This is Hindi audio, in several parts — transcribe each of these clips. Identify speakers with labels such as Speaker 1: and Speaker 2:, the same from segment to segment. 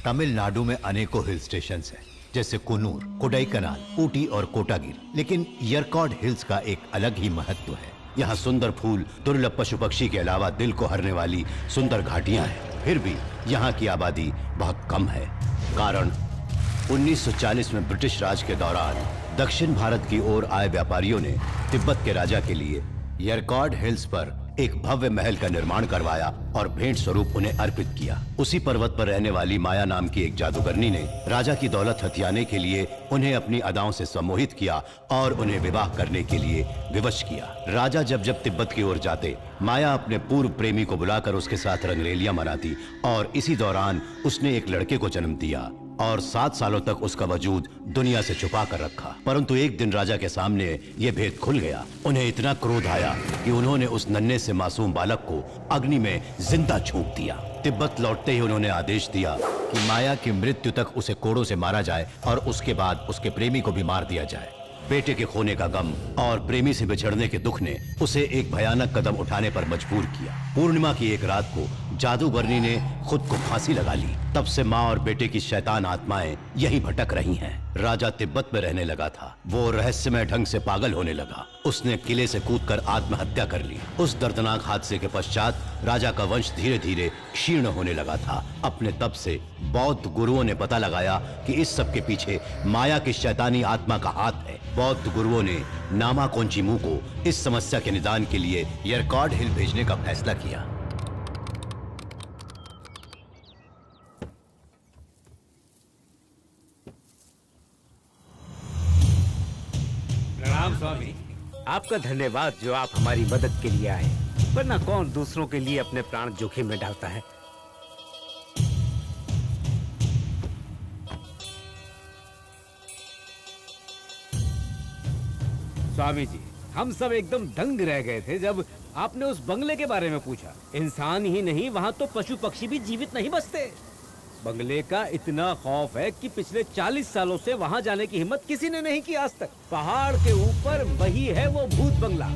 Speaker 1: तमिलनाडु में अनेकों हिल स्टेशन हैं, जैसे कुन्नूर, कोडाईकनाल, ऊटी और कोटागिर। लेकिन यरकॉड हिल्स का एक अलग ही महत्व है। यहाँ सुंदर फूल, दुर्लभ पशु पक्षी के अलावा दिल को हरने वाली सुंदर घाटियां हैं। फिर भी यहाँ की आबादी बहुत कम है, कारण 1940 में ब्रिटिश राज के दौरान दक्षिण भारत की ओर आए व्यापारियों ने तिब्बत के राजा के लिए यरकॉड हिल्स पर एक भव्य महल का निर्माण करवाया और भेंट स्वरूप उन्हें अर्पित किया। उसी पर्वत पर रहने वाली माया नाम की एक जादूगरनी ने राजा की दौलत हथियाने के लिए उन्हें अपनी अदाओं से सम्मोहित किया और उन्हें विवाह करने के लिए विवश किया। राजा जब जब तिब्बत की ओर जाते, माया अपने पूर्व प्रेमी को बुलाकर उसके साथ रंगरेलियां मनाती और इसी दौरान उसने एक लड़के को जन्म दिया और 7 सालों तक उसका वजूद दुनिया से छुपा कर रखा। परंतु एक दिन राजा के सामने ये भेद खुल गया। उन्हें इतना क्रोध आया कि उन्होंने उस नन्हे से मासूम बालक को अग्नि में जिंदा झोंक दिया। तिब्बत लौटते ही उन्होंने आदेश दिया कि माया की मृत्यु तक उसे कोड़ों से मारा जाए और उसके बाद उसके प्रेमी को भी मार दिया जाए। बेटे के खोने का गम और प्रेमी से बिछड़ने के दुख ने उसे एक भयानक कदम उठाने पर मजबूर किया। पूर्णिमा की एक रात को जादूगरनी ने खुद को फांसी लगा ली। तब से माँ और बेटे की शैतान आत्माएं यहीं भटक रही हैं। राजा तिब्बत में रहने लगा था। वो रहस्यमय ढंग से पागल होने लगा। उसने किले से कूदकर आत्महत्या कर ली। उस दर्दनाक हादसे के पश्चात राजा का वंश धीरे धीरे क्षीण होने लगा था। अपने तप से बौद्ध गुरुओं ने पता लगाया कि इस सब के पीछे माया की शैतानी आत्मा का हाथ है। बौद्ध गुरुओं ने नामा कोंचिमू को इस समस्या के निदान के लिए यरकॉड हिल भेजने का फैसला किया।
Speaker 2: प्रणाम स्वामी। आपका धन्यवाद जो आप हमारी मदद के लिए आए, वरना कौन दूसरों के लिए अपने प्राण जोखिम में डालता है। स्वामी जी, हम सब एकदम दंग रह गए थे जब आपने उस बंगले के बारे में पूछा। इंसान ही नहीं, वहाँ तो पशु पक्षी भी जीवित नहीं बचते। बंगले का इतना खौफ है कि पिछले 40 सालों से वहाँ जाने की हिम्मत किसी ने नहीं की आज तक। पहाड़ के ऊपर वही है वो भूत बंगला।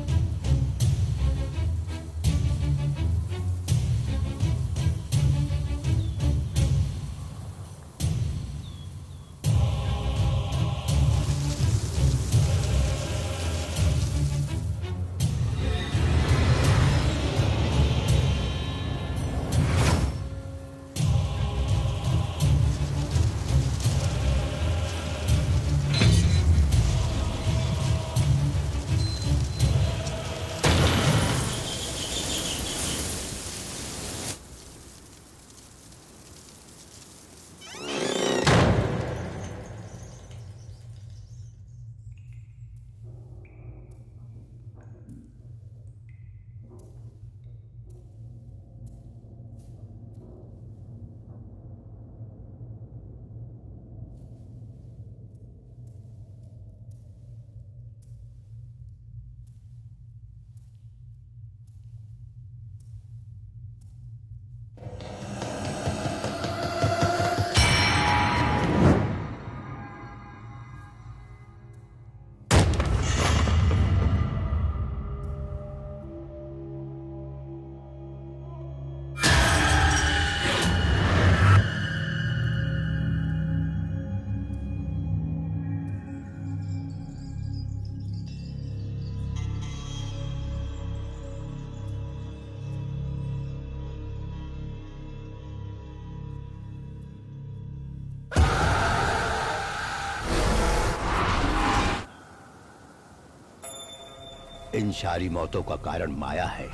Speaker 1: इन सारी मौतों का कारण माया है।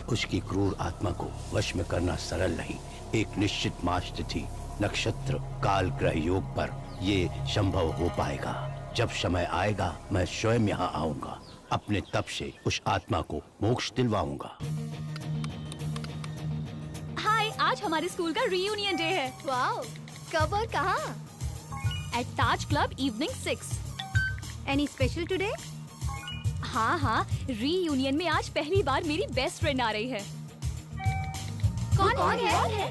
Speaker 1: उसकी क्रूर आत्मा को वश में करना सरल नहीं। एक निश्चित मास तिथि, नक्षत्र, काल, ग्रह योग पर ये संभव हो पाएगा। जब समय आएगा मैं स्वयं यहाँ आऊंगा, अपने तप से उस आत्मा को मोक्ष दिलवाऊंगा।
Speaker 3: हाय, आज हमारे स्कूल का रीयूनियन डे है।
Speaker 4: वाओ, कब और कहाँ?
Speaker 3: At Taj club evening 6।
Speaker 4: Any special today?
Speaker 3: हाँ, रीयूनियन में आज पहली बार मेरी बेस्ट फ्रेंड आ रही है।
Speaker 4: कौन है?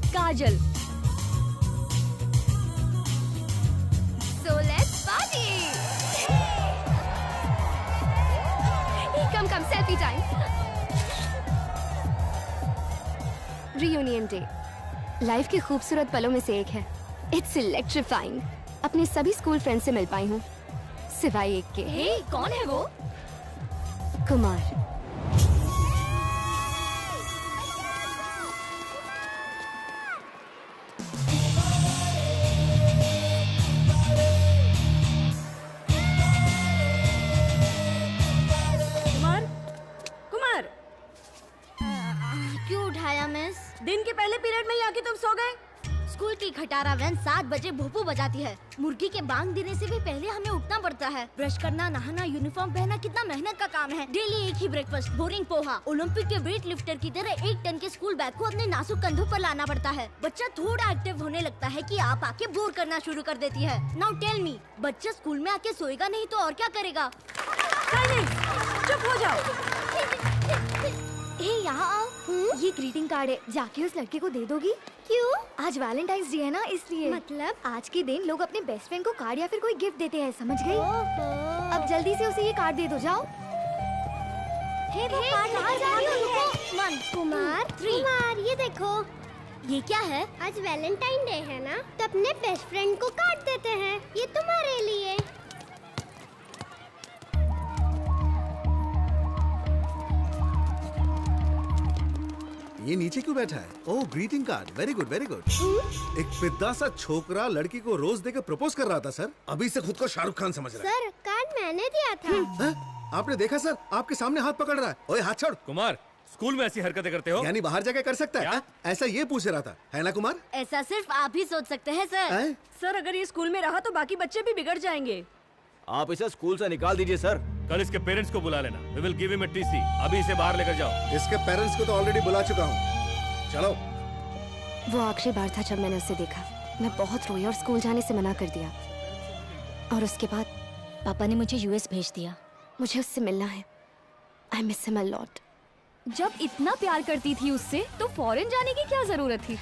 Speaker 3: काजल।
Speaker 4: So let's party! Come, selfie time.
Speaker 5: Reunion day life के खूबसूरत पलों में से एक है। It's electrifying. अपने सभी स्कूल फ्रेंड से मिल पाई हूँ सिवाय एक के।
Speaker 3: हे, कौन है वो?
Speaker 5: कुमार।
Speaker 4: क्यों उठाया मिस?
Speaker 3: दिन के पहले पीरियड में ही आके तुम सो गए?
Speaker 4: स्कूल की खटारा वैन 7 बजे भोपू बजाती है। मुर्गी के बांग देने से भी पहले हमें उठना पड़ता है। ब्रश करना, नहाना, यूनिफॉर्म पहनना कितना मेहनत का काम है। डेली एक ही ब्रेकफास्ट, बोरिंग पोहा। ओलंपिक के वेट लिफ्टर की तरह 1 टन के स्कूल बैग को अपने नाजुक कंधों पर लाना पड़ता है। बच्चा थोड़ा एक्टिव होने लगता है कि आप आके बोर करना शुरू कर देती है। नाउ टेल मी, बच्चा स्कूल में आके सोएगा नहीं तो और क्या करेगा?
Speaker 3: चुप हो जाओ।
Speaker 5: हे, यहाँ आओ। ये ग्रीटिंग कार्ड है, जाके उस लड़के को दे दोगी?
Speaker 4: क्यों?
Speaker 5: आज वैलेंटाइंस डे है ना, इसलिए।
Speaker 4: मतलब?
Speaker 5: आज के दिन लोग अपने बेस्ट फ्रेंड को कार्ड या फिर कोई गिफ्ट देते हैं, समझ गई?
Speaker 4: ओहो।
Speaker 5: अब जल्दी से उसे ये कार्ड दे दो, जाओ।
Speaker 4: हे वो कार्ड कहाँ जा रही हो? रुको। 1 कुमार 3 कुमार, ये देखो। ये क्या है? आज वैलेंटाइन डे है ना, तो अपने बेस्ट फ्रेंड को कार्ड देते हैं। ये तुम्हारे लिए।
Speaker 6: ये नीचे क्यों बैठा है? Oh, greeting card. Very good, very good. एक पिद्दा सा छोकरा लड़की को रोज देकर प्रपोज कर रहा था सर। अभी से खुद को शाहरुख खान समझ रहा है।
Speaker 4: सर, कार्ड मैंने दिया था।
Speaker 6: हैं? आपने देखा सर? आपके सामने हाथ पकड़ रहा है। ओए, हाथ छोड़।
Speaker 2: कुमार, स्कूल में ऐसी हरकतें करते हो?
Speaker 6: यानी बाहर जाके कर सकता है? ऐसा ये पूछ रहा था, है ना कुमार?
Speaker 3: ऐसा सिर्फ आप ही सोच सकते हैं सर।
Speaker 6: हैं?
Speaker 3: सर, अगर ये स्कूल में रहा तो बाकी बच्चे भी बिगड़ जाएंगे।
Speaker 7: आप इसे स्कूल से निकाल दीजिए सर।
Speaker 2: कल इसके पेरेंट्स को बुला लेना। We will give him a TC। अभी इसे बाहर लेकर जाओ।
Speaker 6: इसके पेरेंट्स को तो ऑलरेडी बुला चुका हूँ। चलो।
Speaker 5: वो आखिरी बार था जब मैंने उसे देखा। मैं बहुत रोई और स्कूल जाने से मना कर दिया। और उसके बाद
Speaker 3: पापा ने मुझे यूएस भेज दिया।
Speaker 5: मुझे उससे मिलना है। I miss him a lot.
Speaker 3: जब इतना प्यार करती थी उससे तो फॉरेन जाने की क्या जरूरत थी?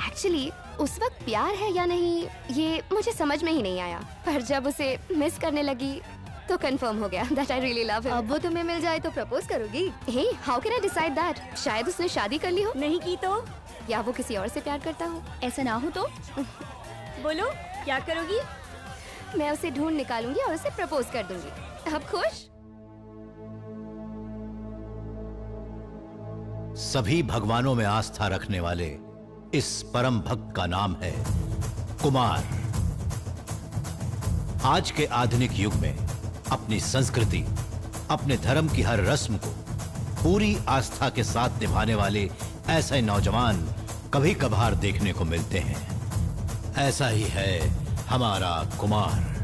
Speaker 5: एक्चुअली उस वक्त प्यार है या नहीं ये मुझे समझ में ही नहीं आया, पर जब उसे मिस करने लगी तो कंफर्म हो गया that I really love him।
Speaker 3: अब वो तुम्हें मिल जाए तो प्रपोज करोगी?
Speaker 5: Hey, how can I decide that? शायद उसने शादी कर ली हो,
Speaker 3: नहीं की तो?
Speaker 5: या वो किसी और से प्यार करता हो।
Speaker 3: ऐसा ना हो तो? बोलो, क्या करोगी?
Speaker 5: मैं उसे ढूंढ निकालूंगी और उसे प्रपोज कर दूंगी। अब खुश?
Speaker 1: सभी भगवानों में आस्था रखने वाले इस परम भक्त का नाम है कुमार। आज के आधुनिक युग में अपनी संस्कृति, अपने धर्म की हर रस्म को पूरी आस्था के साथ निभाने वाले ऐसे नौजवान कभी कभार देखने को मिलते हैं। ऐसा ही है हमारा कुमार।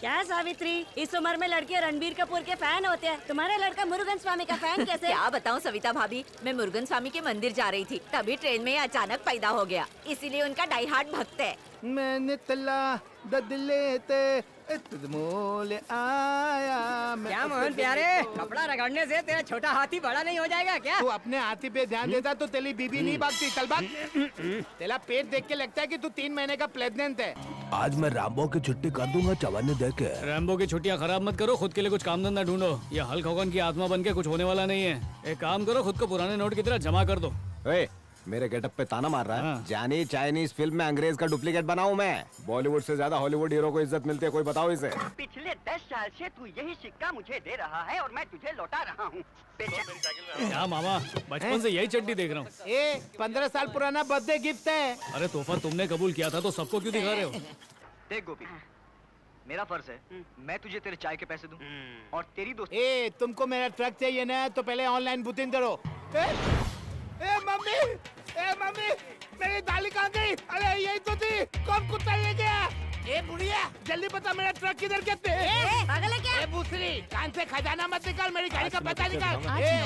Speaker 3: क्या सावित्री, इस उम्र में लड़के रणबीर कपूर के फैन होते हैं, तुम्हारा लड़का मुरुगन स्वामी का फैन कैसे?
Speaker 8: क्या बताऊं सविता भाभी, मैं मुरुगन स्वामी के मंदिर जा रही थी, तभी ट्रेन में अचानक पैदा हो गया, इसीलिए उनका डाई हार्ट भक्त है।
Speaker 9: मैंने तला ददलेते मोले आया।
Speaker 10: क्या मोहन प्यारे, कपड़ा रगड़ने से तेरा छोटा हाथी बड़ा नहीं हो जाएगा क्या?
Speaker 9: तू अपने हाथी पे ध्यान देता तो तेरी बीबी नहीं भागती। चल भाग। तेरा पेट देख के लगता है कि तू 3 महीने का प्रेग्नेंट है।
Speaker 11: आज मैं रैम्बो की छुट्टी कर दूंगा चवन्ने देख के।
Speaker 2: रैम्बो की छुट्टियां खराब मत करो, खुद के लिए कुछ काम धंधा ढूंढो। ये हल्क होगन की आत्मा बन के कुछ होने वाला नहीं है। एक काम करो, खुद को पुराने नोट की तरह जमा कर दो।
Speaker 7: मेरे गेटअप पे ताना मार रहा है। जानी चाइनीज फिल्म में अंग्रेज का डुप्लीकेट बनाऊं मैं। बॉलीवुड से ज्यादा हॉलीवुड हीरो को इज्जत मिलती है, कोई बताओ इसे।
Speaker 10: पिछले 10 साल से तू यही सिक्का मुझे दे रहा है और मैं तुझे लौटा रहा हूँ।
Speaker 2: क्या मामा, बचपन से यही चड्डी देख रहा हूँ।
Speaker 9: ए, 15 साल पुराना बर्थडे गिफ्ट है।
Speaker 2: अरे तोहफा तुमने कबूल किया था तो सबको क्यों दिखा रहे हो?
Speaker 10: देख गोपी, मेरा फर्ज है मैं तुझे तेरे चाय के पैसे दूं और तेरी दोस्त।
Speaker 9: ए, तुमको मेरा ट्रक चाहिए ना तो पहले ऑनलाइन बुकिंग करो। ए मम्मी, मेरी दाली कहाँ गई? अरे यही तो थी। कौन कुत्ता ले गया? ए बुढ़िया, जल्दी बता मेरा ट्रक किधर कहते
Speaker 3: पागल है क्या?
Speaker 9: ए भूसरी, कान से खजाना मत निकाल, मेरी गाड़ी का पता निकाल।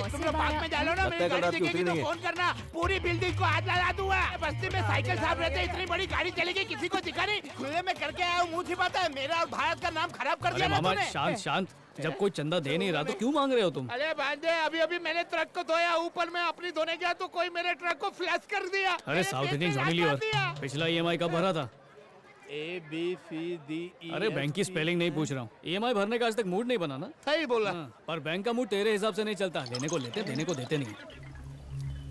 Speaker 9: तुम लोग पार्क में डालो ना, मेरी गाड़ी दिखेगी तो फोन करना, पूरी बिल्डिंग को हाथ लगा दूंगा। बस्ती में साइकिल साहब रहते, इतनी बड़ी गाड़ी चलेगी, किसी को दिखा नहीं। खुले में करके आया हूँ, मुँह छिपाता है। मेरा और भारत का नाम खराब कर दिया
Speaker 12: मामा। शांत शांत, जब कोई चंदा दे नहीं रहा तो क्यों मांग रहे हो तुम?
Speaker 9: अरे भांजे, अभी अभी मैंने ट्रक को धोया, ऊपर मैं अपनी धोने गया तो कोई मेरे ट्रक को फ्लैश कर दिया।
Speaker 12: अरे साउथ इंडियन जॉनी लीवर, पिछला EMI कब भरा था?
Speaker 9: ABCDE।
Speaker 12: अरे बैंक की स्पेलिंग नहीं पूछ रहा हूँ, EMI भरने का आज तक मूड नहीं बना ना।
Speaker 9: सही बोला।
Speaker 12: पर बैंक का मूड तेरे हिसाब से नहीं चलता, लेने को लेते, देने को देते नहीं।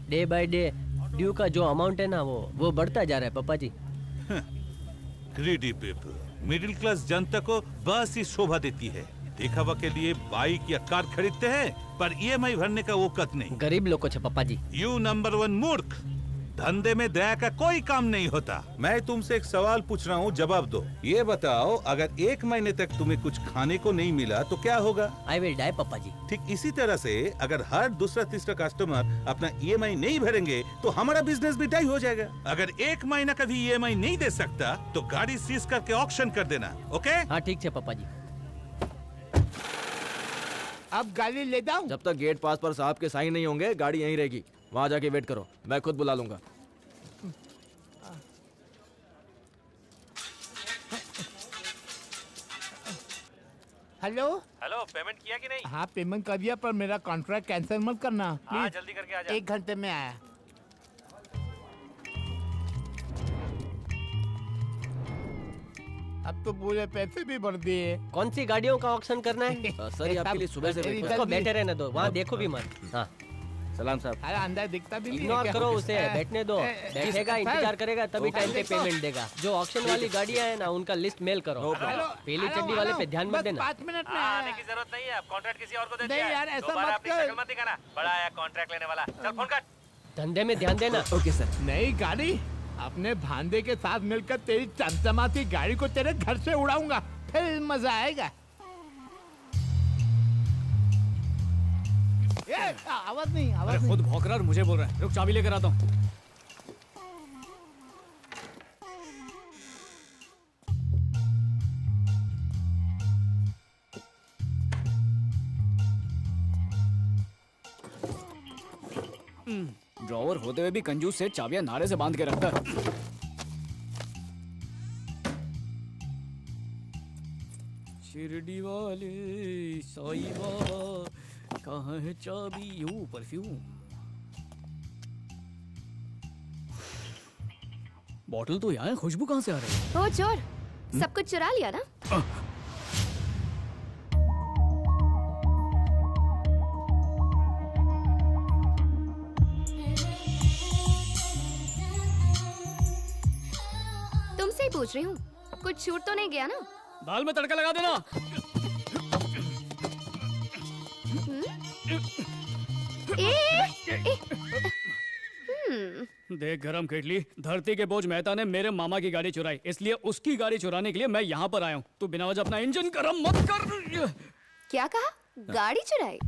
Speaker 13: डे बाय डे ड्यू का जो अमाउंट है ना वो बढ़ता जा रहा है पापा जी।
Speaker 14: ग्रीडी पीपल, मिडिल क्लास जनता को बस ही शोभा देती है। दिखावा के लिए बाइक या कार खरीदते हैं, पर EMI भरने का औकात नहीं।
Speaker 13: गरीब लोग को छे पापा जी।
Speaker 14: यू नंबर 1 मूर्ख, धंधे में दया का कोई काम नहीं होता। मैं तुमसे एक सवाल पूछ रहा हूँ, जवाब दो। ये बताओ, अगर 1 महीने तक तुम्हें कुछ खाने को नहीं मिला तो क्या होगा?
Speaker 13: आई विल डाई पापा जी।
Speaker 14: ठीक इसी तरह से अगर हर दूसरा तीसरा कस्टमर अपना EMI नहीं भरेंगे तो हमारा बिजनेस भी डाई हो जाएगा। अगर 1 महीना का भी EMI नहीं दे सकता तो गाड़ी सीज करके ऑक्शन कर देना। ओके?
Speaker 13: हाँ ठीक है पापा जी।
Speaker 9: अब गाड़ी ले जाऊं?
Speaker 15: जब तक गेट पास पर साहब के साइन नहीं होंगे गाड़ी यहीं रहेगी। वहाँ जाके वेट करो, मैं खुद बुला लूंगा।
Speaker 9: हेलो
Speaker 16: हेलो, पेमेंट किया कि नहीं?
Speaker 9: हाँ पेमेंट कर दिया, पर मेरा कॉन्ट्रैक्ट कैंसिल मत करना।
Speaker 16: हाँ जल्दी करके आ जा।
Speaker 9: 1 घंटे में आया। अब तो पूरे पैसे भी भर दिए।
Speaker 13: कौन सी गाड़ियों का ऑक्शन करना है?
Speaker 15: सर ये आपके लिए सुबह से वेट कर
Speaker 13: उसको बैठे रहने दो, वहाँ देखो भी मत। हाँ
Speaker 15: सलाम साहब।
Speaker 9: अरे अंदर दिखता भी नहीं है।
Speaker 13: इग्नोर करो उसे, बैठने दो। बैठेगा, इंतजार करेगा, तभी टाइम पे पेमेंट देगा। जो ऑक्शन वाली गाड़ियाँ हैं ना, उनका लिस्ट मेल करो। पीली चड्डी वाले पे ध्यान मत देना।
Speaker 9: 5 मिनट में
Speaker 16: आने की जरूरत नहीं है, कॉन्ट्रैक्ट किसी और को दे
Speaker 9: नहीं
Speaker 16: दिया।
Speaker 9: यार, ऐसा
Speaker 16: दोबारा
Speaker 9: मत
Speaker 16: अपनी
Speaker 9: कर।
Speaker 16: शक्ल मत दिखाना, बड़ा है कॉन्ट्रैक्ट लेने वाला। चल फोन कर।
Speaker 13: धंधे में ध्यान देना।
Speaker 15: Okay sir.
Speaker 9: नई गाड़ी अपने भांजे के साथ मिलकर तेरी चमचमाती गाड़ी को तेरे घर से उड़ाऊंगा, फिर मजा आएगा। आवाज नहीं, आवाज
Speaker 12: अरे खुद भौंक रहा और मुझे बोल रहा है। रुक, चाबी लेकर आता हूँ। ड्रॉवर होते हुए भी कंजूस से चाबियां नारे से बांध के रखता है। शिरडी वाले साईं बाबा कहाँ है चाबी? You perfume. बॉटल तो यहाँ है, खुशबू कहाँ से आ रही है?
Speaker 5: ओ चोर, सब कुछ चुरा लिया ना? तुमसे ही पूछ रही हूँ, कुछ छूट तो नहीं गया ना?
Speaker 12: दाल में तड़का लगा देना। देख गरम केटली, धरती के बोझ मेहता ने मेरे मामा की गाड़ी चुराई, इसलिए उसकी गाड़ी चुराने के लिए मैं यहाँ पर आया हूँ। तू बिना वजह अपना इंजन गरम मत कर।
Speaker 5: क्या कहा? गाड़ी चुराई?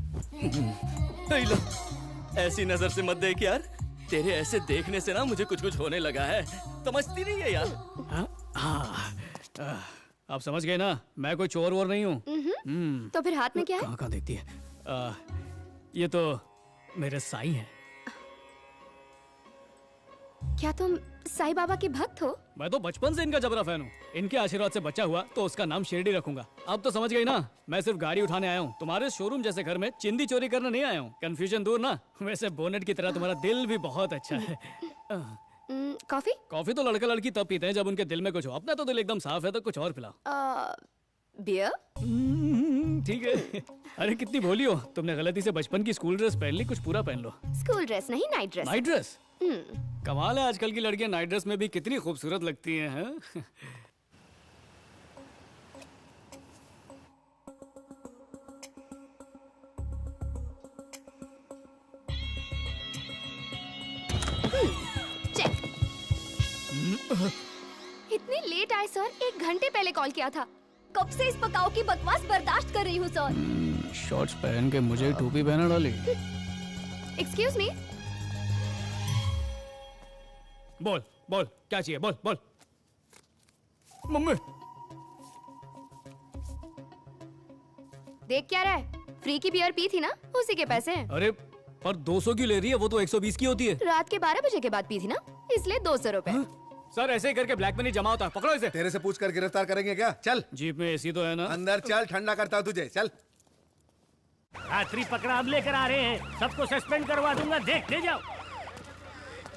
Speaker 11: ऐसी नजर से मत देख यार, तेरे ऐसे देखने से ना मुझे कुछ कुछ होने लगा है। समझती नहीं है यार।
Speaker 12: आप समझ गए ना, मैं कोई चोर वोर नहीं हूँ।
Speaker 5: तो फिर हाथ में क्या है?
Speaker 12: कहाँ देखती है? ये तो मेरे साईं हैं।
Speaker 5: क्या तुम साईं बाबा के भक्त हो?
Speaker 12: मैं तो बचपन से इनका जबरा फैन हूँ। इनके आशीर्वाद से बच्चा हुआ तो उसका नाम शिरडी रखूंगा। अब तो समझ गई ना, मैं सिर्फ गाड़ी उठाने आया हूँ। तुम्हारे शोरूम जैसे घर में चिंदी चोरी करने नहीं आया हूँ। कंफ्यूजन दूर ना। वैसे बोनेट की तरह तुम्हारा दिल भी बहुत अच्छा है।
Speaker 5: कॉफी?
Speaker 12: कॉफी तो लड़का लड़की तब पीते हैं जब उनके दिल में कुछ हो। अपना तो दिल एकदम साफ है, तो कुछ और पिलाओ।
Speaker 5: बियर?
Speaker 12: ठीक है। अरे कितनी भोली हो, तुमने गलती से बचपन की स्कूल ड्रेस पहन ली, कुछ पूरा पहन लो।
Speaker 5: स्कूल ड्रेस नहीं, नाइट ड्रेस।
Speaker 12: Night dress? कमाल है, आजकल की लड़कियां नाइट ड्रेस में भी कितनी खूबसूरत लगती हैं, हैं?
Speaker 5: चेक। इतनी लेट आए सर, 1 घंटे पहले कॉल किया था। कब से इस पकाओ की बकवास बर्दाश्त कर रही हूँ सर।
Speaker 12: शॉर्ट्स पहन के मुझे टोपी पहना डाली।
Speaker 5: Excuse me.
Speaker 12: बोल बोल, क्या चाहिए? बोल बोल। मम्मी
Speaker 5: देख क्या रहा है? फ्री की बियर पी थी ना, उसी के पैसे हैं।
Speaker 12: अरे पर 200 की ले रही है, वो तो 120 की होती है।
Speaker 5: रात के 12 बजे के बाद पी थी ना, इसलिए 200 रुपए।
Speaker 12: सर ऐसे ही करके ब्लैक मनी जमा होता है, पकड़ो इसे।
Speaker 6: तेरे से पूछ कर गिरफ्तार करेंगे क्या? चल
Speaker 12: जीप में एसी तो है ना?
Speaker 6: अंदर चल, ठंडा करता हूँ तुझे, चल।
Speaker 17: रात्रि पकड़ा अब लेकर आ रहे हैं, सबको सस्पेंड करवा दूंगा, देखते जाओ।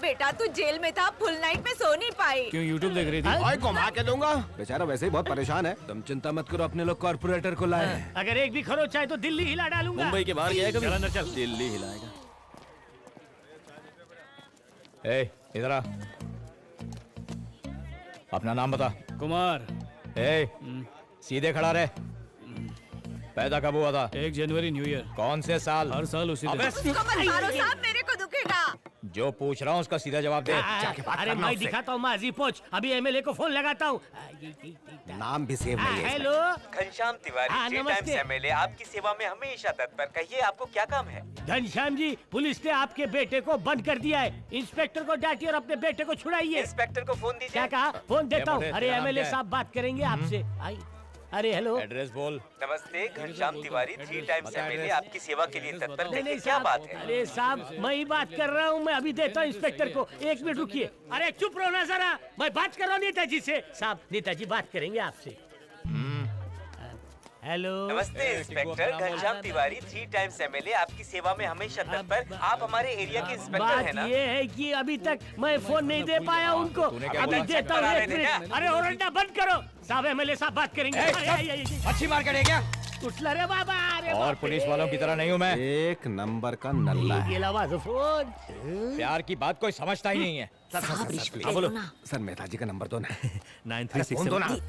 Speaker 8: बेटा तू जेल में था, फुल नाइट में सो नहीं पाई।
Speaker 12: क्यों यूट्यूब देख रही थी?
Speaker 7: ओए घुमा के दूंगा। बेचारा वैसे ही बहुत परेशान है। तुम चिंता मत करो, अपने लोग कॉर्पोरेटर को लाए हैं।
Speaker 17: अगर एक भी खरोच चाहे तो दिल्ली हिला डालूंगा।
Speaker 11: मुंबई के बाहर गया है कभी?
Speaker 17: चल अंदर चल।
Speaker 11: दिल्ली हिलाएगा।
Speaker 18: ए, इधर आ। अपना नाम बता।
Speaker 12: कुमार।
Speaker 18: ए, सीधे खड़ा रहे। पैदा कब हुआ था?
Speaker 12: 1 जनवरी न्यू ईयर।
Speaker 18: कौन से साल?
Speaker 12: हर साल उसी दिन।
Speaker 8: उसको मत मारो साहब, मेरे को दुखेगा।
Speaker 18: जो पूछ रहा हूँ उसका सीधा जवाब दे। जाके बात
Speaker 17: अरे
Speaker 18: करना
Speaker 17: मैं
Speaker 18: उससे।
Speaker 17: दिखाता हूँ माजी पोच, अभी एमएलए को फोन लगाता हूँ।
Speaker 7: नाम भी सेव नहीं है।
Speaker 17: हेलो
Speaker 19: घनश्याम तिवारी,
Speaker 17: हाँ,
Speaker 19: थ्री
Speaker 17: नमस्ते।
Speaker 19: टाइम्स एमएलए, आपकी सेवा में हमेशा तत्पर। कहिए आपको क्या काम है?
Speaker 17: घनश्याम जी, पुलिस ने आपके बेटे को बंद कर दिया है। इंस्पेक्टर को डांटिए और अपने बेटे को छुड़ाइए।
Speaker 19: इंस्पेक्टर को फोन दीजिए।
Speaker 17: क्या कहा? फोन देता हूँ।
Speaker 18: मोटे,
Speaker 17: अरे
Speaker 18: तेरा नाम
Speaker 17: एमएलए
Speaker 18: क्या है?
Speaker 17: साहब बात करेंगे आपसे। आई अरे हेलो।
Speaker 18: एड्रेस बोल।
Speaker 19: नमस्ते Ghanshyam Tiwari, three times MLA, आपकी सेवा के लिए तत्पर।
Speaker 17: नहीं
Speaker 19: लेकिन
Speaker 17: नहीं
Speaker 19: क्या
Speaker 17: साहब,
Speaker 19: बात है?
Speaker 17: अरे साहब मैं ही बात कर रहा हूँ, मैं अभी देता हूँ इंस्पेक्टर को। 1 मिनट रुकिए। अरे चुप रहो ना जरा, मैं बात कर रहा हूँ नेताजी से। साहब नेताजी बात करेंगे आपसे। हेलो
Speaker 19: नमस्ते inspector Ghanshyam Tiwari, three times MLA, आपकी सेवा में हमेशा तत्पर। आप हमारे एरिया के इंस्पेक्टर
Speaker 17: बात
Speaker 19: हैं ना?
Speaker 17: ये है कि अभी तक मैं फोन नहीं दे पाया उनको। अभी देता हूँ 1 मिनट। अरे ओरंडा बंद करो साहब, एमएलए साहब बात करेंगे।
Speaker 18: अच्छी मार कर क्या?
Speaker 17: उठला रे बाबा। अरे
Speaker 18: और पुलिस वालों की तरह नहीं हूँ मैं।
Speaker 7: 1 नंबर का नल्ला है।
Speaker 17: गेला बाजू फोन।
Speaker 18: प्यार की बात कोई समझता ही नहीं है।
Speaker 7: हाँ, बोलो सर, मेहताजी का नंबर दो ना।
Speaker 20: 9367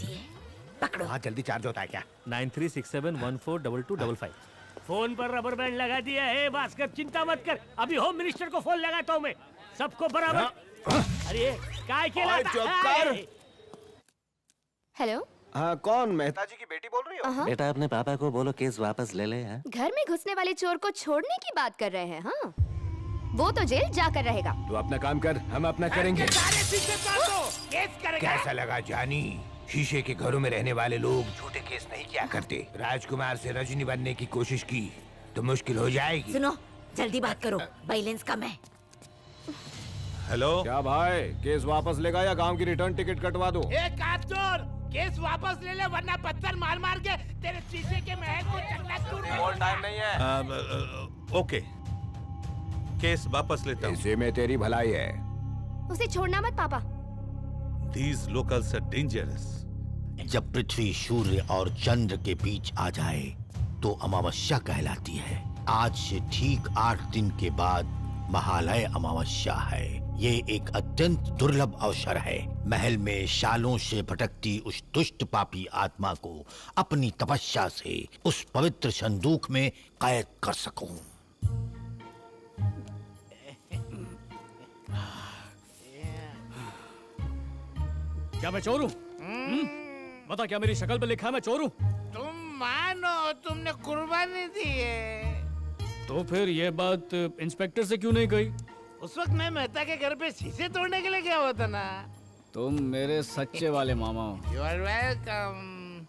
Speaker 7: हाँ जल्दी चार्ज होता है क्या?
Speaker 20: 9367142255।
Speaker 17: फोन पर रबर बैंड लगा दिया है भास्कर, चिंता मत कर। अभी होम मिनिस्टर को फोन लगाता हूँ मैं, सबको बराबर। अरे काय केला था?
Speaker 5: हेलो।
Speaker 7: हाँ कौन? मेहताजी की बेटी बोल रही हो?
Speaker 20: बेटा अपने पापा को बोलो केस वापस ले ले।
Speaker 5: घर में घुसने वाले चोर को छोड़ने की बात कर रहे हैं? हाँ, वो तो जेल जाकर रहेगा।
Speaker 7: तू अपना काम कर, हम अपना करेंगे।
Speaker 1: कैसा लगा जानी? शीशे के घरों में रहने वाले लोग झूठे केस नहीं किया करते। राजकुमार से रजनी बनने की कोशिश की तो मुश्किल हो जाएगी।
Speaker 8: सुनो जल्दी बात करो, बैलेंस कम है।
Speaker 7: हेलो क्या भाई, केस वापस लेगा या गांव की रिटर्न टिकट कटवा दो?
Speaker 9: चोर, केस वापस ले ले वरना पत्थर मार मार के तेरे शीशे के महल को चकनाचूर।
Speaker 7: और टाइम नहीं है।
Speaker 14: ओके, केस वापस लेता हूँ।
Speaker 7: इसी में तेरी भलाई है।
Speaker 5: उसे छोड़ना मत पापा।
Speaker 14: These locals are dangerous.
Speaker 1: जब पृथ्वी सूर्य और चंद्र के बीच आ जाए तो अमावस्या कहलाती है। आज से ठीक 8 दिन के बाद महालय अमावस्या है। ये एक अत्यंत दुर्लभ अवसर है। महल में सालों से भटकती उस दुष्ट पापी आत्मा को अपनी तपस्या से उस पवित्र संदूक में कैद कर सकूं।
Speaker 12: क्या मैं चोर हूँ? बता, क्या मेरी शक्ल पे लिखा है मैं चोर हूँ?
Speaker 9: तुम मानो तुमने कुर्बानी दी है।
Speaker 12: तो फिर ये बात इंस्पेक्टर से क्यों नहीं कही?
Speaker 9: उस वक्त मैं मेहता के घर पे शीशे तोड़ने के लिए गया हुआ था ना।
Speaker 12: तुम मेरे सच्चे वाले मामा हो।
Speaker 9: You are welcome.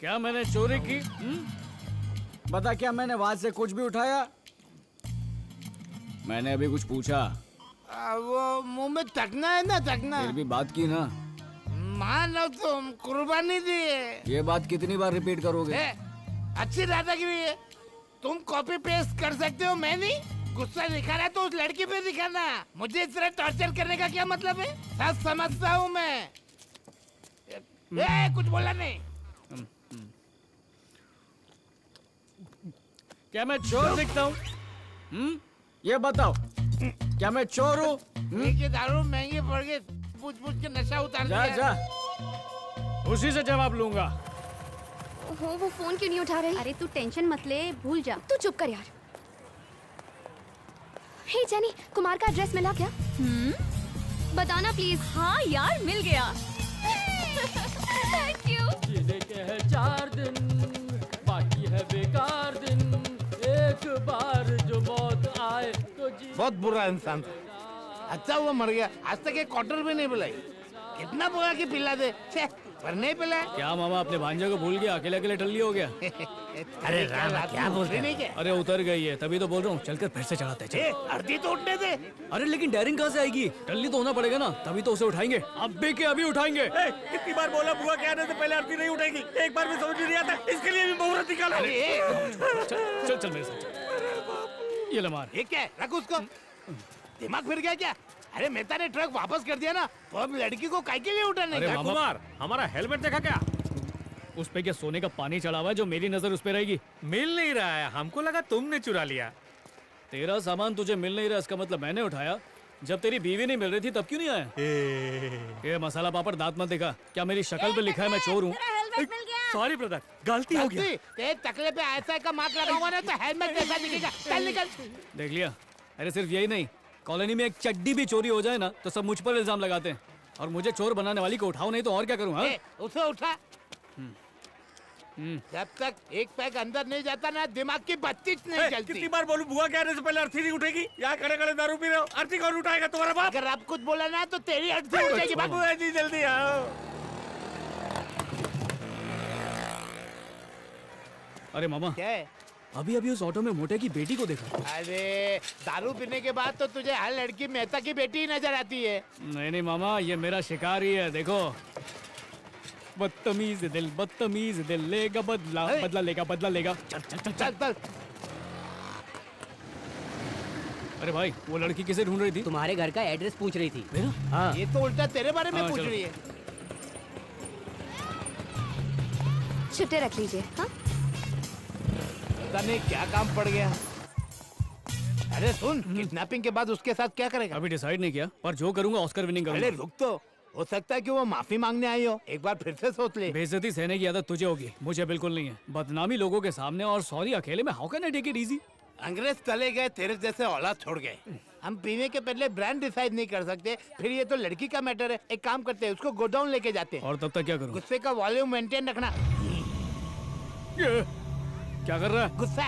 Speaker 12: क्या मैंने चोरी की?
Speaker 15: बता, क्या मैंने वहां से कुछ भी उठाया?
Speaker 12: मैंने अभी कुछ पूछा?
Speaker 9: वो मुंह में तकना है ना, तकना।
Speaker 12: फिर भी बात की ना।
Speaker 9: मानो तुम कुर्बानी दी है।
Speaker 12: ये बात कितनी बार रिपीट करोगे?
Speaker 9: अच्छी दादागिरी है। तुम कॉपी पेस्ट कर सकते हो, मैं नहीं। गुस्सा दिखाना है तो उस लड़की पे दिखाना। मुझे इस तरह टॉर्चर करने का क्या मतलब है? सब समझता हूँ मैं। कुछ बोला नहीं।
Speaker 12: क्या मैं चोर दिखता हूँ? ये बताओ, क्या मैं चोर हूँ?
Speaker 9: ये दारू महंगी पड़ गई, पूछ पूछ के नशा उतार
Speaker 12: जा
Speaker 9: दिया।
Speaker 12: जा, उसी से जवाब लूंगा।
Speaker 5: वो फोन क्यों नहीं उठा रही?
Speaker 4: अरे तू टेंशन मत ले, भूल जा।
Speaker 5: तू चुप कर यार। हे जेनी, कुमार का एड्रेस मिला क्या? बताना प्लीज।
Speaker 4: हाँ यार, मिल गया।
Speaker 5: Thank you.
Speaker 13: जीने के है 4 दिन, बाकी है बेकार दिन। एक बार जो मौत आए तो जी।
Speaker 9: बहुत बुरा इंसान था। अच्छा वो मर गया, आज तक एक क्वार्टर भी नहीं बुलाई। कितना बोला कि पिला दे, छे, पर नहीं पिला।
Speaker 12: क्या मामा अपने भांजे को भूल गया, अकेले अकेले टल्ली हो गया?
Speaker 9: अरे रामा क्या बोलते नहीं क्या?
Speaker 12: अरे उतर गई है, तभी तो बोल रहा हूँ, चलकर फिर से चढ़ाते हैं।
Speaker 9: अर्धी तो उठने दे।
Speaker 12: अरे लेकिन डेयरिंग कहाँ से आएगी? टल्ली तो होना पड़ेगा ना, तभी तो उसे उठाएंगे। अभी के अभी उठाएंगे।
Speaker 16: कितनी बार बोला बुआ के आने से पहले आरती नहीं उठेगी, एक बार भी समझ नहीं आता, इसके लिए भी मुहूर्त निकालो।
Speaker 12: चल चल मेरे साथ, ये ले मार।
Speaker 9: ये क्या है? रख उसको। दिमाग फिर गया क्या? अरे मेहता ने ट्रक वापस कर दिया ना, तो अब लड़की को काहे के लिए उठाने?
Speaker 12: अरे मामा,
Speaker 16: कुमार, हमारा हेलमेट देखा क्या?
Speaker 12: उस पे क्या सोने का पानी चढ़ा हुआ है जो मेरी नजर उस पे रहेगी?
Speaker 16: मिल नहीं रहा है, हमको लगा तुमने चुरा लिया।
Speaker 12: तेरा सामान तुझे मिल नहीं रहा, इसका मतलब मैंने उठाया। जब तेरी बीवी नहीं मिल रही थी तब क्यों नहीं आया? ये मसाला पापड़ दांत मत दिखा, क्या मेरी शक्ल पे लिखा है मैं चोर हूँ?
Speaker 16: सॉरी ब्रदर, गलती हो गई।
Speaker 9: तेरे टकले पे ऐसा का मार्क लगा हुआ ना तो हेलमेट जैसा दिखेगा। चल निकल।
Speaker 12: देख लिया? अरे सिर्फ यही नहीं, कॉलोनी में एक चड्डी भी चोरी हो जाए ना तो सब मुझ पर इल्जाम लगाते हैं, और मुझे चोर बनाने वाली को उठाओ नहीं तो और क्या करूँ? हाँ?
Speaker 9: उसे उठा। जब तक एक पैक अंदर नहीं जाता ना, दिमाग की बत्ती नहीं चलती।
Speaker 16: कितनी बार बोलूं बुआ के आने से पहले अर्थी नहीं उठेगी? यहाँ खड़े खड़े दारू पी रहे हो, अर्थी कौन उठाएगा? तुम्हारा बाप।
Speaker 9: अगर आप कुछ बोला ना तो तेरी अर्थी उठेगी।
Speaker 16: बुआ जी जल्दी आओ।
Speaker 12: अरे मामा,
Speaker 9: क्या है?
Speaker 12: अभी अभी उस ऑटो में मोटे की बेटी को देखा।
Speaker 9: अरे दारू पीने के बाद तो तुझे हर लड़की मेहता की बेटी ही नजर आती है।
Speaker 12: नहीं नहीं मामा, ये मेरा शिकार ही है। देखो, बदतमीज दिल लेगा बदला, बदला लेगा, बदला लेगा। चल चल चल चल
Speaker 9: चल।
Speaker 12: अरे भाई, वो लड़की किसे ढूंढ रही थी?
Speaker 13: तुम्हारे घर का एड्रेस पूछ रही थी।
Speaker 12: हाँ।
Speaker 9: ये तो उल्टा तेरे बारे में
Speaker 12: हाँ,
Speaker 9: पूछ
Speaker 12: चलो।
Speaker 9: रही है।
Speaker 5: छुट्टे रख लीजिए। हाँ?
Speaker 9: पता नहीं क्या काम पड़ गया। अरे सुन, किडनैपिंग के बाद उसके साथ क्या करेगा?
Speaker 12: अभी डिसाइड नहीं किया, पर जो करूंगा ऑस्कर विनिंग करूंगा।
Speaker 9: अरे रुक तो, हो सकता है कि वो माफी मांगने आई हो, एक बार फिर से सोच ले।
Speaker 12: बेइज्जती सहने की आदत तुझे होगी, मुझे बिल्कुल नहीं है। बदनामी लोगों के सामने और सॉरी अकेले में, how can I take it easy?
Speaker 9: अंग्रेज चले गए, तेरे जैसे औलाद छोड़ गए। हम पीने के पहले ब्रांड डिसाइड नहीं कर सकते, फिर ये तो लड़की का मैटर है। एक काम करते हैं, उसको गोडाउन लेके जाते हैं।
Speaker 12: और तब तक क्या करूं?
Speaker 9: गुस्से का वॉल्यूम मेंटेन रखना।
Speaker 12: क्या कर रहा है?
Speaker 9: गुस्सा।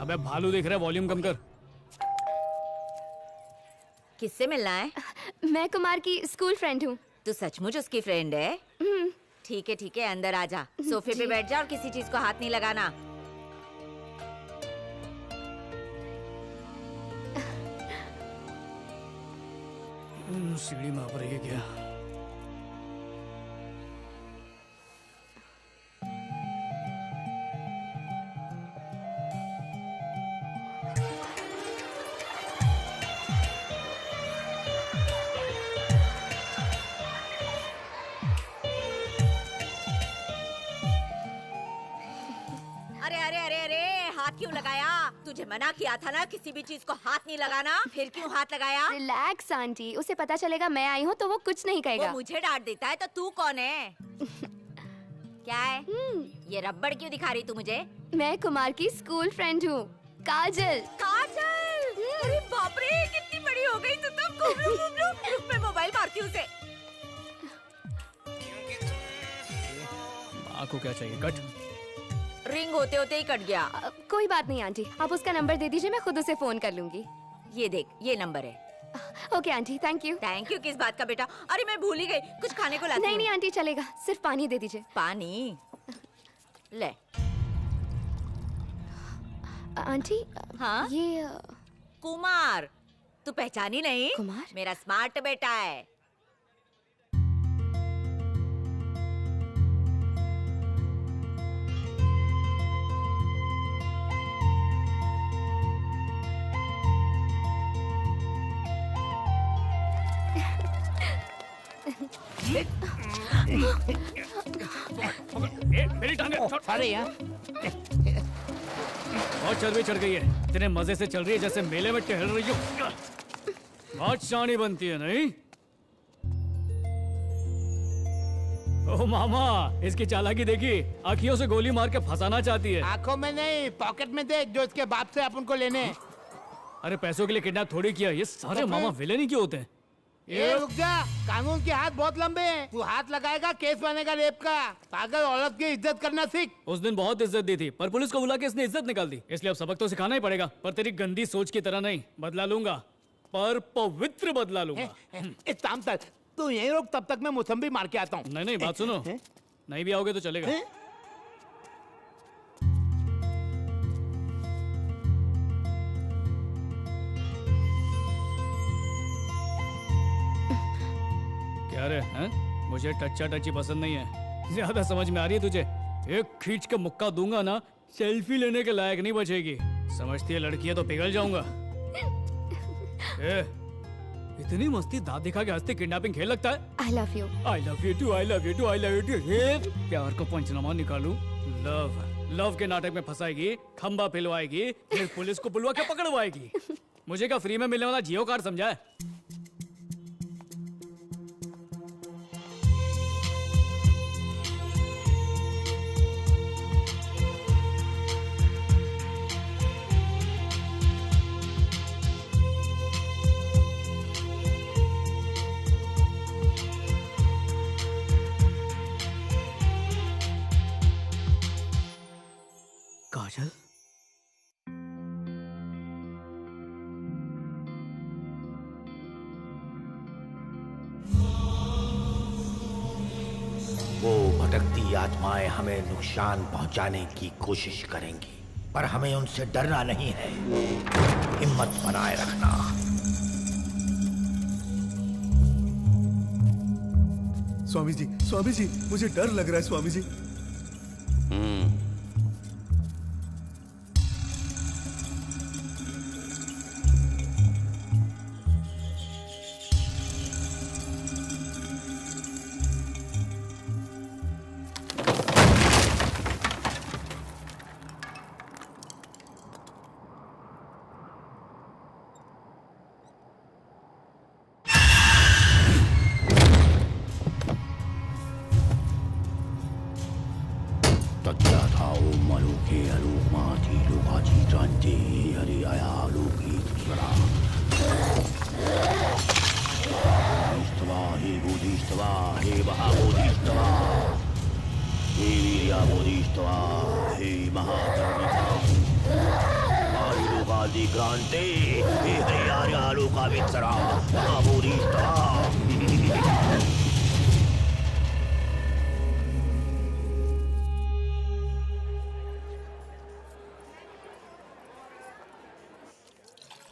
Speaker 5: अबे भालू देख रहा है, वॉल्यूम कम कर।
Speaker 8: किससे मिलना है?
Speaker 5: मैं कुमार की स्कूल फ्रेंड हूँ।
Speaker 8: तू सचमुच उसकी फ्रेंड है? ठीक है, अंदर आ जा, सोफे पे बैठ जा और किसी चीज को हाथ नहीं लगाना।
Speaker 12: सीढ़ी में आप रही है क्या?
Speaker 8: अरे हाथ क्यों लगाया? तुझे मना किया था ना किसी भी चीज को हाथ नहीं लगाना, फिर क्यों हाथ लगाया?
Speaker 5: रिलैक्स आंटी, उसे पता चलेगा मैं आई हूँ तो वो कुछ नहीं कहेगा।
Speaker 8: वो मुझे डांट देता है तो तू कौन है? क्या है? ये रबड़ क्यों दिखा रही तू मुझे?
Speaker 5: मैं कुमार की स्कूल फ्रेंड हूँ, काजल।
Speaker 8: काजल? अरे बाप रे, कितनी बड़ी हो गई तू तो। घूम लूं। रुक, मैं मोबाइल मारती हूँ उसे।
Speaker 12: माँ को क्या चाहिए? कट।
Speaker 8: रिंग होते होते ही कट गया।
Speaker 5: कोई बात नहीं आंटी, आप उसका नंबर दे दीजिए, मैं खुद उसे फोन कर लूंगी।
Speaker 8: ये देख, ये नंबर है।
Speaker 5: Okay aunty, thank you.
Speaker 8: Thank you किस बात का बेटा? अरे मैं भूल ही गई, कुछ खाने को लाती हूँ।
Speaker 5: नहीं आंटी चलेगा, सिर्फ पानी दे दीजिए।
Speaker 8: पानी? ले।
Speaker 5: आंटी।
Speaker 8: हाँ?
Speaker 5: ये
Speaker 8: कुमार, तू पहचानी नहीं?
Speaker 5: कुमार?
Speaker 8: मेरा स्मार्ट बेटा है।
Speaker 12: मेरी टांगे
Speaker 9: अरे यार,
Speaker 12: बहुत चर्बी चढ़ गई है, इतने मजे से चल रही है जैसे मेले में टहल रही हो। बहुत शानी बनती है नहीं? ओ मामा, इसकी चालाकी देखी, आँखियों से गोली मार के फंसाना चाहती है।
Speaker 9: आंखों में नहीं, पॉकेट में देख, जो इसके बाप से अपन को लेने।
Speaker 12: अरे पैसों के लिए किडनैप थोड़ी किया, ये सारे मामा विलेन ही क्यों होते हैं?
Speaker 9: ये रुक जा, कानून के हाथ बहुत लंबे हैं। तू हाथ लगाएगा केस बनेगा रेप का। पागल औरत की इज्जत करना सीख।
Speaker 12: उस दिन बहुत इज्जत दी थी, पर पुलिस को बुला के इसने इज्जत निकाल दी, इसलिए अब सबक तो सिखाना ही पड़ेगा। पर तेरी गंदी सोच की तरह नहीं, बदला लूंगा, पर पवित्र बदला लूंगा।
Speaker 9: तू यहीं रुक, तब तक मैं मौसम्बी मार के आता हूँ।
Speaker 12: नहीं नहीं, बात सुनो, नहीं भी आओगे तो चलेगा। क्या रे, हैं? मुझे टच्चा टच्ची पसंद नहीं है, ज्यादा समझ में आ रही है तुझे? एक खींच के मुक्का दूंगा ना, सेल्फी लेने के लायक नहीं बचेगी। समझती है लड़की है तो पिघल जाऊंगा। इतनी मस्ती दांत दिखा के हंसते किडनैपिंग खेल लगता है?
Speaker 5: I love you.
Speaker 12: I love you too, I love you too, I love you too। प्यार को पंचनामा निकालूं? लव के नाटक में फंसाएगी, खंबा पिलवाएगी, फिर पुलिस को बुलवा के पकड़वाएगी। मुझे क्या फ्री में मिलने वाला जियो कार्ड समझा है? काजल,
Speaker 9: वो भटकती आत्माएं हमें नुकसान पहुंचाने की कोशिश करेंगी, पर हमें उनसे डरना नहीं है, हिम्मत बनाए रखना।
Speaker 6: स्वामी जी, मुझे डर लग रहा है स्वामी जी।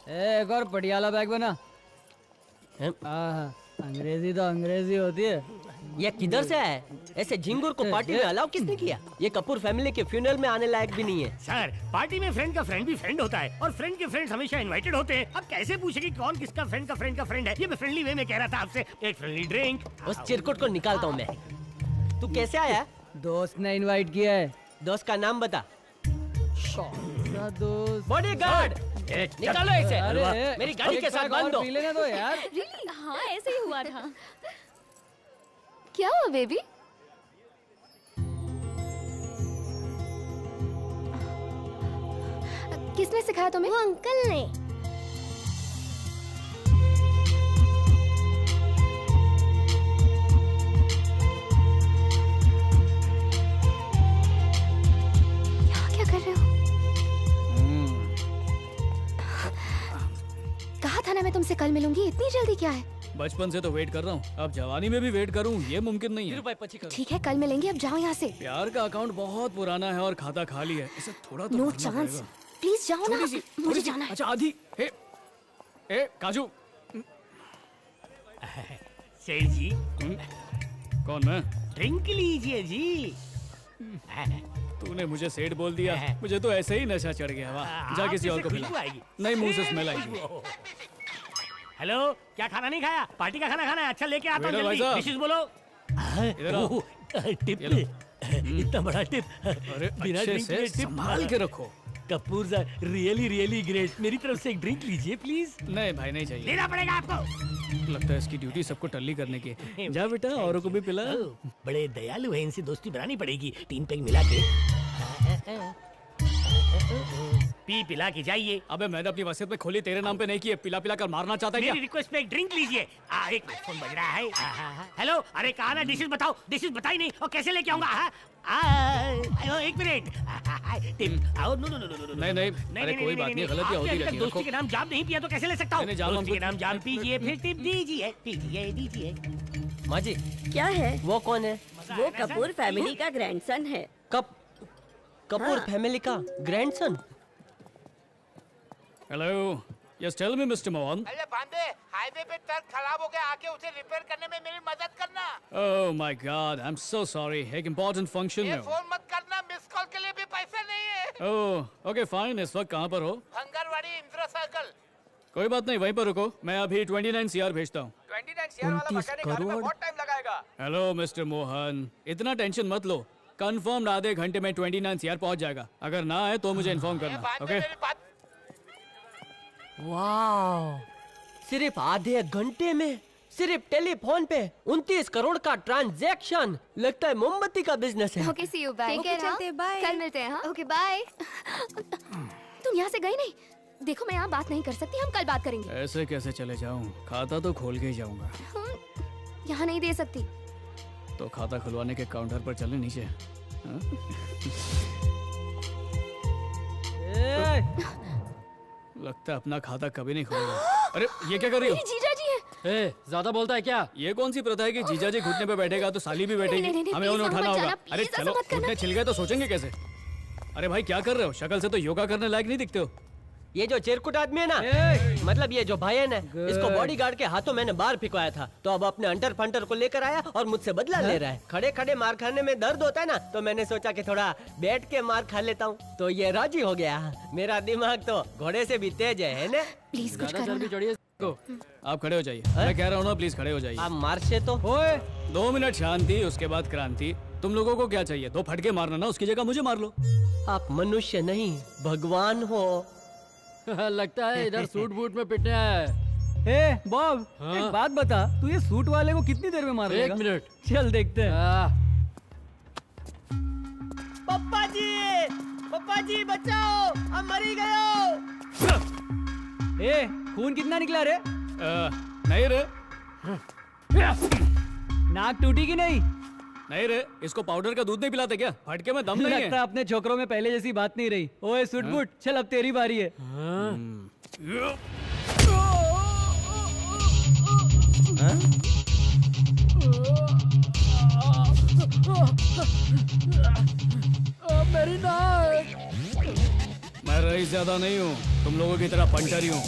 Speaker 13: एक और पटियाला बैग बना। अंग्रेजी तो अंग्रेजी होती है।
Speaker 21: ये किधर से है? ऐसे झिंगुर को पार्टी में अलाउ किसने किया? ये कपूर फैमिली के फ्यूनरल में आने लायक भी नहीं है।
Speaker 17: सर, पार्टी में फ्रेंड का फ्रेंड भी फ्रेंड होता है और फ्रेंड के फ्रेंड्स हमेशा इनवाइटेड होते हैं। अब कैसे पूछे कि कौन किसका फ्रेंड का फ्रेंड है? ये मैं फ्रेंडली वे में कह रहा था आपसे। एक फ्रेंडली ड्रिंक।
Speaker 21: उस चिरकुट को निकालता हूँ मैं। तू कैसे आया?
Speaker 13: दोस्त ने इनवाइट किया है।
Speaker 21: दोस्त का नाम बता।
Speaker 13: दोस्त
Speaker 21: बॉडीगार्ड। निकालो इसे। मेरी गाड़ी के साथ बांध दो।
Speaker 13: पी लेने दो यार।
Speaker 4: Really? हाँ, ऐसे ही हुआ था।
Speaker 5: क्या हुआ बेबी? किसने सिखाया तुम्हें?
Speaker 4: वो अंकल ने।
Speaker 5: यहाँ क्या कर रहे हो? कहा था ना मैं तुमसे कल मिलूंगी, इतनी जल्दी क्या है?
Speaker 12: बचपन से तो वेट कर रहा हूँ, अब जवानी में भी वेट करूँ ये मुमकिन नहीं है।
Speaker 5: ठीक है कल मिलेंगे, अब जाओ यहाँ से।
Speaker 12: प्यार का अकाउंट बहुत पुराना है और खाता खाली है, इसे थोड़ा तो
Speaker 5: नो
Speaker 12: भरना
Speaker 5: चांस,
Speaker 12: पड़ेगा।
Speaker 5: प्लीज जाओ ना, मुझे
Speaker 12: सी,
Speaker 5: जाना है।
Speaker 12: अच्छा आधी। ए काजू।
Speaker 17: सेठ जी।
Speaker 12: कौन मैं?
Speaker 17: ड्रिंक लीजिए जी।
Speaker 12: तूने मुझे सेठ बोल दिया, मुझे तो ऐसे ही नशा चढ़ गया। वाह, जा किसी और को पिला। नहीं, मुंह से स्मेल आएगी।
Speaker 17: हेलो, क्या खाना नहीं खाया? पार्टी का खाना खाना है। अच्छा लेके आता हूँ
Speaker 12: वेटर भाई
Speaker 17: जल्दी।
Speaker 12: साहब।
Speaker 17: डिशेस बोलो।
Speaker 12: इधर आओ।
Speaker 17: टिप, इतना बड़ा टिप।
Speaker 12: अरे
Speaker 17: बिना
Speaker 12: अच्छे
Speaker 17: ड्रिंक
Speaker 12: से
Speaker 17: के टिप
Speaker 12: संभाल के रखो।
Speaker 17: Kapoor sir, really great. मेरी तरफ से एक ड्रिंक लीजिए प्लीज।
Speaker 12: नहीं भाई नहीं चाहिए।
Speaker 17: लेना पड़ेगा आपको।
Speaker 12: लगता है इसकी ड्यूटी सबको टल्ली करने की है। जा बेटा, औरों को भी पिला।
Speaker 17: बड़े दयालु है, इनसे दोस्ती बनानी पड़ेगी। 3 पैक मिला के। पी पिला के जाइए।
Speaker 12: अबे मैंने अपनी वसीयत में खोली तेरे नाम पे नहीं की है। पिला पिला कर मारना चाहता है क्या?
Speaker 17: मेरी रिक्वेस्ट पे एक ड्रिंक लीजिए। एक मिनट, फोन बज रहा है। हेलो, अरे कहा ना डिशेस बताओ। डिशेस बताई नहीं और कैसे लेके आऊंगा? एक मिनट। आओ। No no no no.
Speaker 12: नहीं, अरे कोई बात नहीं, गलतियां होती रहती हैं।
Speaker 17: दोस्ती के नाम जाम नहीं पिया तो कैसे ले सकता हूँ? दोस्ती के नाम जाम पीजिए, फिर टिप दीजिए। दीजिए।
Speaker 21: माँ जी,
Speaker 3: क्या है?
Speaker 21: वो कौन है?
Speaker 3: वो कपूर फैमिली का ग्रैंडसन है।
Speaker 21: कपूर फैमिली का grandson?
Speaker 12: Hello, yes tell me mister Mohan.
Speaker 9: अरे बांदे, हाईवे पे ट्रक खराब हो गया, आके उसे रिपेयर करने में मेरी मदद करना।
Speaker 12: Oh my God, I am so sorry. एक इम्पोर्टेंट फंक्शन में
Speaker 9: ये
Speaker 12: हूँ।
Speaker 9: फोन मत करना, मिस कॉल के लिए भी पैसे नहीं है।
Speaker 12: Oh okay fine. इस वक्त कहाँ पर हो?
Speaker 9: हंगरवाड़ी इंदिरा सर्कल।
Speaker 12: कोई बात नहीं, वहीं पर रुको। मैं अभी 29 CR भेजता हूँ।
Speaker 19: 29 CR वाला मैकेनिक आने में बहुत टाइम लगाएगा।
Speaker 12: हेलो मिस्टर मोहन, इतना टेंशन मत लो। कंफर्म आधे घंटे में 29 CR पहुँच जाएगा। अगर ना आए तो मुझे इन्फॉर्म करना, ओके?
Speaker 21: वाह, सिर्फ आधे घंटे में, सिर्फ टेलीफोन पे 29 करोड़ का ट्रांजैक्शन। लगता है मोमबत्ती का बिजनेस है।
Speaker 5: Okay see you, bye.
Speaker 4: चलते, बाय।
Speaker 5: कल मिलते हैं। हाँ ओके बाय। तुम यहाँ से गई नहीं? देखो मैं यहाँ बात नहीं कर सकती, हम कल बात करेंगे।
Speaker 12: ऐसे कैसे चले जाऊँ? खाता तो खोल के ही जाऊंगा।
Speaker 5: यहाँ नहीं दे सकती।
Speaker 12: तो खाता खुलवाने के काउंटर पर चले नीचे। हाँ? लगता है अपना खाता कभी नहीं खोलेगा। अरे ये क्या कर रही हो?
Speaker 5: जीजा जी है।
Speaker 12: ज्यादा बोलता है क्या? ये कौन सी प्रथा है कि जीजा जी घुटने पे बैठेगा तो साली भी बैठेगी?
Speaker 5: नहीं,
Speaker 12: हमें उन्हें उठाना होगा। अरे चलो,
Speaker 5: मत करना।
Speaker 12: घुटने छिल गए तो सोचेंगे कैसे? अरे भाई क्या कर रहे हो? शक्ल से तो योगा करने लायक नहीं दिखते हो।
Speaker 21: ये जो चिरकुट आदमी है ना, मतलब ये जो भाई है ना, इसको बॉडीगार्ड के हाथों मैंने बाहर फिकवाया था, तो अब अपने अंटर फंटर को लेकर आया और मुझसे बदला ले रहा है। खड़े खड़े मार खाने में दर्द होता है ना, तो मैंने सोचा कि थोड़ा बैठ के मार खा लेता हूँ, तो ये राजी हो गया। मेरा दिमाग तो घोड़े से भी तेज है ना?
Speaker 5: प्लीज कुछ
Speaker 12: आप खड़े हो जाइए। मैं कह रहा हूँ ना, प्लीज खड़े हो जाइए।
Speaker 21: आप मार से तो
Speaker 12: 2 मिनट शांति, उसके बाद क्रांति। तुम लोगों को क्या चाहिए? 2 फटके मारना ना, उसकी जगह मुझे मार लो।
Speaker 21: आप मनुष्य नहीं भगवान हो।
Speaker 13: लगता है इधर सूट बूट में पिटने आया है। ए बॉब, एक बात बता, तू ये सूट वाले को कितनी देर में मार लेगा? 1 मिनट, चल देखते हैं।
Speaker 21: पप्पा जी बचाओ, हम मर ही गए।
Speaker 13: ए खून कितना निकला रे?
Speaker 12: नहीं रे।
Speaker 13: नाक टूटी कि नहीं?
Speaker 12: नहीं रे, इसको पाउडर का दूध नहीं पिलाते क्या? फटके में दम नहीं है।
Speaker 13: लगता है अपने छोकरों में पहले जैसी बात नहीं रही। ओए सूट बूट, चल अब तेरी बारी है।
Speaker 12: मेरी नाक। मैं रईस ज्यादा नहीं हूँ, तुम लोगों की तरह पंटरी हूँ।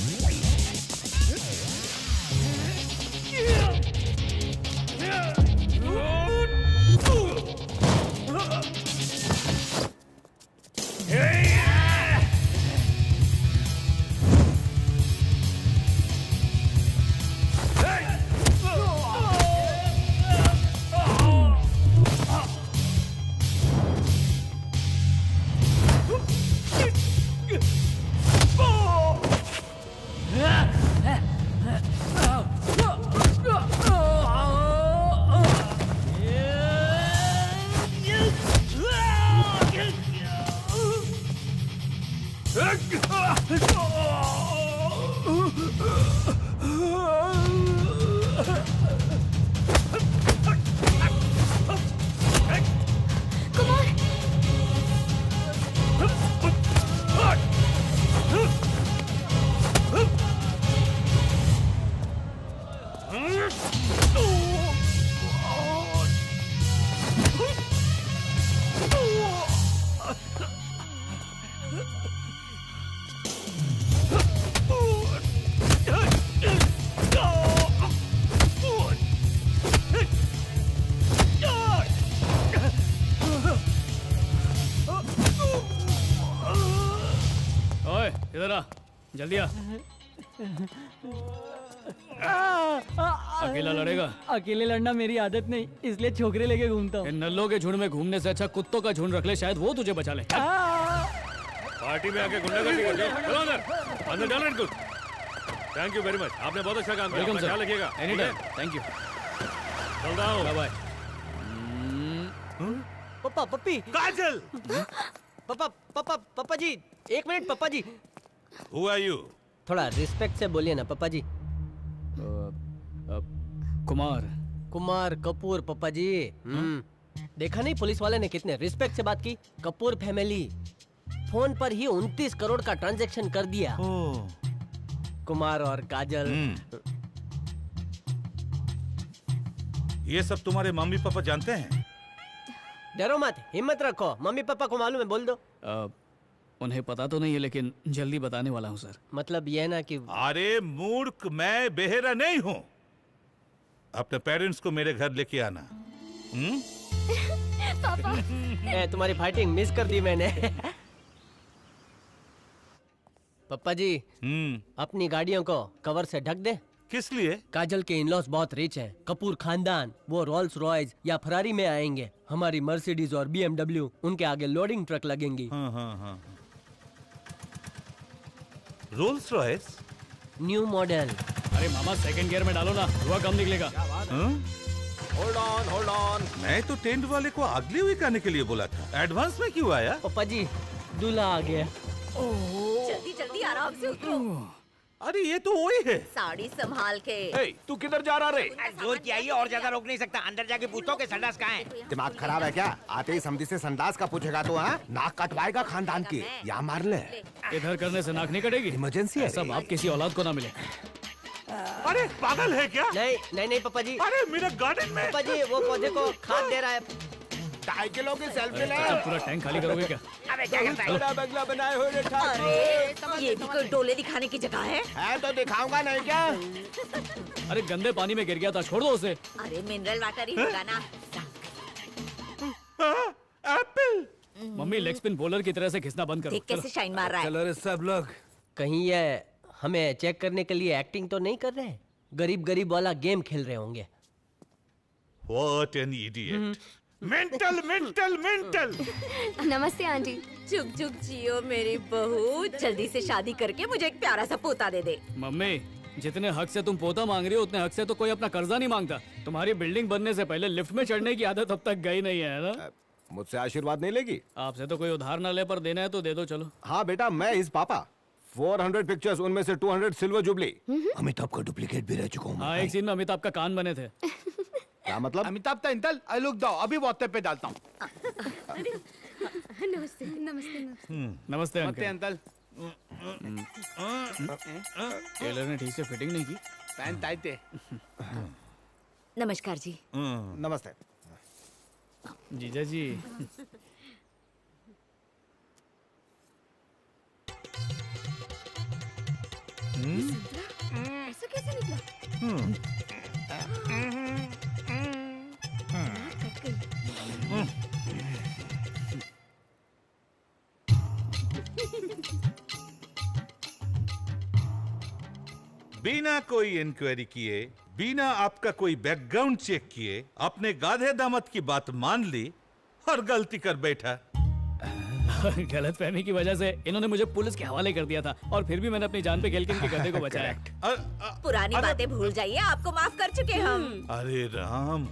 Speaker 12: इधर आ, जल्दी आ। अकेला लड़ेगा?
Speaker 13: अकेले लड़ना मेरी आदत नहीं, इसलिए छोकरे लेके घूमता हूँ।
Speaker 12: इन नल्लों के झुंड में घूमने से अच्छा कुत्तों का झुंड रख ले, शायद वो तुझे बचा ले।
Speaker 16: पार्टी में आके गुंडागर्दी कर दो। चलो अंदर डालो इनको। थैंक यू वेरी मच, आपने बहुत अच्छा काम किया।
Speaker 12: वेलकम सर,
Speaker 16: ख्याल रखिएगा।
Speaker 12: Any time. Thank you.
Speaker 16: चल रहा हूँ।
Speaker 12: Bye bye.
Speaker 21: पापा पप्पी
Speaker 16: काजल।
Speaker 21: पापा जी एक मिनट पापा जी।
Speaker 14: Who are you?
Speaker 21: थोड़ा रिस्पेक्ट से बोलिए ना पापा जी। कुमार कपूर पापा जी। देखा नहीं पुलिस वाले ने कितने रिस्पेक्ट से बात की। कपूर फैमिली फोन पर ही 29 करोड़ का ट्रांजैक्शन कर दिया। कुमार और काजल।
Speaker 14: ये सब तुम्हारे मम्मी पापा जानते हैं?
Speaker 21: डरो मत, हिम्मत रखो, मम्मी पापा को मालूम है, बोल दो।
Speaker 12: उन्हें पता तो नहीं है, लेकिन जल्दी बताने वाला हूँ सर।
Speaker 21: मतलब ये ना कि
Speaker 14: अरे मूर्ख, मैं बेहरा नहीं हूँ। अपने पेरेंट्स को मेरे घर लेके आना।
Speaker 21: पापा। तुम्हारी फाइटिंग मिस कर दी मैंने। पापा जी अपनी गाड़ियों को कवर से ढक दे।
Speaker 14: किस लिए?
Speaker 21: काजल के इन-लॉज बहुत रिच हैं। कपूर खानदान, वो रोल्स रॉयस या फरारी में आएंगे। हमारी मर्सिडीज और BMW उनके आगे लोडिंग ट्रक लगेंगी।
Speaker 14: हाँ। Rolls Royce
Speaker 21: new model.
Speaker 12: अरे मामा सेकंड गियर में डालो ना, धुआं कम निकलेगा।
Speaker 14: Hold on. मैं तो टेंट वाले को अगले वीक आने के लिए बोला था। एडवांस में क्यों आया?
Speaker 21: पापा जी दूल्हा आ गया।
Speaker 8: जल्दी जल्दी आराम से उतरो।
Speaker 14: अरे ये तो वही है।
Speaker 8: साड़ी संभाल के।
Speaker 7: तू किधर जा रहा रे?
Speaker 9: जोर की आई और ज्यादा रोक नहीं सकता। अंदर जाके पूछो कि संडास कहाँ है।
Speaker 7: दिमाग खराब है क्या? आते ही समझी से संडास का पूछेगा तो हाँ नाक कटवाएगा खानदान की। या मार ले।
Speaker 12: इधर करने से नाक नहीं कटेगी।
Speaker 7: इमरजेंसी है।
Speaker 12: सब आप किसी औलाद को ना मिले।
Speaker 14: अरे पागल है क्या?
Speaker 21: नहीं पापा जी।
Speaker 14: अरे मेरे गार्डन में।
Speaker 21: पापा जी वो पौधे को खाद दे रहा है।
Speaker 7: 2.5 किलो की सेल्फी ले।
Speaker 12: पूरा टैंक खाली करोगे क्या?
Speaker 9: अबे क्या करता है?
Speaker 7: बड़ा बंगला बनाए हुए रे ठाकुर।
Speaker 8: अरे ये भी कोई डोले दिखाने की जगह है?
Speaker 7: तो दिखाऊंगा नहीं क्या?
Speaker 12: अरे गंदे पानी में गिर गया था, छोड़ दो उसे।
Speaker 8: अरे मिनरल वाटर ही होगा ना।
Speaker 14: Apple.
Speaker 12: Mummy leg spin bowler की तरह से खिसना बंद करो।
Speaker 8: देख कैसे शाइन मार रहा है।
Speaker 21: चलो रे सब लोग। कहीं ये हमें चेक करने के लिए एक्टिंग तो नहीं कर रहे हैं? गरीब वाला गेम खेल रहे होंगे।
Speaker 14: What an idiot. मेंटल।
Speaker 5: नमस्ते आंटी।
Speaker 8: चुप चुप जियो मेरी बहू। जल्दी से शादी करके मुझे एक प्यारा सा पोता दे दे।
Speaker 12: मम्मी जितने हक से तुम पोता मांग रही हो उतने हक से तो कोई अपना कर्जा नहीं मांगता। तुम्हारी बिल्डिंग बनने से पहले लिफ्ट में चढ़ने की आदत अब तक गई नहीं है ना?
Speaker 7: मुझसे आशीर्वाद नहीं लेगी?
Speaker 12: आपसे तो कोई उधार ना ले, पर देना है तो दे दो। चलो।
Speaker 7: हाँ बेटा, मैं इस पापा 400 पिक्चर्स, उनमें से 200 सिल्वर जुबली। अमिताभ का डुप्लीकेट भी रह चुका हूँ।
Speaker 12: हाँ, एक सीन में अमिताभ का कान बने थे।
Speaker 7: क्या मतलब?
Speaker 9: अमिताभ का इंतल आई लुक दो, अभी व्हाट्सएप पे डालता हूँ।
Speaker 12: नमस्ते अंकल। टेलर ने ठीक से फिटिंग नहीं की।
Speaker 9: पैंट टाइट है।
Speaker 8: नमस्कार जी।
Speaker 7: नमस्ते
Speaker 12: जीजा जी।
Speaker 4: ऐसा कैसे निकला?
Speaker 14: बिना कोई इंक्वायरी किए, बिना आपका कोई बैकग्राउंड चेक किए अपने गाधे दामद की बात मान ली और गलती कर बैठा।
Speaker 12: गलतफहमी की वजह से इन्होंने मुझे पुलिस के हवाले कर दिया था और फिर भी मैंने अपनी जान पे खेल के इनके गधे को बचाया।
Speaker 8: पुरानी बातें भूल जाइए, आपको माफ कर चुके हम।
Speaker 14: अरे राम,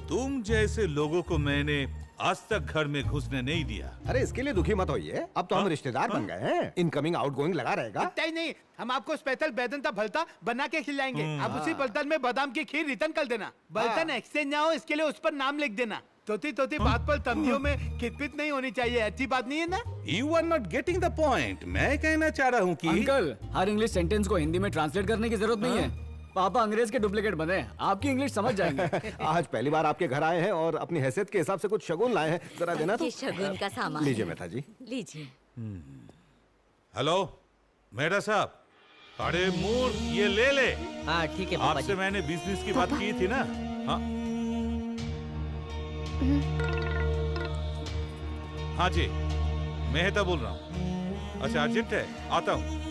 Speaker 14: तुम जैसे लोगों को मैंने आज तक घर में घुसने नहीं दिया।
Speaker 7: अरे इसके लिए दुखी मत होइए, अब तो हम रिश्तेदार बन गए हैं। इनकमिंग आउटगोइंग लगा रहेगा।
Speaker 9: नहीं, हम आपको स्पेशल बैदंता भलता बना के खिलाएंगे। आप उसी बर्तन में बादाम की खीर रिटर्न कर देना। बर्तन एक्सचेंज ना हो इसके लिए उस पर नाम लिख देना। तोती बात पर तमदियों में खिटपिट नहीं होनी चाहिए। अच्छी बात नहीं है ना?
Speaker 14: You are not getting the point. मैं कहना चाह रहा हूँ कि
Speaker 12: अंकल, हर इंग्लिश सेंटेंस को हिंदी में ट्रांसलेट करने की जरूरत नहीं है। पापा अंग्रेज के डुप्लीकेट बने, आपकी इंग्लिश समझ जाएंगे।
Speaker 7: आज पहली बार आपके घर आए हैं और अपनी हैसियत के हिसाब से कुछ शगुन लाए हैं। जरा देना तो।
Speaker 8: ये शगुन का सामान।
Speaker 7: लीजिए मेहता जी।
Speaker 8: लीजिए।
Speaker 14: हेलो मेहता साहब। अरे मूर्ख, ये ले ले।
Speaker 21: हाँ ठीक है।
Speaker 14: आपसे मैंने बिजनेस की बात की थी ना? हाँ जी, मेहता बोल रहा हूँ। अच्छा अर्जेंट है, आता हूँ।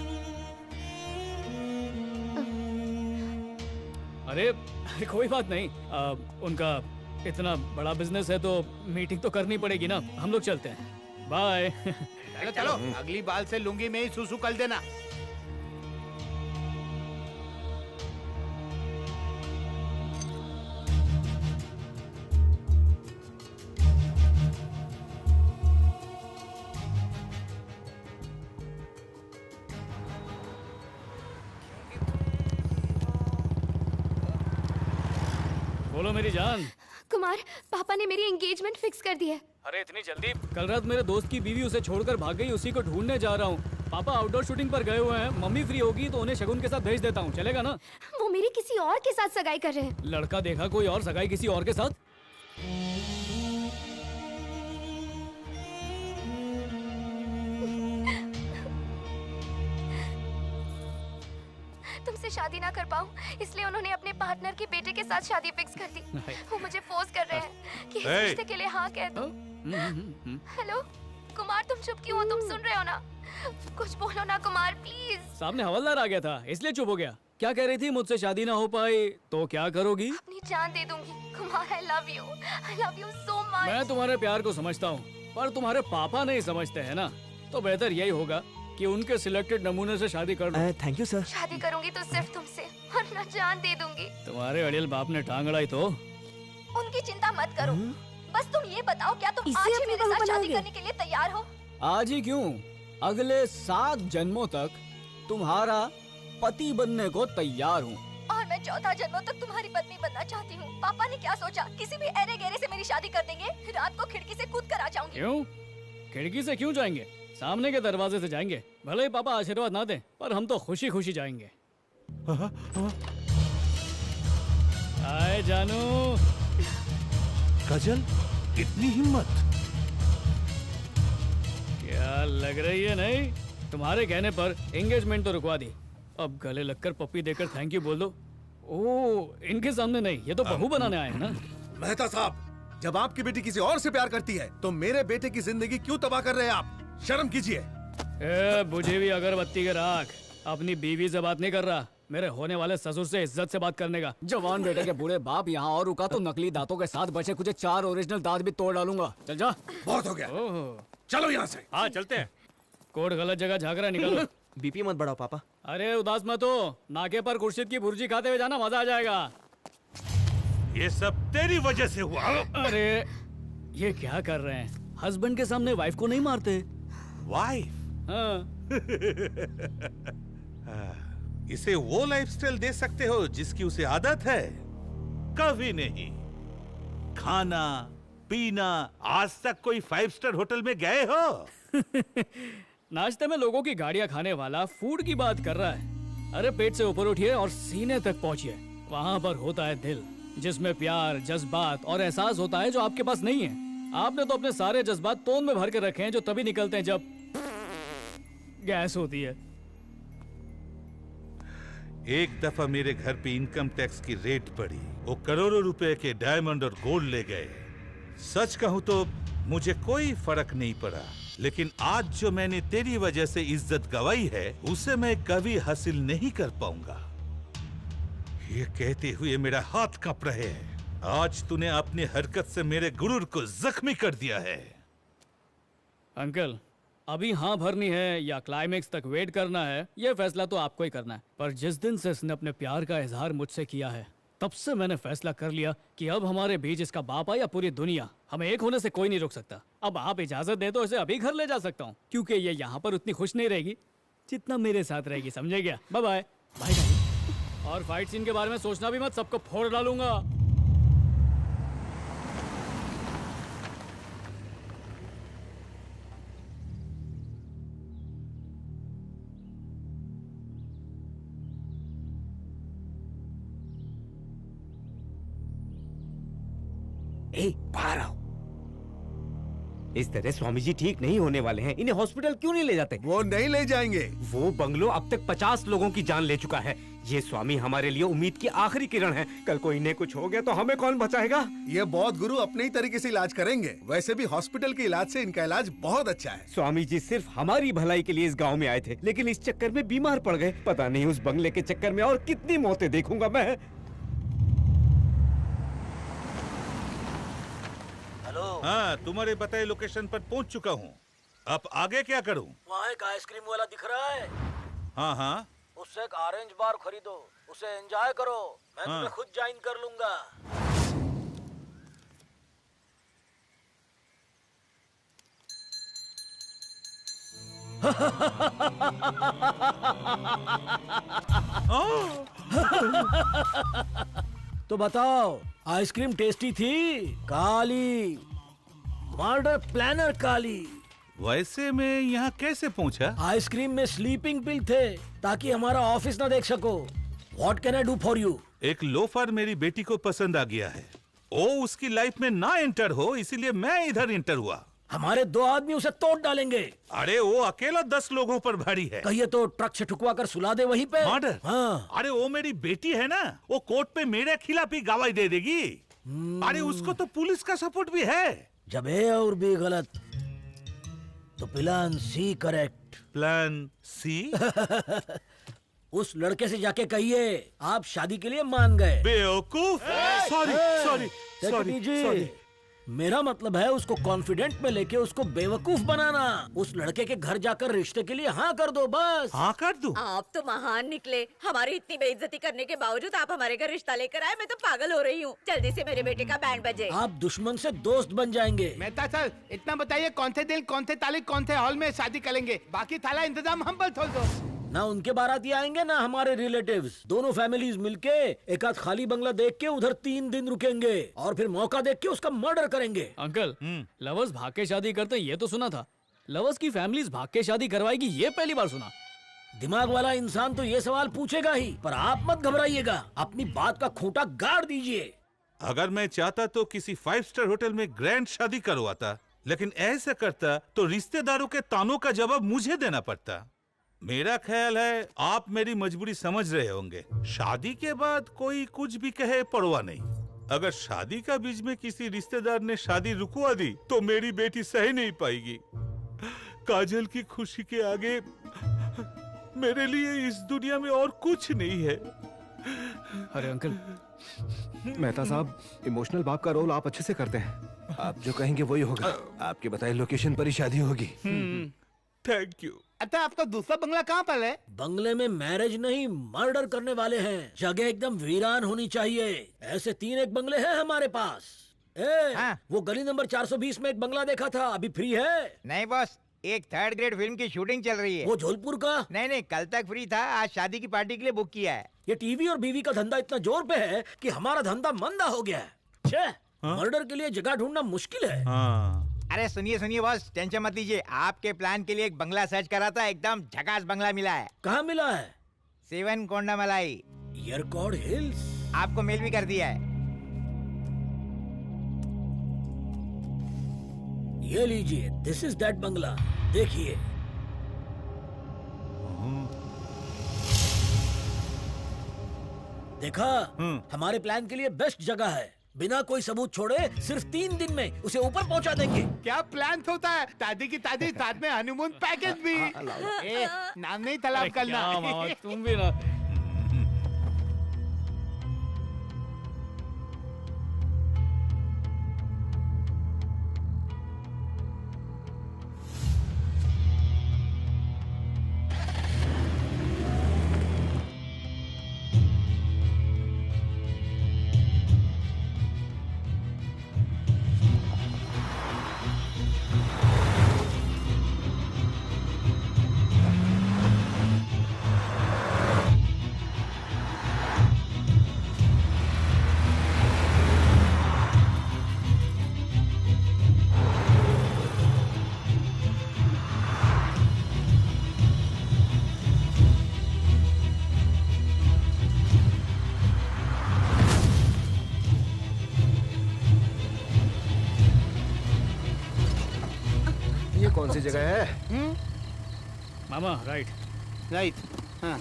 Speaker 12: अरे कोई बात नहीं, उनका इतना बड़ा बिजनेस है तो मीटिंग तो करनी पड़ेगी ना। हम लोग चलते हैं। बाय।
Speaker 9: चलो अगली बाल से लुंगी में ही सुसु कर देना।
Speaker 12: बोलो मेरी जान।
Speaker 5: कुमार, पापा ने मेरी एंगेजमेंट फिक्स कर दी है।
Speaker 12: अरे इतनी जल्दी? कल रात मेरे दोस्त की बीवी उसे छोड़कर भाग गई, उसी को ढूंढने जा रहा हूँ। पापा आउटडोर शूटिंग पर गए हुए हैं, मम्मी फ्री होगी तो उन्हें शगुन के साथ भेज देता हूँ, चलेगा ना?
Speaker 5: वो मेरी किसी और के साथ सगाई कर रहे हैं।
Speaker 12: लड़का देखा कोई और सगाई किसी और के साथ?
Speaker 5: तुमसे शादी ना कर पाऊँ इसलिए उन्होंने अपने पार्टनर के बेटे के साथ शादी फिक्स कर दी। वो मुझे फोर्स कर रहे हैं कि इस रिश्ते के लिए हाँ कह दो। हेलो कुमार, तुम चुप क्यों हो? तुम सुन रहे हो ना? कुछ बोलो ना कुमार, प्लीज।
Speaker 12: सामने हवलदार आ गया था इसलिए चुप हो गया। क्या कह रही थी? मुझसे शादी ना हो पाई तो क्या करोगी?
Speaker 5: अपनी जान दे दूंगी। Kumar, I love you so much।
Speaker 12: मैं तुम्हारे प्यार को समझता हूँ पर तुम्हारे पापा नहीं समझते हैं ना, तो बेहतर यही होगा कि उनके सिलेक्टेड नमूने से शादी कर लो।
Speaker 15: Thank you sir.
Speaker 5: शादी करूंगी तो सिर्फ तुमसे, वरना जान दे दूंगी।
Speaker 12: तुम्हारे अड़ियल बाप ने टांग अड़ाई तो?
Speaker 5: उनकी चिंता मत करो, बस तुम ये बताओ क्या तुम आज ही मेरे साथ शादी करने के लिए तैयार हो?
Speaker 12: आज ही क्यों, अगले 7 जन्मों तक तुम्हारा पति बनने को तैयार हूँ।
Speaker 5: और मैं 4था जन्मों तक तुम्हारी पत्नी बनना चाहती हूँ। पापा ने क्या सोचा, किसी भी अरे गहरे से मेरी शादी कर देंगे? रात को खिड़की से कूद कर आ जाऊंगी।
Speaker 12: क्यों? खिड़की से क्यों जाएंगे? सामने के दरवाजे से जाएंगे। भले ही पापा आशीर्वाद ना दें पर हम तो खुशी खुशी जाएंगे। आए जानू।
Speaker 14: काजल, इतनी हिम्मत?
Speaker 12: क्या लग रही है? नहीं, तुम्हारे कहने पर एंगेजमेंट तो रुकवा दी। अब गले लगकर पप्पी देकर थैंक यू बोल दो। ओह, इनके सामने नहीं, ये तो बहू बनाने आए हैं ना।
Speaker 6: मेहता साहब, जब आपकी बेटी किसी और से प्यार करती है तो मेरे बेटे की जिंदगी क्यों तबाह कर रहे हैं आप? शर्म कीजिए।
Speaker 12: बुझी हुई अगरबत्ती के राख, अपनी बीवी से बात नहीं कर रहा, मेरे होने वाले ससुर से इज्जत से बात करने का। जवान बेटे के बूढ़े बाप यहाँ और रुका तो नकली दांतों के साथ बचे कुछ 4 ओरिजिनल दांत भी तोड़ डालूंगा। चल जा।
Speaker 6: बहुत हो गया, चलो यहाँ से।
Speaker 12: हाँ चलते हैं। कोर्ट गलत जगह झाँक रहा, निकलो।
Speaker 15: बीपी मत बढ़ाओ पापा।
Speaker 12: अरे उदास मत हो, नाके पर खुर्शीद की भुर्जी खाते हुए जाना, मजा आ जाएगा।
Speaker 14: ये सब तेरी वजह से हुआ।
Speaker 12: अरे ये क्या कर रहे हैं? हस्बैंड के सामने वाइफ को नहीं मारते।
Speaker 14: वाइफ?
Speaker 12: हाँ।
Speaker 14: इसे वो लाइफस्टाइल दे सकते हो जिसकी उसे आदत है? कभी नहीं। खाना पीना, आज तक कोई 5 स्टार होटल में गए हो?
Speaker 12: नाश्ते में लोगों की गाड़ियां खाने वाला फूड की बात कर रहा है। अरे पेट से ऊपर उठिए और सीने तक पहुंचिए, वहां पर होता है दिल, जिसमें प्यार, जज्बात और एहसास होता है जो आपके पास नहीं है। आपने तो अपने सारे जज्बात तोन में भर के रखे हैं जो तभी निकलते हैं जब गैस होती है।
Speaker 14: एक दफा मेरे घर पे इनकम टैक्स की रेड पड़ी, वो करोड़ों रुपए के डायमंड और गोल्ड ले गए। सच कहूं तो मुझे कोई फर्क नहीं पड़ा, लेकिन आज जो मैंने तेरी वजह से इज्जत गंवाई है उसे मैं कभी हासिल नहीं कर पाऊंगा। ये कहते हुए मेरा हाथ कांप रहे हैं। आज तूने अपनी हरकत से मेरे गुरूर को जख्मी कर दिया है।
Speaker 12: अंकल, अभी हाँ भरनी है या क्लाइमेक्स तक वेट करना है, यह फैसला तो आपको ही करना है। पर जिस दिन से इसने अपने प्यार का इजहार मुझसे किया है, तब से मैंने फैसला कर लिया कि अब हमारे बीच इसका बाप या पूरी दुनिया, हमें एक होने से कोई नहीं रोक सकता। अब आप इजाजत दे तो इसे अभी घर ले जा सकता हूँ, क्योंकि ये यहाँ पर उतनी खुश नहीं रहेगी जितना मेरे साथ रहेगी। समझे क्या? Bye bye. बाय। और फाइट सीन के बारे में सोचना भी मत, सबको फोड़ डालूंगा।
Speaker 19: बाहर आओ। इस तरह स्वामी जी ठीक नहीं होने वाले हैं, इन्हें हॉस्पिटल क्यों नहीं ले जाते?
Speaker 6: वो नहीं ले जाएंगे।
Speaker 19: वो बंगलो अब तक 50 लोगों की जान ले चुका है। ये स्वामी हमारे लिए उम्मीद की आखिरी किरण है। कल को इन्हें कुछ हो गया तो हमें कौन बचाएगा?
Speaker 6: ये बौद्ध गुरु अपने ही तरीके से इलाज करेंगे। वैसे भी हॉस्पिटल के इलाज से इनका इलाज बहुत अच्छा है।
Speaker 19: स्वामी जी सिर्फ हमारी भलाई के लिए इस गाँव में आए थे, लेकिन इस चक्कर में बीमार पड़ गए। पता नहीं उस बंगले के चक्कर में और कितनी मौतें देखूंगा मैं।
Speaker 14: हाँ, तुम्हारे बताए लोकेशन पर पहुंच चुका हूँ। अब आगे क्या करूँ?
Speaker 2: वहाँ एक आइसक्रीम वाला दिख रहा है।
Speaker 14: हाँ हाँ,
Speaker 2: उससे एक ऑरेंज बार खरीदो, उसे एंजॉय करो। मैं तुम्हें खुद ज्वाइन कर लूंगा।
Speaker 17: तो बताओ, आइसक्रीम टेस्टी थी? काली, मर्डर प्लानर काली।
Speaker 14: वैसे मैं यहाँ कैसे पहुँचा?
Speaker 17: आइसक्रीम में स्लीपिंग पिल थे ताकि हमारा ऑफिस ना देख सको। What can I do for you?
Speaker 14: एक लोफर मेरी बेटी को पसंद आ गया है। वो उसकी लाइफ में ना एंटर हो, इसीलिए मैं इधर एंटर हुआ।
Speaker 17: हमारे 2 आदमी उसे तोड़ डालेंगे।
Speaker 14: अरे वो अकेला 10 लोगों पर भारी है।
Speaker 17: कहिए तो ट्रक से ठुकवा कर सुला दे वहीं पे।
Speaker 14: मर्डर?
Speaker 17: हाँ।
Speaker 14: अरे वो मेरी बेटी है ना, वो कोर्ट पे मेरे खिलाफ ही गवाही दे देगी। अरे उसको तो पुलिस का सपोर्ट भी है।
Speaker 17: जब ए और बी गलत तो plan C correct.
Speaker 14: Plan C?
Speaker 17: उस लड़के से जाके कहिए आप शादी के लिए मान गए।
Speaker 14: बेवकूफ। सॉरी।
Speaker 17: मेरा मतलब है उसको कॉन्फिडेंट में लेके उसको बेवकूफ बनाना। उस लड़के के घर जाकर रिश्ते के लिए हाँ कर दो बस।
Speaker 14: हाँ कर दूं?
Speaker 8: आप तो महान निकले। हमारी इतनी बेइज्जती करने के बावजूद आप हमारे घर रिश्ता लेकर आए। मैं तो पागल हो रही हूँ। जल्दी से मेरे बेटे का बैंड बजे।
Speaker 17: आप दुश्मन से दोस्त बन जाएंगे।
Speaker 9: मेहता सर, इतना बताइए कौन से दिन, कौन से तारीख, कौन से हॉल में शादी करेंगे? बाकी थाला इंतजाम हम पर छोड़ दो।
Speaker 17: ना उनके बाराती आएंगे ना हमारे रिलेटिव्स। दोनों फैमिलीज मिलके एक आध खाली बंगला देख के उधर 3 दिन रुकेंगे और फिर मौका देख के उसका मर्डर करेंगे।
Speaker 12: अंकल, लवर्स भाग के शादी करते ये तो सुना था, लवर्स की फैमिलीज भाग के शादी करवाएगी ये पहली बार सुना।
Speaker 17: दिमाग वाला इंसान तो ये सवाल पूछेगा ही, पर आप मत घबराइएगा, अपनी बात का खूंटा गाड़ दीजिए।
Speaker 14: अगर मैं चाहता तो किसी 5 स्टार होटल में ग्रैंड शादी करवाता, लेकिन ऐसा करता तो रिश्तेदारों के तानों का जवाब मुझे देना पड़ता। मेरा ख्याल है आप मेरी मजबूरी समझ रहे होंगे। शादी के बाद कोई कुछ भी कहे परवाह नहीं। अगर शादी का बीच में किसी रिश्तेदार ने शादी रुकवा दी तो मेरी बेटी सह नहीं पाएगी। काजल की खुशी के आगे मेरे लिए इस दुनिया में और कुछ नहीं है।
Speaker 12: अरे अंकल।
Speaker 7: मेहता साहब, इमोशनल बाप का रोल आप अच्छे से करते हैं। आप जो कहेंगे वही होगा। आपके बताए लोकेशन पर ही शादी होगी।
Speaker 14: Thank you.
Speaker 9: अच्छा, आपका दूसरा बंगला कहाँ पर है?
Speaker 17: बंगले में मैरिज नहीं, मर्डर करने वाले हैं। जगह एकदम वीरान होनी चाहिए। ऐसे 3 एक बंगले हैं हमारे पास। वो गली नंबर 420 में एक बंगला देखा था, अभी फ्री है?
Speaker 10: नहीं बॉस, एक 3rd ग्रेड फिल्म की शूटिंग चल रही है।
Speaker 17: वो जौलपुर का?
Speaker 10: नहीं, कल तक फ्री था, आज शादी की पार्टी के लिए बुक किया है।
Speaker 17: ये टीवी और बीवी का धंधा इतना जोर पे है कि हमारा धंधा मंदा हो गया है। मर्डर के लिए जगह ढूंढना मुश्किल है।
Speaker 10: अरे सुनिए बॉस, टेंशन मत लीजिए। आपके प्लान के लिए एक बंगला सर्च करा था, एकदम झकास बंगला मिला है।
Speaker 17: कहाँ मिला है?
Speaker 10: 7 कोंडामलाई,
Speaker 17: यरकॉर्ड हिल्स।
Speaker 10: आपको मेल भी कर दिया है।
Speaker 17: ये लीजिए, दिस इज दैट बंगला, देखिए। देखा? हमारे प्लान के लिए बेस्ट जगह है। बिना कोई सबूत छोड़े सिर्फ 3 दिन में उसे ऊपर पहुंचा देंगे।
Speaker 9: क्या प्लान होता है? दादी की दादी, साथ में हनीमून पैकेज भी। नाम नहीं तलाब करना।
Speaker 12: तुम भी ना।
Speaker 7: कौन सी जगह है?
Speaker 12: मामा, राइट।
Speaker 9: हाँ।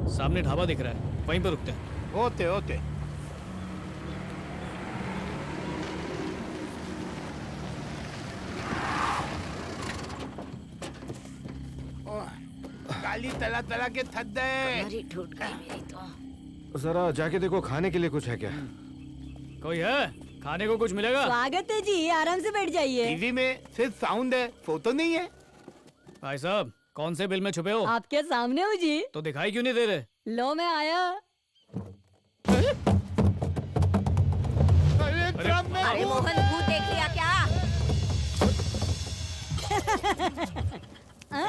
Speaker 12: सामने ढाबा दिख रहा है, वहीं पर रुकते हैं।
Speaker 9: ओके। गाली तला के थक गए।
Speaker 3: टूट गई मेरी तो।
Speaker 7: जरा जाके देखो, खाने के लिए कुछ है क्या?
Speaker 12: कोई है? खाने को कुछ मिलेगा?
Speaker 3: स्वागत है जी, आराम से बैठ जाइए।
Speaker 9: टीवी में सिर्फ साउंड है, फोटो नहीं है।
Speaker 12: भाई साहब, कौन से बिल में छुपे हो?
Speaker 3: आपके सामने हूँ जी।
Speaker 12: तो दिखाई क्यों नहीं दे रहे?
Speaker 3: लो मैं आया।
Speaker 8: अरे मोहन, भूत देख लिया क्या?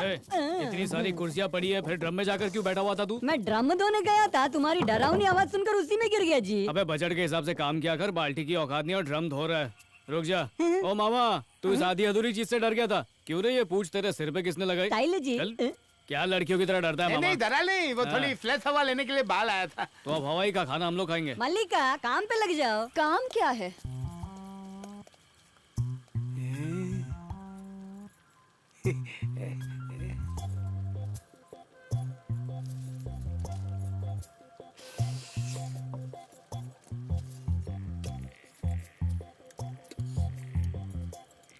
Speaker 12: इतनी सारी कुर्सियाँ पड़ी है, फिर ड्रम में जाकर क्यों बैठा हुआ था तू?
Speaker 3: मैं ड्रम धोने गया था, तुम्हारी डरावनी आवाज सुनकर उसी में गिर गया जी।
Speaker 12: अबे बजट के हिसाब से काम किया कर, बाल्टी की औकात नहीं और ड्रम धो रहा है। रुक जा। ओ मामा, तू इस आधी अधूरी चीज से डर गया था? क्यों रे ये पूछ तेरे सिर पे किसने लगाई?
Speaker 3: टाइल जी।
Speaker 12: क्या लड़कियों की तरह डरता है मामा?
Speaker 9: नहीं डरा नहीं, वो थोड़ी फ्रेश हवा लेने के लिए बाहर आया था।
Speaker 12: तो अब हवाई का खाना हम लोग खाएंगे।
Speaker 3: मल्लिका काम पे लग जाओ।
Speaker 11: काम क्या है?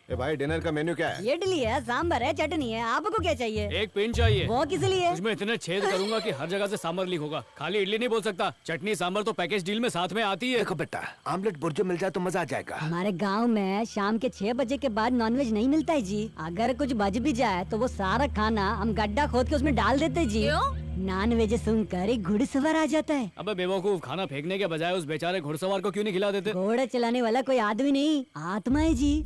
Speaker 7: ए भाई डिनर का मेन्यू क्या है?
Speaker 3: ये इडली है, सांभर है, चटनी है, आपको क्या चाहिए?
Speaker 12: एक पिन चाहिए।
Speaker 3: वो किस लिए?
Speaker 12: उसमें इतने छेद करूंगा कि हर जगह से सांभर लीक होगा। खाली इडली नहीं बोल सकता, चटनी सांभर तो पैकेज डील में साथ में आती है।
Speaker 7: देखो बेटा, आमलेट बुर्जो मिल जाए तो मजा आ जाएगा।
Speaker 3: हमारे गांव में शाम के 6 बजे के बाद नॉनवेज नहीं मिलता है जी। अगर कुछ बच भी जाए तो वो सारा खाना हम गड्ढा खोद के उसमें डाल देते हैं जी। नॉन वेज सुनकर एक घुड़सवार आ जाता है।
Speaker 12: अबे बेवकूफ, खाना फेंकने के बजाय उस बेचारे घुड़सवार को क्यों नहीं खिला देते?
Speaker 3: घोड़ा चलाने वाला कोई आदमी नहीं, आत्मा है जी।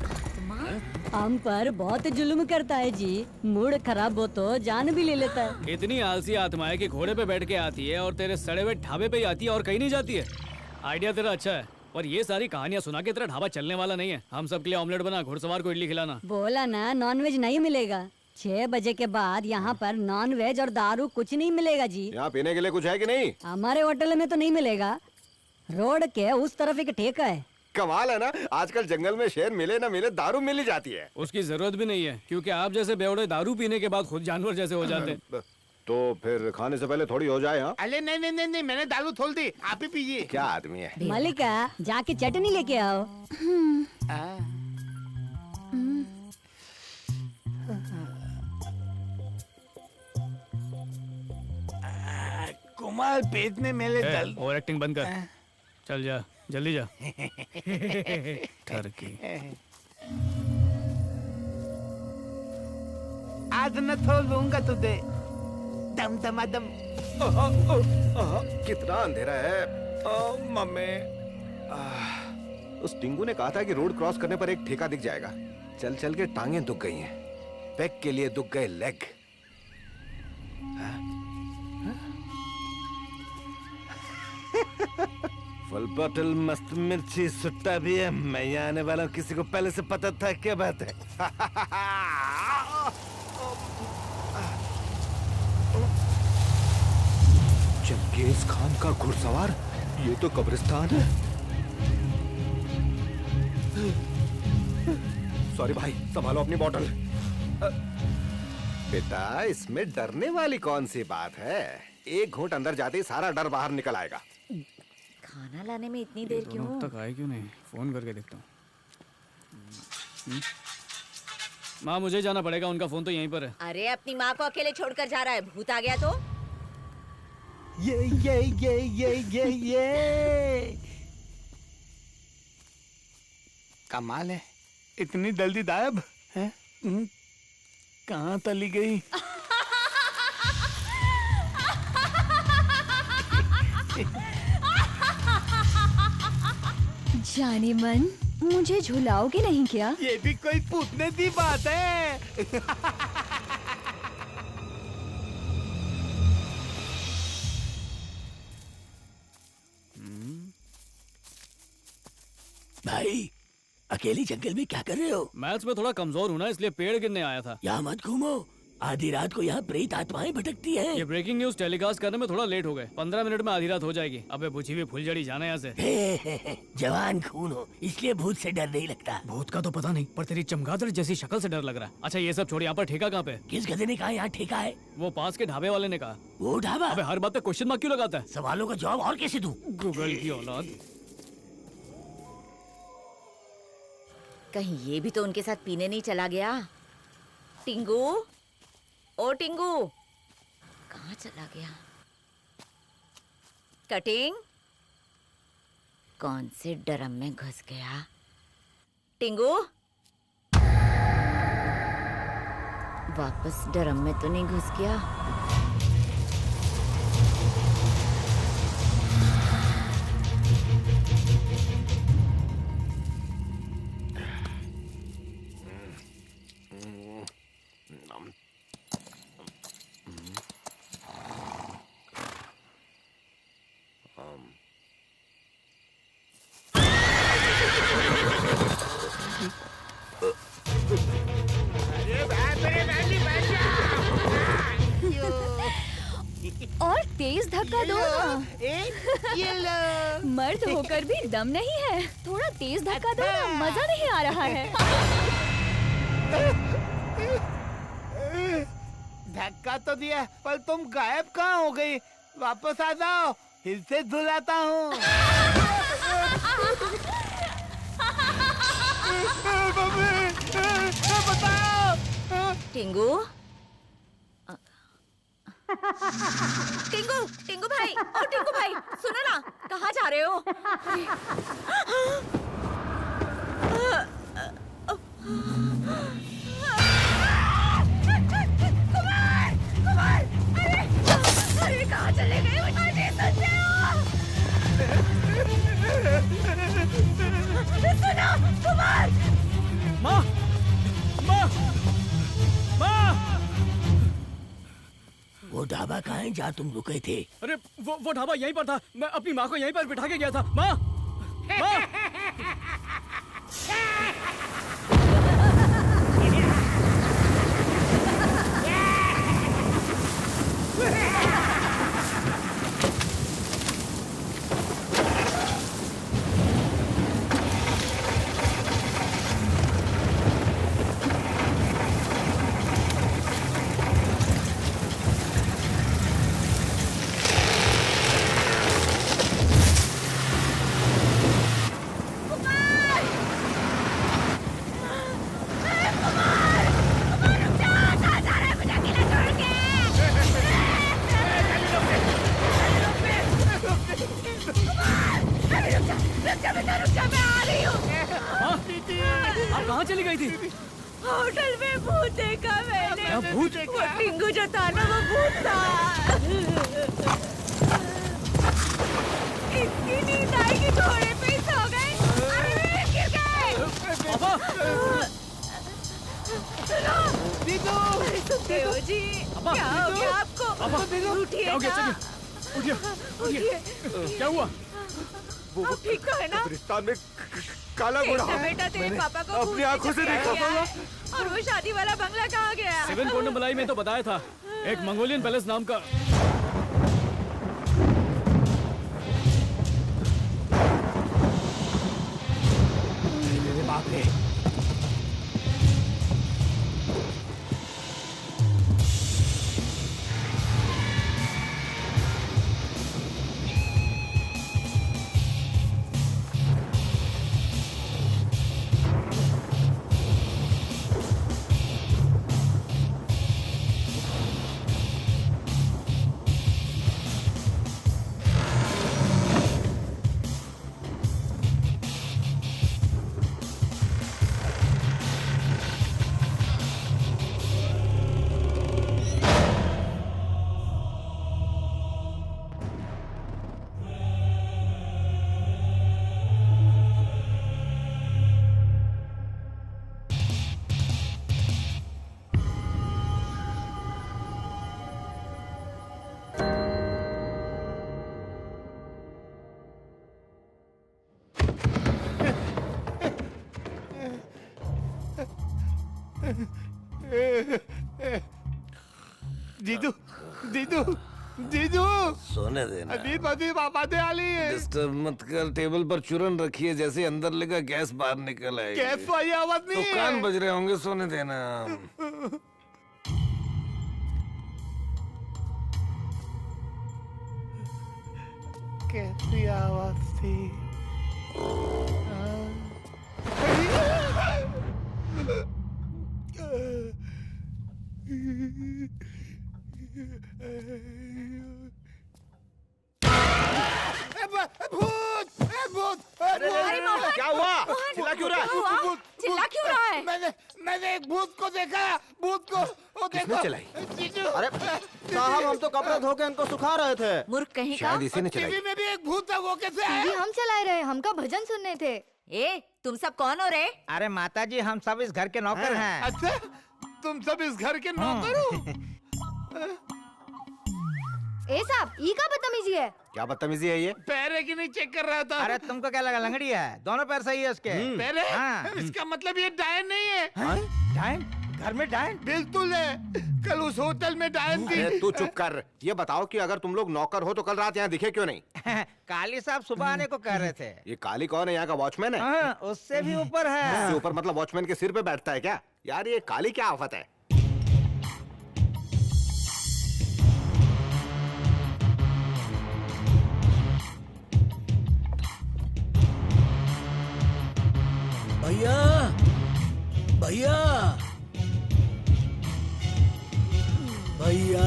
Speaker 3: हम पर बहुत जुल्म करता है जी। मूड खराब हो तो जान भी ले लेता है।
Speaker 12: इतनी आलसी आत्मा है कि घोड़े पे बैठ के आती है और तेरे सड़े हुए ढाबे पे ही आती है और कहीं नहीं जाती है। आइडिया तेरा अच्छा है, पर ये सारी कहानियाँ सुना के तेरा ढाबा चलने वाला नहीं है। हम सब के लिए ऑमलेट बना, घुड़सवार को इडली खिलाना।
Speaker 3: बोला ना नॉनवेज नहीं मिलेगा। 6 बजे के बाद यहाँ पर नॉन वेज और दारू कुछ नहीं मिलेगा जी।
Speaker 7: यहाँ पीने के लिए कुछ है कि नहीं?
Speaker 3: हमारे होटल में तो नहीं मिलेगा। रोड के उस तरफ एक ठेका है।
Speaker 7: कमाल है ना, आजकल जंगल में शेर मिले ना मिले दारू मिल ही जाती है।
Speaker 12: उसकी जरूरत भी नहीं है, क्योंकि आप जैसे बेवड़े दारू पीने के बाद खुद जानवर जैसे हो जाते हैं।
Speaker 7: तो फिर खाने से पहले थोड़ी हो जाए। हाँ
Speaker 9: अरे नहीं नहीं नहीं नहीं, मैंने दारू खोल दी, आप ही पीजिए।
Speaker 7: क्या आदमी है।
Speaker 3: मलिका, जाके चटनी लेके आओ।
Speaker 9: कुमार पेट में मेरे दल।
Speaker 12: ओवर एक्टिंग बंद कर, चल जा जल्दी जा। ठरकी
Speaker 9: आज न छोड़ूंगा तुझे, दम दमादम।
Speaker 7: कितना अंधेरा है। मम्मी, उस टिंगू ने कहा था कि रोड क्रॉस करने पर एक ठेका दिख जाएगा। चल चल के टांगें दुख गई हैं, पैक के लिए दुख गए लेग। फुल बोतल मस्त मिर्ची सुट्टा भी है। मैं यहाँ आने वाला हूँ, किसी को पहले से पता था क्या बात है। चंगेज खान का घुड़सवार, ये तो कब्रिस्तान है। सॉरी भाई, संभालो अपनी बोतल। बेटा, इसमें डरने वाली कौन सी बात है? एक घूंट अंदर जाते ही सारा डर बाहर निकल आएगा।
Speaker 8: खाना लाने में इतनी देर क्यों?
Speaker 12: तक आए क्यों नहीं? फोन करके देखता हूँ। माँ, मुझे जाना पड़ेगा, उनका फोन तो यहीं पर है।
Speaker 8: अरे अपनी माँ को अकेले छोड़कर जा रहा है, भूत आ गया तो?
Speaker 9: ये कमाल है, इतनी जल्दी गायब है। कहाँ चली गई?
Speaker 11: जाने मन, मुझे झुलाओगे नहीं क्या?
Speaker 9: ये भी कोई पूछने की बात है।
Speaker 17: भाई, अकेली जंगल में क्या कर रहे हो?
Speaker 12: मैथ्स में थोड़ा कमजोर हूँ ना, इसलिए पेड़ गिरने आया था।
Speaker 17: यहाँ मत घूमो, आधी रात को यहाँ प्रेत आत्माएं भटकती हैं।
Speaker 12: ये ब्रेकिंग न्यूज टेलीकास्ट करने में थोड़ा लेट हो गए। 15 मिनट में आधी रात हो जाएगी। अबे बुझी हुई फुलझड़ी, जाना यहाँ से।
Speaker 17: जवान खून हो, इसलिए भूत से डर नहीं लगता।
Speaker 12: भूत का तो पता नहीं, पर तेरी चमगादड़ जैसी शक्ल से डर लग रहा है। अच्छा ये सब छोड़, यहाँ पर ठेका कहाँ पे?
Speaker 17: किस गधे ने कहा यहाँ ठेका है?
Speaker 12: वो पास के ढाबे वाले ने कहा।
Speaker 17: वो ढाबा?
Speaker 12: अबे हर बात पे क्वेश्चन मार्क क्यों लगाता है?
Speaker 17: सवालों का जवाब और कैसे दूं?
Speaker 12: गूगल की औलाद।
Speaker 8: कहीं ये भी तो उनके साथ पीने नहीं चला गया? टिंगू, ओ टिंगू, कहाँ चला गया? कटिंग, कौन से ड्रम में घुस गया? टिंगू, वापस ड्रम में तो नहीं घुस गया?
Speaker 11: तेज धक्का दो ना।
Speaker 9: ये लो।
Speaker 11: मर्द होकर भी दम नहीं है, थोड़ा तेज धक्का दो ना, मजा नहीं आ रहा है।
Speaker 9: धक्का तो दिया, पर तुम गायब कहाँ हो गई? वापस आ जाओ, हिल से धुलाता हूँ। बताओ।
Speaker 8: टिंगू, टिंगू, टिंगू भाई, ओ टिंगू भाई, सुनो ना, कहाँ जा रहे हो? कुमार, कुमार, अरे कहाँ चले गए? मुझे सुन रहे हो? सुनो, कुमार।
Speaker 12: माँ, माँ, माँ।
Speaker 17: वो ढाबा कहाँ है जहाँ तुम रुके थे?
Speaker 12: अरे वो ढाबा यहीं पर था। मैं अपनी माँ को यहीं पर बिठा के गया था। माँ, माँ। कहाँ चली गई थी?
Speaker 8: होटल में भूत देखा मैंने।
Speaker 12: क्या भूत?
Speaker 8: वो टिंगू जो था ना, वो भूत था। इतनी नींद आई कि घोड़े पे ही सो गए। अरे गिर गए। सुनो,
Speaker 9: दीदू,
Speaker 8: सुनते हो जी? क्या हो गया आपको? उठिए ना।
Speaker 12: उठिए। क्या हुआ?
Speaker 8: आप ठीक तो है ना?
Speaker 7: ब्रिस्तान में काला घोड़ा।
Speaker 8: बेटा तेरे पापा को
Speaker 7: अपनी आंखों से देखा था।
Speaker 8: और वो शादी वाला बंगला कहाँ गया?
Speaker 12: 7 कोंडमलाई में तो बताया था, एक मंगोलियन पैलेस नाम का।
Speaker 17: मेरे बाप रे।
Speaker 9: जीजू, जीजू, जीजू,
Speaker 18: सोने देना।
Speaker 9: अभी आवाज़ें आ रही है।
Speaker 18: डिस्टर्ब मत कर, टेबल पर चूरन रखिए, जैसे अंदर लगा गैस बाहर निकल आएगी।
Speaker 9: गैस वाली आवाज नहीं है।
Speaker 18: तो कान बज रहे होंगे, सोने देना।
Speaker 9: कैसी आवाज थी?
Speaker 10: क्या हुआ? चिल्ला क्यों रहा है?
Speaker 8: चिल्ला क्यों रहा है?
Speaker 9: मैंने एक भूत को देखा। भूत को वो देखो।
Speaker 7: चलाई? अरे साहब, हम तो कपड़े धो के इनको सुखा रहे थे।
Speaker 8: मूर्ख कहीं का।
Speaker 7: शायद इसी ने चलाई।
Speaker 9: टीवी में भी एक भूत था, वो कैसे आया?
Speaker 4: टीवी हम चला रहे, हमका भजन सुनने थे।
Speaker 8: ए, तुम सब कौन हो रे?
Speaker 10: अरे माता जी, हम सब इस घर के नौकर हैं।
Speaker 9: अच्छा, तुम सब इस घर के नौकर हो?
Speaker 4: ए साहब, ई का बदतमीजी है?
Speaker 7: क्या बदतमीजी है ये?
Speaker 9: पैर है कि नहीं चेक कर रहा था।
Speaker 10: अरे तुमको क्या लगा लंगड़ी है? दोनों पैर सही है उसके।
Speaker 9: पैर है?
Speaker 10: हाँ।
Speaker 9: इसका मतलब ये डायन नहीं है।
Speaker 10: डायन?
Speaker 9: घर में डायन? बिल्कुल है, कल उस होटल में डायन थी।
Speaker 7: अरे तू चुप कर। ये बताओ कि अगर तुम लोग नौकर हो तो कल रात यहाँ दिखे क्यों नहीं?
Speaker 10: काली साहब सुबह आने को कह रहे थे।
Speaker 7: ये काली कौन है? यहाँ का वॉचमैन है?
Speaker 10: हाँ, उससे भी ऊपर है।
Speaker 7: उससे ऊपर मतलब वॉचमैन के सिर पे बैठता है क्या? यार ये काली क्या आफत है?
Speaker 17: भैया भैया भैया,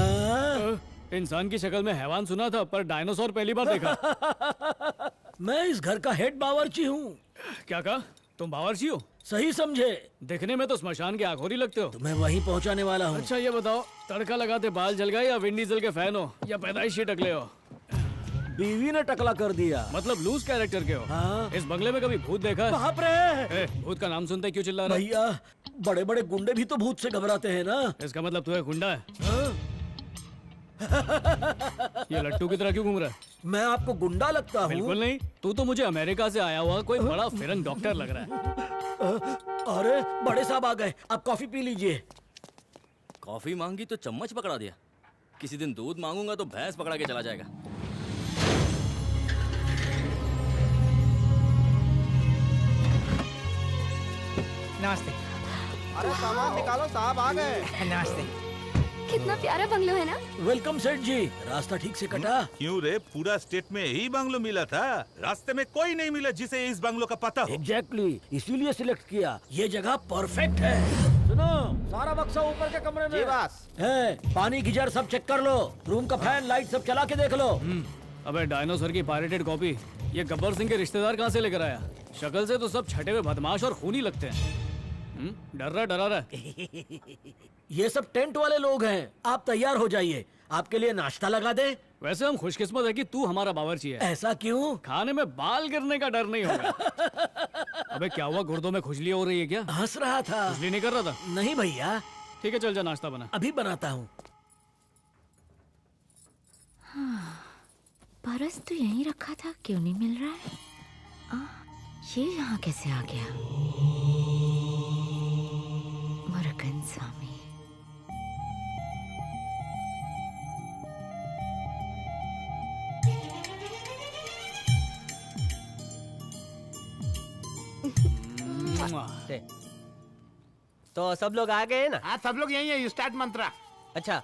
Speaker 12: इंसान की शक्ल में हैवान सुना था पर डायनासोर पहली बार देखा।
Speaker 17: मैं इस घर का हेड बावर्ची हूँ।
Speaker 12: क्या कहा? तुम बावर्ची हो?
Speaker 17: सही समझे।
Speaker 12: दिखने में तो स्मशान के आखोरी लगते हो।
Speaker 17: मैं वहीं पहुँचाने वाला हूँ।
Speaker 12: अच्छा ये बताओ, तड़का लगाते बाल जल गए या विंड डीजल के फैन हो या पैदाइशी टकले हो?
Speaker 17: बीवी ने टकला कर दिया।
Speaker 12: मतलब लूज कैरेक्टर के हो? हाँ। इस बंगले में कभी भूत देखा है?
Speaker 17: बाप रे!
Speaker 12: भूत का नाम सुनते क्यों चिल्ला रहा है?
Speaker 17: भैया, बड़े बड़े गुंडे भी तो भूत से घबराते हैं ना।
Speaker 12: इसका मतलब तू एक गुंडा है? ये लट्टू की तरह क्यों घूम रहा है?
Speaker 17: मैं आपको गुंडा लगता हूँ?
Speaker 12: बिल्कुल नहीं, तू तो मुझे अमेरिका से आया हुआ कोई बड़ा फिरंग डॉक्टर लग रहा है।
Speaker 17: अरे बड़े साहब आ गए, आप कॉफी पी लीजिए।
Speaker 20: कॉफी मांगी तो चम्मच पकड़ा दिया। किसी दिन दूध मांगूंगा तो भैंस पकड़ा के चला जाएगा।
Speaker 10: नमस्ते।
Speaker 7: अरे सामान निकालो, साहब आ गए।
Speaker 10: नमस्ते।
Speaker 5: कितना प्यारा बंगलो है ना?
Speaker 17: वेलकम सेठ जी। रास्ता ठीक से कटा?
Speaker 14: क्यों रे, पूरा स्टेट में यही बंगलो मिला था। रास्ते में कोई नहीं मिला जिसे इस बंगलो का पता हो।
Speaker 17: एग्जैक्टली, इसीलिए सिलेक्ट किया। ये जगह परफेक्ट है। सुनो, सारा बक्सा ऊपर के कमरे में।
Speaker 7: जी बस।
Speaker 17: है, पानी गीजर सब चेक कर लो। रूम का फैन लाइट सब चला के देख लो।
Speaker 12: अबे डायनासोर की पायरेटेड कॉपी ये गब्बर सिंह के रिश्तेदार कहाँ से लेकर आया? शक्ल से तो सब छठे हुए बदमाश और खूनी लगते हैं। डरा रहा
Speaker 17: ये सब टेंट वाले लोग हैं। आप तैयार हो जाइए, आपके लिए नाश्ता लगा दे।
Speaker 12: वैसे हम खुशकिस्मत है कि तू हमारा बावर्ची है।
Speaker 17: ऐसा क्यों?
Speaker 12: खाने में बाल गिरने का डर नहीं होगा। अबे क्या हुआ, गुर्दों में खुजली हो रही है क्या?
Speaker 17: हंस रहा था।
Speaker 12: खुजली नहीं कर रहा था?
Speaker 17: नहीं भैया।
Speaker 12: ठीक है चल जा, नाश्ता बना।
Speaker 17: अभी बनाता हूँ।
Speaker 8: पर्स तो यहीं रखा था, क्यों नहीं मिल रहा है? ये यहाँ कैसे आ गया? मुरुगन स्वामी।
Speaker 21: तो सब लोग आ गए ना?
Speaker 9: हाँ, सब लोग यहीं है। यू स्टार्ट मंत्रा।
Speaker 21: अच्छा,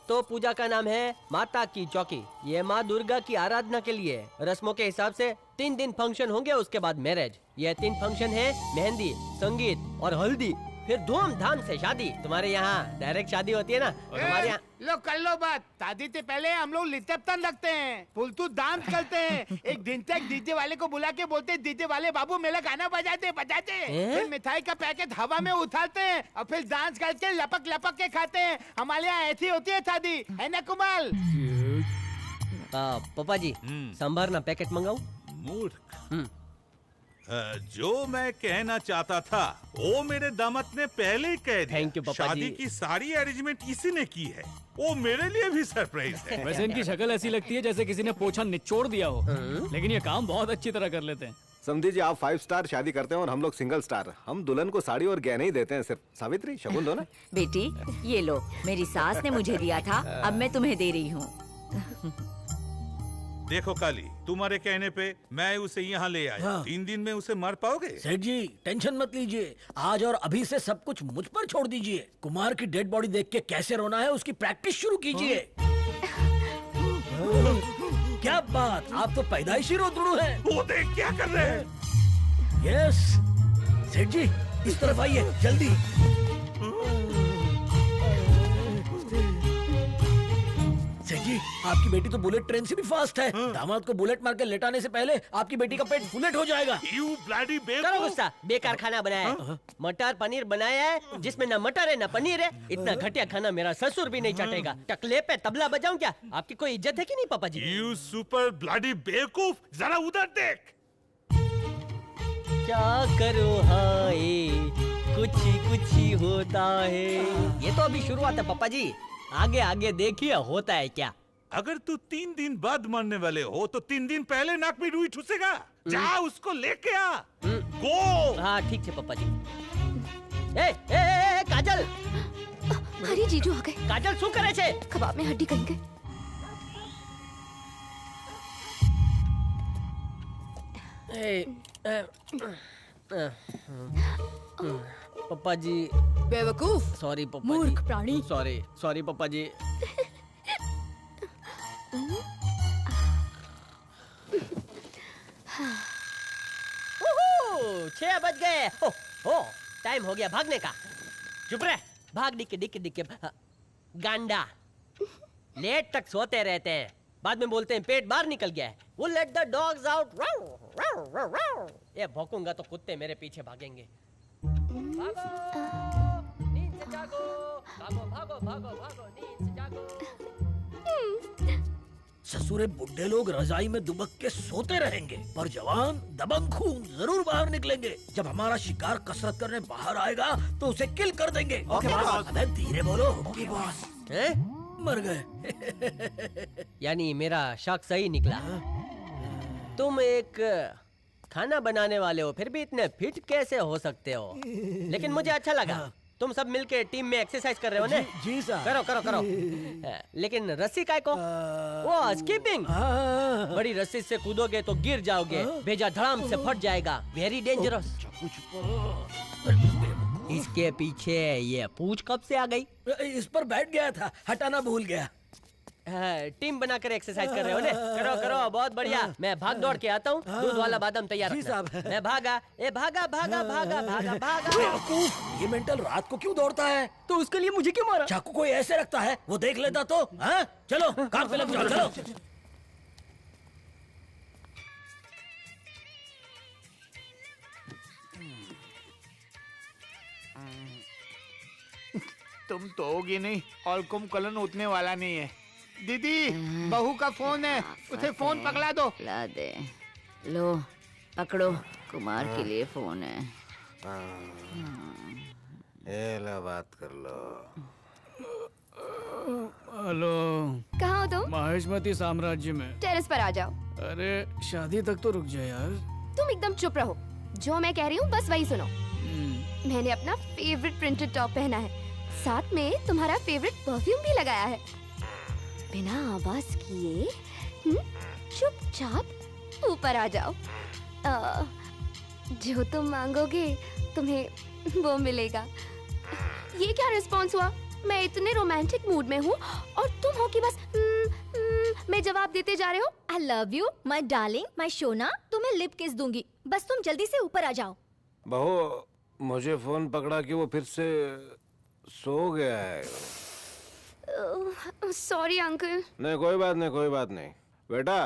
Speaker 21: तो पूजा का नाम है माता की चौकी। ये माँ दुर्गा की आराधना के लिए रस्मों के हिसाब से 3 दिन फंक्शन होंगे, उसके बाद मैरिज। ये 3 फंक्शन है, मेहंदी, संगीत और हल्दी, फिर धूमधाम से शादी। तुम्हारे यहाँ डायरेक्ट शादी होती है ना, और हमारे यहाँ
Speaker 9: लो कर लो बात। शादी से पहले हम लोग लिटपतन लगते हैं, फुलतू डांस करते हैं। एक दिन तक डीजे वाले को बुला के बोलते हैं, डीजे वाले बाबू मेरा गाना बजाते। फिर मिठाई का पैकेट हवा में उछालते हैं और फिर डांस करके लपक लपक के खाते हैं। हमारे यहाँ ऐसी होती है शादी, है ना कुमाल?
Speaker 21: पापा जी, सांभर ना पैकेट मंगाऊं?
Speaker 14: मूर्ख। जो मैं कहना चाहता था वो मेरे दामाद ने पहले ही कह दिया।
Speaker 21: थैंक यू पापा
Speaker 14: शादी
Speaker 21: जी।
Speaker 14: की सारी अरेंजमेंट इसी ने की है। वो मेरे लिए भी सरप्राइज है।
Speaker 12: वैसे इनकी शक्ल ऐसी लगती है जैसे किसी ने पोछा निचोड़ दिया हो, लेकिन ये काम बहुत अच्छी तरह कर लेते हैं।
Speaker 7: समझी जी, आप 5 स्टार शादी करते हैं और हम लोग सिंगल स्टार। हम दुल्हन को साड़ी और गहने ही देते हैं सिर्फ। सावित्री, शगुन दो ना।
Speaker 8: बेटी ये लो, मेरी सास ने मुझे दिया था, अब मैं तुम्हें दे रही हूँ।
Speaker 14: देखो काली, तुम्हारे कहने पे मैं उसे यहाँ ले आया।
Speaker 17: हाँ।
Speaker 14: 3 दिन में उसे मार पाओगे?
Speaker 17: सेठ जी टेंशन मत लीजिए, आज और अभी से सब कुछ मुझ पर छोड़ दीजिए। कुमार की डेड बॉडी देख के कैसे रोना है उसकी प्रैक्टिस शुरू कीजिए। क्या बात, आप तो पैदाइशी रोतड़ू हैं।
Speaker 14: वो देख क्या कर रहे हैं?
Speaker 17: यस सेठ जी, इस तरफ आइए जल्दी। सेठ जी, आपकी बेटी तो बुलेट ट्रेन से भी फास्ट है। दामाद को बुलेट मार के लेटाने से पहले आपकी बेटी का पेट बुलेट हो जाएगा।
Speaker 14: You bloody
Speaker 21: करो गुस्सा, बेकार खाना बनाया है। मटर पनीर बनाया है जिसमें न मटर है न पनीर है। इतना घटिया खाना मेरा ससुर भी नहीं चाटेगा। टकले पे तबला बजाऊं क्या? आपकी कोई इज्जत है कि नहीं पापा जी?
Speaker 14: You super bloody बेवकूफ, जरा उधर देख।
Speaker 21: क्या करो हाय, कुछ कुछ ही होता है। ये तो अभी शुरुआत है पापा जी, आगे आगे देखिए होता है क्या।
Speaker 14: अगर तू 3 दिन बाद मरने वाले हो तो 3 दिन पहले नाक में रुई ठुसेगा। जा उसको लेके आ। गो।
Speaker 21: हाँ ठीक है पापा जी। ए, ए, ए, काजल
Speaker 5: अरे जीजू आ गए।
Speaker 21: काजल શું કરે છે?
Speaker 5: कबाब में हड्डी कहीं गई।
Speaker 21: पप्पा जी
Speaker 11: बेवकूफ।
Speaker 21: सॉरी पप्पा
Speaker 11: मूर्ख
Speaker 21: जी।
Speaker 11: प्राणी।
Speaker 21: सॉरी पप्पा जी। उहू, 6 बज गए। हो टाइम हो गया भागने का। चुप रह। भाग डिक्के गांडा। लेट तक सोते रहते हैं, बाद में बोलते हैं पेट बाहर निकल गया है। वो लेट द डॉग्स आउट। ये भौंकूंगा तो कुत्ते मेरे पीछे भागेंगे। भागो नींद से जागो। भागो नींद से जागो।
Speaker 17: ससुरे बुढ़े लोग रजाई में दुबक के सोते रहेंगे, पर जवान दबंग खून जरूर बाहर निकलेंगे। जब हमारा शिकार कसरत करने बाहर आएगा तो उसे किल कर देंगे। अबे धीरे बोलो। Okay boss. मर गए।
Speaker 21: यानी मेरा शक सही निकला। तुम एक खाना बनाने वाले हो, फिर भी इतने फिट कैसे हो सकते हो? लेकिन मुझे अच्छा लगा। तुम सब मिलके टीम में एक्सरसाइज कर रहे हो ना?
Speaker 17: जी सर।
Speaker 21: करो। लेकिन रस्सी काय को? वो स्कीपिंग। बड़ी रस्सी से कूदोगे तो गिर जाओगे, भेजा धड़ाम से फट जाएगा। Very dangerous. इसके पीछे ये पूंछ कब से आ गई?
Speaker 17: इस पर बैठ गया था, हटाना भूल गया।
Speaker 21: टीम बनाकर एक्सरसाइज कर रहे हो ना? करो बहुत बढ़िया। मैं भाग दौड़ के आता हूँ। दूध वाला बादाम तैयार रखना। मैं भागा।
Speaker 17: ये मेंटल रात को क्यों दौड़ता है?
Speaker 21: तो उसके लिए मुझे क्यों मारा?
Speaker 17: चाकू कोई ऐसे रखता है, वो देख लेता तो। हाँ? चलो काम पे लग जाओ। चलो
Speaker 9: तुम तो होगी नहीं और कुंभकर्ण उठने वाला नहीं है। दीदी बहू का फोन है, उसे फोन पकड़ा दो।
Speaker 8: ला दे। लो पकड़ो, कुमार के लिए फोन है।
Speaker 18: ये ला बात कर लो।
Speaker 12: हेलो।
Speaker 5: कहाँ हो तुम?
Speaker 12: महेशमती साम्राज्य में।
Speaker 5: टेरेस पर आ जाओ।
Speaker 12: अरे शादी तक तो रुक जाए यार।
Speaker 5: तुम एकदम चुप रहो। जो मैं कह रही हूँ बस वही सुनो। मैंने अपना फेवरेट प्रिंटेड टॉप पहना है, साथ में तुम्हारा फेवरेट परफ्यूम भी लगाया है। बिना आवाज किए चुपचाप ऊपर आ जाओ। जो तुम मांगोगे तुम्हें वो मिलेगा। ये क्या रिस्पॉन्स हुआ? मैं इतने रोमांटिक मूड में हूँ और तुम हो कि बस मैं जवाब देते जा रहे हो।
Speaker 4: I love you, my darling, my सोना। तुम्हें लिप किस दूंगी, बस तुम जल्दी से ऊपर आ जाओ।
Speaker 18: बहू मुझे फोन पकड़ा कि वो फिर से सो गया है।
Speaker 5: Sorry uncle.
Speaker 18: नहीं कोई बात नहीं। बेटा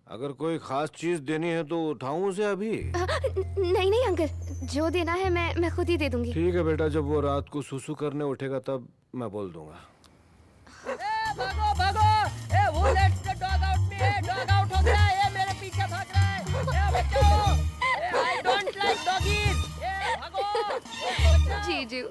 Speaker 18: अगर कोई खास चीज देनी है तो उठाऊं उसे अभी?
Speaker 5: नहीं अंकल, जो देना है मैं खुद ही दे दूंगी।
Speaker 18: ठीक है बेटा, जब वो रात को सुसु करने उठेगा तब मैं बोल दूंगा।
Speaker 21: भागो। वो लेट्स द डॉग आउट में। डॉग आउट हो गया। ये मेरे पीछे भाग रहा है। बच्चों, आई डोंट लाइक डॉगीज। भागो।
Speaker 5: जीजू।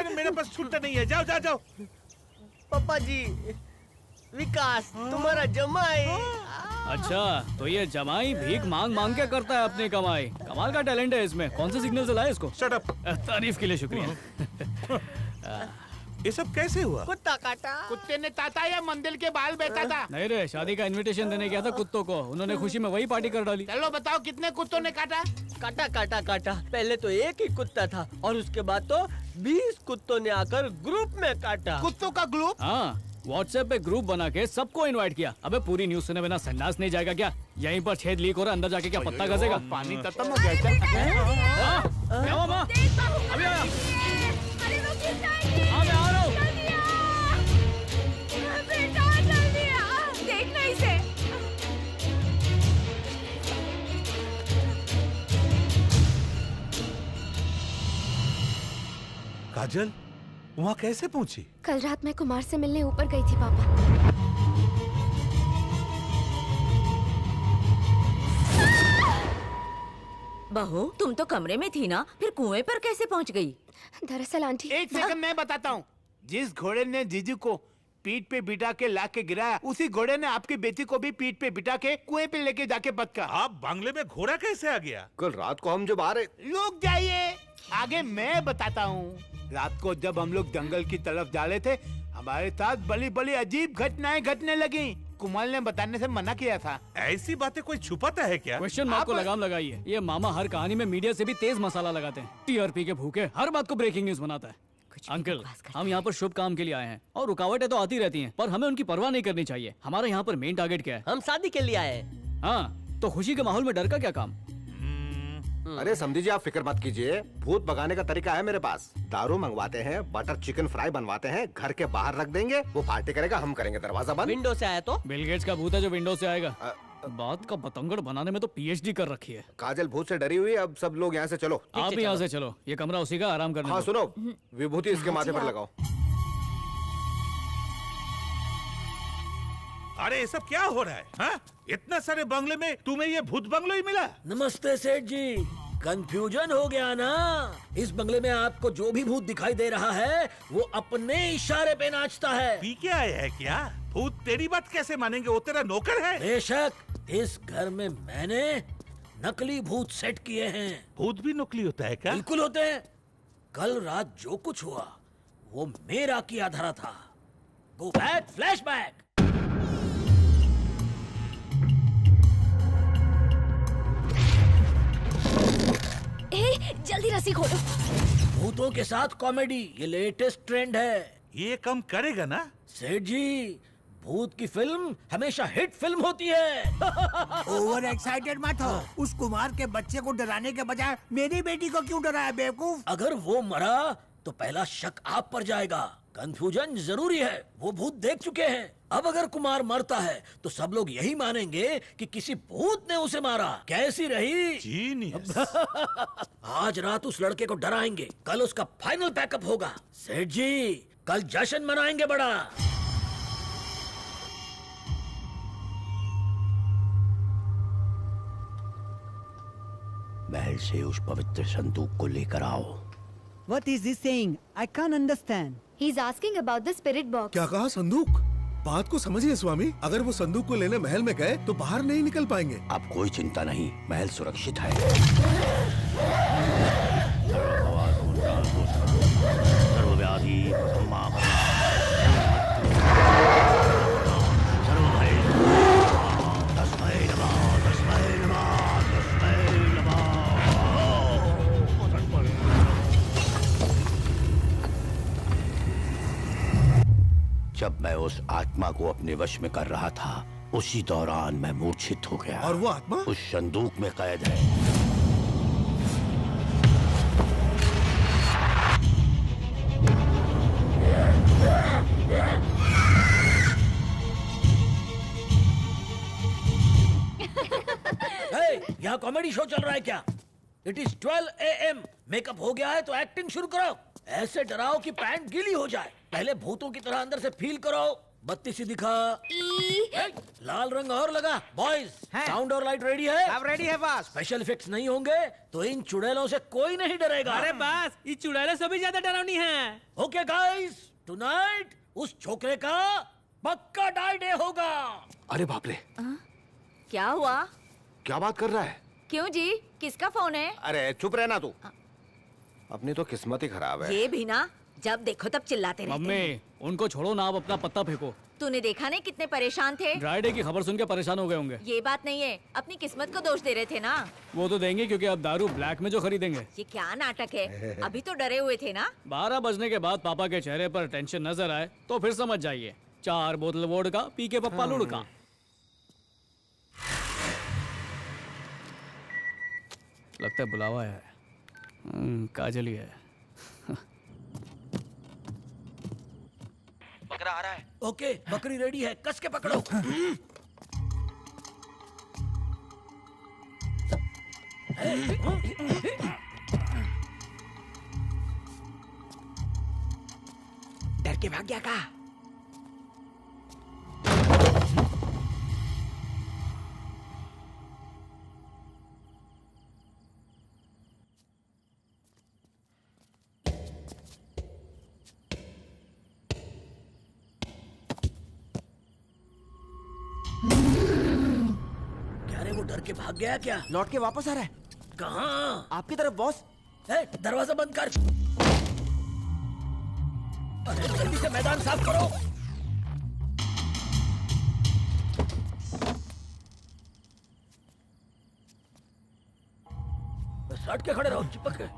Speaker 14: अरे मेरे पास छुट्टा नहीं है, जाओ जाओ जाओ।
Speaker 21: पापा जी, विकास तुम्हारा जमाई।
Speaker 12: अच्छा, तो ये जमाई भीख मांग मांग के करता है अपनी कमाई। कमाल का टैलेंट है इसमें। कौन से सिग्नल से लाए इसको?
Speaker 14: Shut up.
Speaker 12: तारीफ के लिए शुक्रिया।
Speaker 14: ये सब कैसे हुआ?
Speaker 9: कुत्ता काटा। कुत्ते ने ताता या मंदिर के बाल बेचा था?
Speaker 12: नहीं रे, शादी का इनविटेशन देने गया था कुत्तों को, उन्होंने खुशी में वही पार्टी कर डाली।
Speaker 9: चलो बताओ कितने कुत्तों ने काटा?
Speaker 21: काटा काटा काटा। पहले तो एक ही कुत्ता था और उसके बाद तो 20 कुत्तों ने आकर ग्रुप में काटा।
Speaker 9: कुत्तों का ग्रुप?
Speaker 12: हाँ, व्हाट्सएप पे ग्रुप बना के सबको इनवाइट किया। अबे पूरी न्यूज सुने बिना संडास नहीं जाएगा क्या? यहीं पर छेद लीक हो रहा, अंदर जाके क्या पत्ता घसेगा?
Speaker 9: पानी खत्म हो गया।
Speaker 5: देखना इसे।
Speaker 14: काजल, वहाँ कैसे पहुँची?
Speaker 5: कल रात मैं कुमार से मिलने ऊपर गई थी पापा।
Speaker 8: बहू, तुम तो कमरे में थी ना, फिर कुएं पर कैसे पहुंच गई?
Speaker 5: दरअसल आंटी,
Speaker 9: एक सेकंड मैं बताता हूँ। जिस घोड़े ने जीजू को पीठ पे बिठा के ला के गिराया, उसी घोड़े ने आपकी बेटी को भी पीठ पे बिठा के कुएं पे लेके जाके बदका।
Speaker 14: आप बांग्ले में घोड़ा कैसे आ गया?
Speaker 18: कल रात को हम जब आ रहे।
Speaker 9: रुक जाइए, आगे मैं बताता हूँ। रात को जब हम लोग जंगल की तरफ जा रहे थे, हमारे साथ बड़ी बड़ी अजीब घटनाएं घटने लगी। कुमार ने बताने से मना किया था।
Speaker 14: ऐसी बातें कोई छुपाता है क्या?
Speaker 12: क्वेश्चन मार्क को लगाम लगाइए। ये मामा हर कहानी में मीडिया से भी तेज मसाला लगाते हैं। टीआरपी के भूखे हर बात को ब्रेकिंग न्यूज बनाता है। अंकल, हम यहाँ पर शुभ काम के लिए आए हैं और रुकावटें तो आती रहती हैं, पर हमें उनकी परवाह नहीं करनी चाहिए। हमारा यहाँ पर मेन टारगेट क्या है?
Speaker 21: हम शादी के लिए आए हैं।
Speaker 12: हाँ, तो खुशी के माहौल में डर का क्या काम?
Speaker 18: अरे समझी जी, आप फिक्र मत कीजिए। भूत भगाने का तरीका है मेरे पास। दारू मंगवाते हैं, बटर चिकन फ्राई बनवाते हैं, घर के बाहर रख देंगे, वो पार्टी करेगा, हम करेंगे दरवाजा बंद।
Speaker 21: विंडो से आया तो?
Speaker 12: बिल गेट्स का भूत है जो विंडो से आएगा। बात का बतंगड़ बनाने में तो पीएचडी कर रखी है।
Speaker 18: काजल भूत से डरी हुई है। अब सब लोग यहाँ से चलो।
Speaker 12: आप भी यहाँ से चलो, ये कमरा उसी का, आराम करने
Speaker 18: हाँ
Speaker 12: दो।
Speaker 18: सुनो, विभूति इसके माथे पर लगाओ।
Speaker 14: अरे ये सब क्या हो रहा है? हाँ? इतना सारे बंगले में तुम्हें ये भूत बंगलो ही मिला?
Speaker 17: नमस्ते सेठ जी, कंफ्यूजन हो गया ना। इस बंगले में आपको जो भी भूत दिखाई दे रहा है वो अपने इशारे पे नाचता है।
Speaker 14: पी के आया है क्या? भूत तेरी बात कैसे मानेंगे? वो तेरा नौकर है।
Speaker 17: बेशक, इस घर में मैंने नकली भूत सेट किए हैं।
Speaker 14: भूत भी नकली होता है क्या?
Speaker 17: बिल्कुल होते हैं। कल रात जो कुछ हुआ वो मेरा किया धरा था। Go back, flashback.
Speaker 4: जल्दी रस्सी खोलो।
Speaker 17: भूतों के साथ कॉमेडी, ये लेटेस्ट ट्रेंड है।
Speaker 14: ये काम करेगा ना
Speaker 17: सेठ जी? भूत की फिल्म हमेशा हिट फिल्म होती है।
Speaker 9: ओवर एक्साइटेड मत हो। उस कुमार के बच्चे को डराने के बजाय मेरी बेटी को क्यों डराया बेवकूफ?
Speaker 17: अगर वो मरा तो पहला शक आप पर जाएगा। कंफ्यूजन जरूरी है, वो भूत देख चुके हैं। अब अगर कुमार मरता है तो सब लोग यही मानेंगे कि किसी भूत ने उसे मारा। कैसी रही?
Speaker 14: जीनियस।
Speaker 17: आज रात उस लड़के को डराएंगे, कल उसका फाइनल पैकअप होगा। सेठ जी, कल जश्न मनाएंगे बड़ा।
Speaker 1: महल से उस पवित्र संदूक को लेकर आओ।
Speaker 22: What is he saying? I can't understand.
Speaker 5: He's asking about the spirit box.
Speaker 6: क्या कहा? संदूक? बात को समझिए स्वामी। अगर वो संदूक को लेने महल में गए तो बाहर नहीं निकल पाएंगे।
Speaker 1: अब कोई चिंता नहीं, महल सुरक्षित है। सर्वव्याधि जब मैं उस आत्मा को अपने वश में कर रहा था, उसी दौरान मैं मूर्छित हो गया।
Speaker 6: और वो आत्मा
Speaker 1: उस संदूक में कैद है।
Speaker 17: यहाँ कॉमेडी शो चल रहा है क्या? It is 12 AM। मेकअप हो गया है तो एक्टिंग शुरू करो। ऐसे डराओ कि पैंट गीली हो जाए। पहले भूतों की तरह अंदर से फील करो। 32 ही दिखा। लाल रंग और लगा। बॉयज साउंड और लाइट रेडी है?
Speaker 10: सब रेडी है बॉस।
Speaker 17: स्पेशल इफेक्ट्स नहीं होंगे तो इन चुड़ैलों से कोई नहीं डरेगा।
Speaker 21: अरे बॉस, ये चुड़ैलें सभी ज्यादा डरावनी हैं।
Speaker 17: ओके गाइस, टुनाइट उस छोकरे का पक्का डाई डे होगा।
Speaker 18: अरे बाप रे,
Speaker 8: क्या हुआ?
Speaker 18: क्या बात कर रहा है?
Speaker 8: क्यों जी, किसका फोन है?
Speaker 18: अरे चुप रहना तू, अपनी तो किस्मत ही खराब है।
Speaker 8: ये भी ना, जब देखो तब चिल्लाते रहते हैं।
Speaker 12: मम्मी उनको छोड़ो ना, आप अपना पत्ता फेंको।
Speaker 8: तूने देखा नहीं कितने परेशान थे?
Speaker 12: ड्राई डे की खबर सुन के परेशान हो गए होंगे।
Speaker 8: ये बात नहीं है, अपनी किस्मत को दोष दे रहे थे ना।
Speaker 12: वो तो देंगे क्योंकि अब दारू ब्लैक में जो खरीदेंगे।
Speaker 8: ये क्या नाटक है? अभी तो डरे हुए थे ना।
Speaker 12: 12 बजने के बाद पापा के चेहरे पर टेंशन नजर आए तो फिर समझ जाइए, 4 बोतल वोडका पी के पप्पा लुढ़का। लगता है बुलावा है। काजल ही है।
Speaker 17: बकरा आ रहा है। ओके, बकरी रेडी है, कस के पकड़ो। डर के भाग गया का? डर के भाग गया क्या?
Speaker 21: लौट के वापस आ रहा है।
Speaker 17: कहाँ?
Speaker 21: आपकी तरफ बॉस।
Speaker 17: दरवाजा बंद कर। अरे जल्दी से मैदान साफ करो। बस हट के खड़े रहो, चिपक के।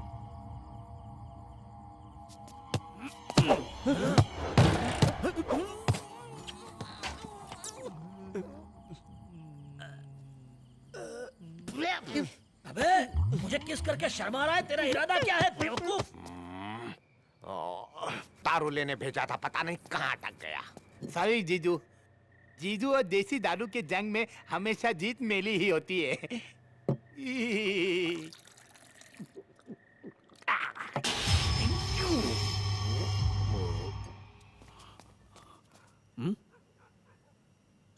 Speaker 17: अबे मुझे किस करके शर्मा रहा है? तेरा इरादा क्या है बेवकूफ?
Speaker 9: दारू लेने भेजा था, पता नहीं कहाँ अटक गया। सॉरी जीजू। जीजू और देसी दारू के जंग में हमेशा जीत मेरी ही होती है।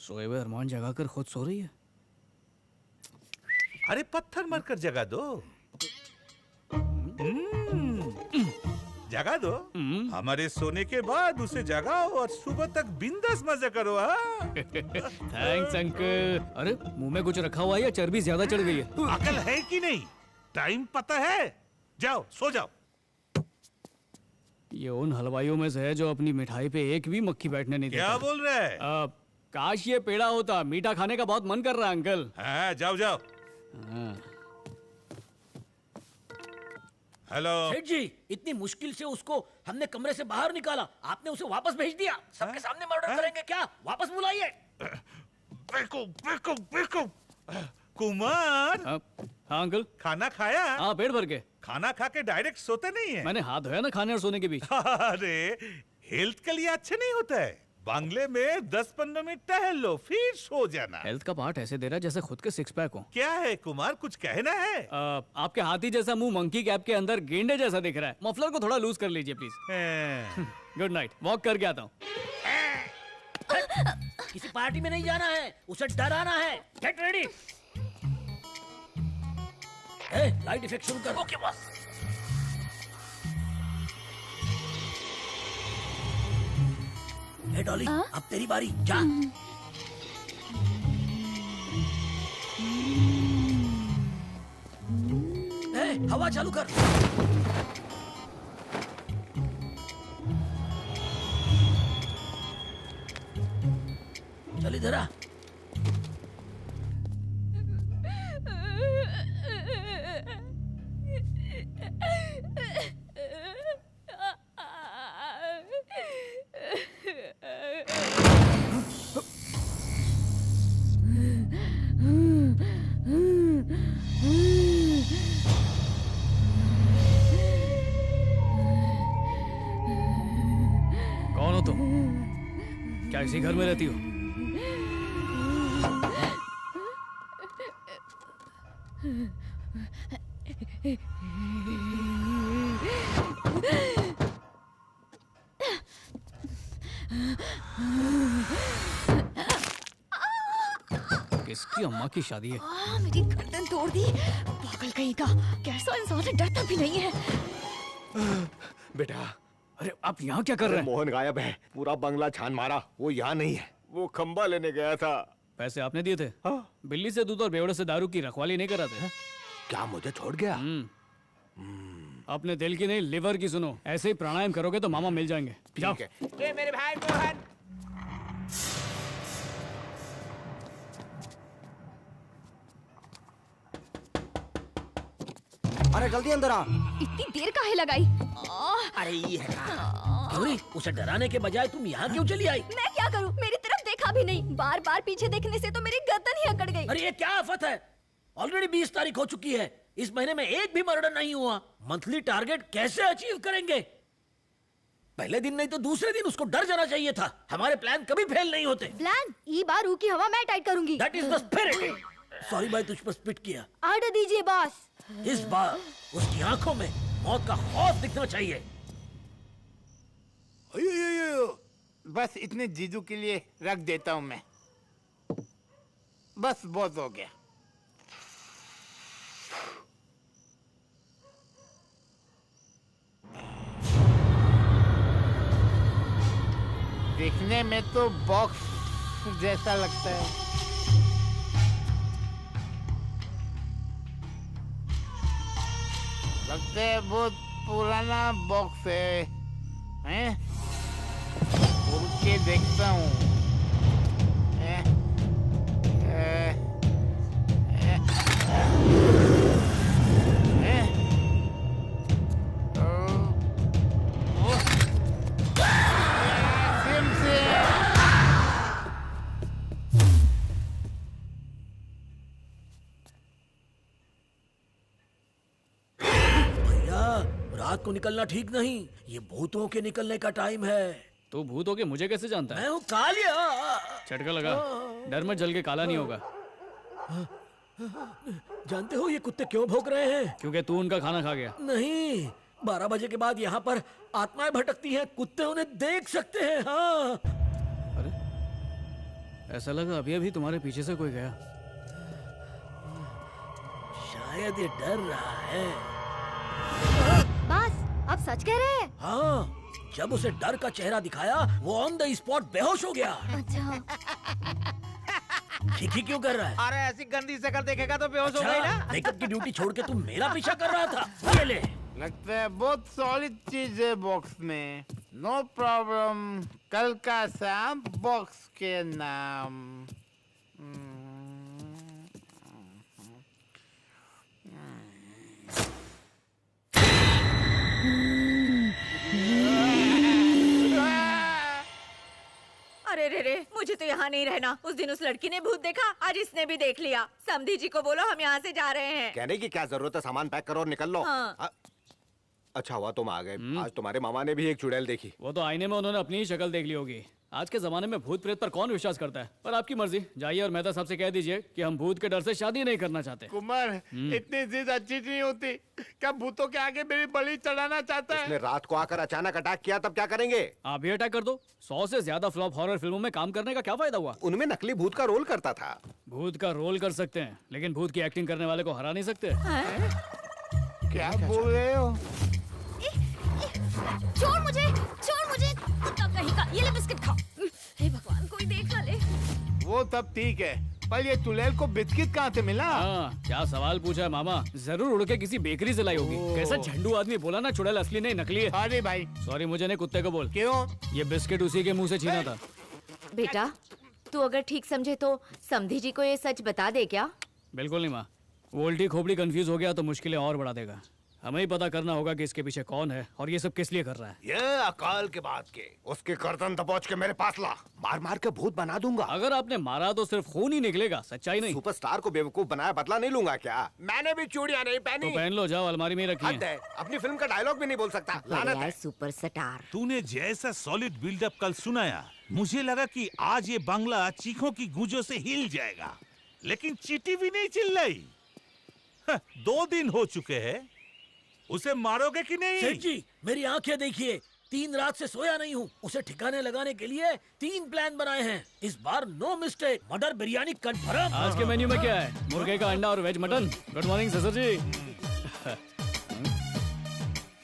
Speaker 12: सोए हुए अरमान जगा कर खुद सो रही है।
Speaker 14: अरे पत्थर मारकर जगा दो। जगा दो। हमारे सोने के बाद उसे जगाओ और सुबह तक बिंदास मजा करो।
Speaker 12: Thanks uncle. अरे मुंह में कुछ रखा हुआ है या चर्बी ज्यादा चढ़ गई है?
Speaker 14: अकल है कि नहीं? टाइम पता है? जाओ सो जाओ।
Speaker 12: ये उन हलवाइयों में से है जो अपनी मिठाई पे एक भी मक्खी बैठने नहीं देता।
Speaker 14: क्या बोल रहे हैं?
Speaker 12: काश ये पेड़ा होता। मीठा खाने का बहुत मन कर रहा है अंकल।
Speaker 14: हाँ, जाओ जाओ। हेलो
Speaker 17: सेठ जी, इतनी मुश्किल से उसको हमने कमरे से बाहर निकाला, आपने उसे वापस भेज दिया। सबके सामने मर्डर करेंगे क्या? वापस बुलाइए।
Speaker 14: कुमार।
Speaker 12: हाँ अंकल।
Speaker 14: खाना खाया?
Speaker 12: हाँ, पेट भर के।
Speaker 14: खाना खा के डायरेक्ट सोते नहीं है?
Speaker 12: मैंने हाथ धोया ना खाने और सोने के बीच।
Speaker 14: अरे हेल्थ के लिए अच्छे नहीं होता है। बांग्ले में 10-15 मिनट टहल लो, फिर सो जाना।
Speaker 12: हेल्थ का पार्ट ऐसे दे रहा है जैसे खुद के 6 पैक हो।
Speaker 14: क्या है कुमार, कुछ कहना है?
Speaker 12: आपके हाथी जैसा मुंह मंकी कैप के अंदर गेंडे जैसा दिख रहा है। मफलर को थोड़ा लूज कर लीजिए प्लीज। गुड नाइट, वॉक करके आता हूँ।
Speaker 17: किसी पार्टी में नहीं जाना है, उसे डराना है। Get ready. लाइट इफेक्ट शुरू कर। Okay boss. डॉली, अब तेरी बारी, जा। हवा चालू कर। चल इधर आ।
Speaker 12: कौन हो तुम? क्या इसी घर में रहती हो? इसकी अम्मा की शादी है।
Speaker 11: मेरी गर्दन तोड़ दी, पागल कहीं का, कैसा इंसान है, डरता भी नहीं है।
Speaker 7: बेटा,
Speaker 12: अरे आप यहाँ क्या कर रहे हैं?
Speaker 7: मोहन गायब है, पूरा बंगला छान मारा, वो यहाँ नहीं है, वो खंबा लेने गया था।
Speaker 12: पैसे आपने दिए थे? हाँ। बिल्ली से दूध और बेवड़े से दारू की रखवाली नहीं कराते?
Speaker 7: क्या मुझे छोड़ गया?
Speaker 12: अपने दिल की नहीं, लिवर की सुनो। ऐसे ही प्राणायाम करोगे तो मामा मिल जाएंगे। जाओ।
Speaker 9: ये मेरे भाई मोहन।
Speaker 22: अरे जल्दी अंदर आ।
Speaker 11: इतनी देर काहे लगाई?
Speaker 17: अरे ये है गौरी, उसे डराने के बजाय तुम यहाँ क्यों चली आई?
Speaker 11: मैं क्या करूँ, मेरी तरफ देखा भी नहीं। बार बार पीछे देखने से तो मेरी गर्दन ही अकड़ गई।
Speaker 17: अरे ये क्या आफत है? ऑलरेडी 20 तारीख हो चुकी है, इस महीने में एक भी मर्डर नहीं हुआ। मंथली टारगेट कैसे अचीव करेंगे? पहले दिन नहीं तो दूसरे दिन उसको डर जाना चाहिए था। हमारे प्लान कभी फेल नहीं होते।
Speaker 4: प्लान ई बार ऊ की हवा मैं टाइट करूंगी।
Speaker 17: That is the spirit. Sorry भाई, तुझ पर स्पिट किया।
Speaker 4: आर्डर दीजिए बॉस।
Speaker 17: इस बार उसकी आंखों में मौत का खौफ दिखना चाहिए।
Speaker 9: बस इतने जीजू के लिए रख देता हूँ मैं। बस बहुत हो गया। देखने में तो बॉक्स जैसा लगता है। लगता है बहुत पुराना बॉक्स है, हैं? खोल के देखता हूँ।
Speaker 17: रात को निकलना ठीक नहीं, ये भूतों के निकलने का टाइम है।
Speaker 12: तो भूत हो के मुझे कैसे जानता है?
Speaker 17: मैं हूँ कालिया।
Speaker 12: झटका लगा, डर में जल के काला नहीं होगा।
Speaker 17: जानते हो ये कुत्ते क्यों भौंक रहे हैं?
Speaker 12: क्योंकि तू उनका खाना खा गया।
Speaker 17: नहीं, 12 बजे के बाद यहाँ पर आत्माएं भटकती हैं, कुत्ते उन्हें देख सकते हैं। हाँ।
Speaker 12: अरे ऐसा लगा अभी अभी तुम्हारे पीछे से कोई गया।
Speaker 17: शायद ये डर रहा है।
Speaker 4: बस आप सच कह रहे हैं?
Speaker 17: हाँ, जब उसे डर का चेहरा दिखाया वो ऑन द स्पॉट बेहोश हो गया।
Speaker 4: अच्छा।
Speaker 17: खिखी क्यों कर रहा है?
Speaker 9: अरे ऐसी गंदी शक्ल देखेगा तो बेहोश हो गई ना।
Speaker 17: मेकअप की ड्यूटी छोड़ के तुम मेरा पीछा कर रहा था। ये ले।
Speaker 9: लगता है बहुत सॉलिड चीज है बॉक्स में। नो प्रॉब्लम, कल का शाम बॉक्स के नाम।
Speaker 8: अरे रे रे, मुझे तो यहाँ नहीं रहना। उस दिन उस लड़की ने भूत देखा, आज इसने भी देख लिया। समधी जी को बोलो हम यहाँ से जा रहे हैं।
Speaker 7: कहने की क्या जरूरत है, सामान पैक करो और निकल लो।
Speaker 8: हाँ।
Speaker 7: अच्छा हुआ तुम आ गए। आज तुम्हारे मामा ने भी एक चुड़ैल देखी।
Speaker 12: वो तो आईने में उन्होंने अपनी ही शक्ल देख ली होगी। आज के जमाने में भूत प्रेत पर कौन विश्वास करता है? पर आपकी मर्जी, जाइए और मेहता साहब से कह दीजिए कि हम भूत के डर से शादी नहीं करना चाहते।
Speaker 9: कुमार, इतनी जिद अच्छी नहीं होती। क्या भूतों के आगे मेरी बलि चढ़ाना चाहता है?
Speaker 7: उसने रात को आकर अचानक अटैक किया, तब क्या करेंगे?
Speaker 12: आप भी अटैक कर दो। 100 से ज्यादा फ्लॉप हॉरर फिल्मों में काम करने का क्या फायदा हुआ?
Speaker 7: उनमें नकली भूत का रोल करता था।
Speaker 12: भूत का रोल कर सकते हैं, लेकिन भूत की एक्टिंग करने वाले को हरा नहीं सकते।
Speaker 9: क्या बोल रहे हो?
Speaker 11: छोड़ मुझे, कुत्ता कहीं का। ये ले बिस्किट खा। हे भगवान, कोई देख ना ले।
Speaker 9: वो तब ठीक है, पर ये चुड़ैल को बिस्किट कहाँ से मिला?
Speaker 12: हाँ, क्या सवाल पूछा है मामा। जरूर उड़ के किसी बेकरी से लाई होगी। कैसा झंडू आदमी बोला ना, चुड़ैल असली नहीं नकली है।
Speaker 9: अरे भाई
Speaker 12: सॉरी, मुझे नहीं, कुत्ते को बोल।
Speaker 9: क्यों?
Speaker 12: ये बिस्किट उसी के मुंह से छीना था।
Speaker 8: बेटा, तू अगर ठीक समझे तो समधी जी को ये सच बता दे क्या?
Speaker 12: बिल्कुल नहीं माँ, वो उल्टी खोपड़ी कंफ्यूज हो गया तो मुश्किलें और बढ़ा देगा। हमें ही पता करना होगा कि इसके पीछे कौन है और ये सब किस लिए कर रहा है।
Speaker 7: ये अकाल के बाद के उसके गर्दन दबोच के मेरे पास ला, मार मार के भूत बना दूंगा।
Speaker 12: अगर आपने मारा तो सिर्फ खून ही निकलेगा, सच्चाई नहीं।
Speaker 7: सुपरस्टार को बेवकूफ बनाया बदला नहीं लूंगा क्या? मैंने भी चूड़ियां नहीं पहनी।
Speaker 12: तो पहन लो, जाओ, अलमारी में रखी है।
Speaker 7: अपनी फिल्म का डायलॉग भी नहीं बोल सकता। लानत है।
Speaker 8: सुपरस्टार।
Speaker 14: तूने जैसा सॉलिड बिल्डअप कल सुनाया, मुझे लगा कि आज ये बंगला चीखों की गूंजों से हिल जाएगा, लेकिन चींटी भी नहीं चिल्लाई। 2 दिन हो चुके हैं, उसे मारोगे कि नहीं?
Speaker 17: सेठ जी, मेरी आंखें देखिए, 3 रात से सोया नहीं हूँ। उसे ठिकाने लगाने के लिए 3 प्लान बनाए हैं। इस बार नो मिस्टेक, मटर बिरयानी कंफर्म।
Speaker 12: आज के मेन्यू में क्या है? मुर्गे का अंडा और वेज मटन। गुड मॉर्निंग ससुर जी।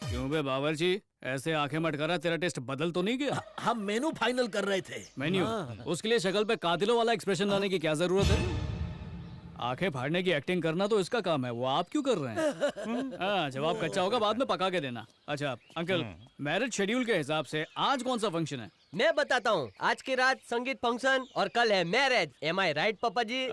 Speaker 12: क्यों बे बावर्ची, ऐसे आंखें मटका, तेरा टेस्ट बदल तो नहीं गया?
Speaker 17: हम मेनू फाइनल कर रहे थे।
Speaker 12: मेन्यू? उसके लिए शक्ल पे कातिलों वाला एक्सप्रेशन लाने की क्या जरूरत है? आंखें फाड़ने की एक्टिंग करना तो इसका काम है, वो आप क्यों कर रहे हैं? हाँ, जवाब कच्चा होगा, बाद में पका के देना। अच्छा अंकल, मैरिज शेड्यूल के हिसाब से आज कौन सा फंक्शन है?
Speaker 21: मैं बताता हूँ। आज की रात संगीत फंक्शन और कल है मैरिज। एम आई राइट पापा जी?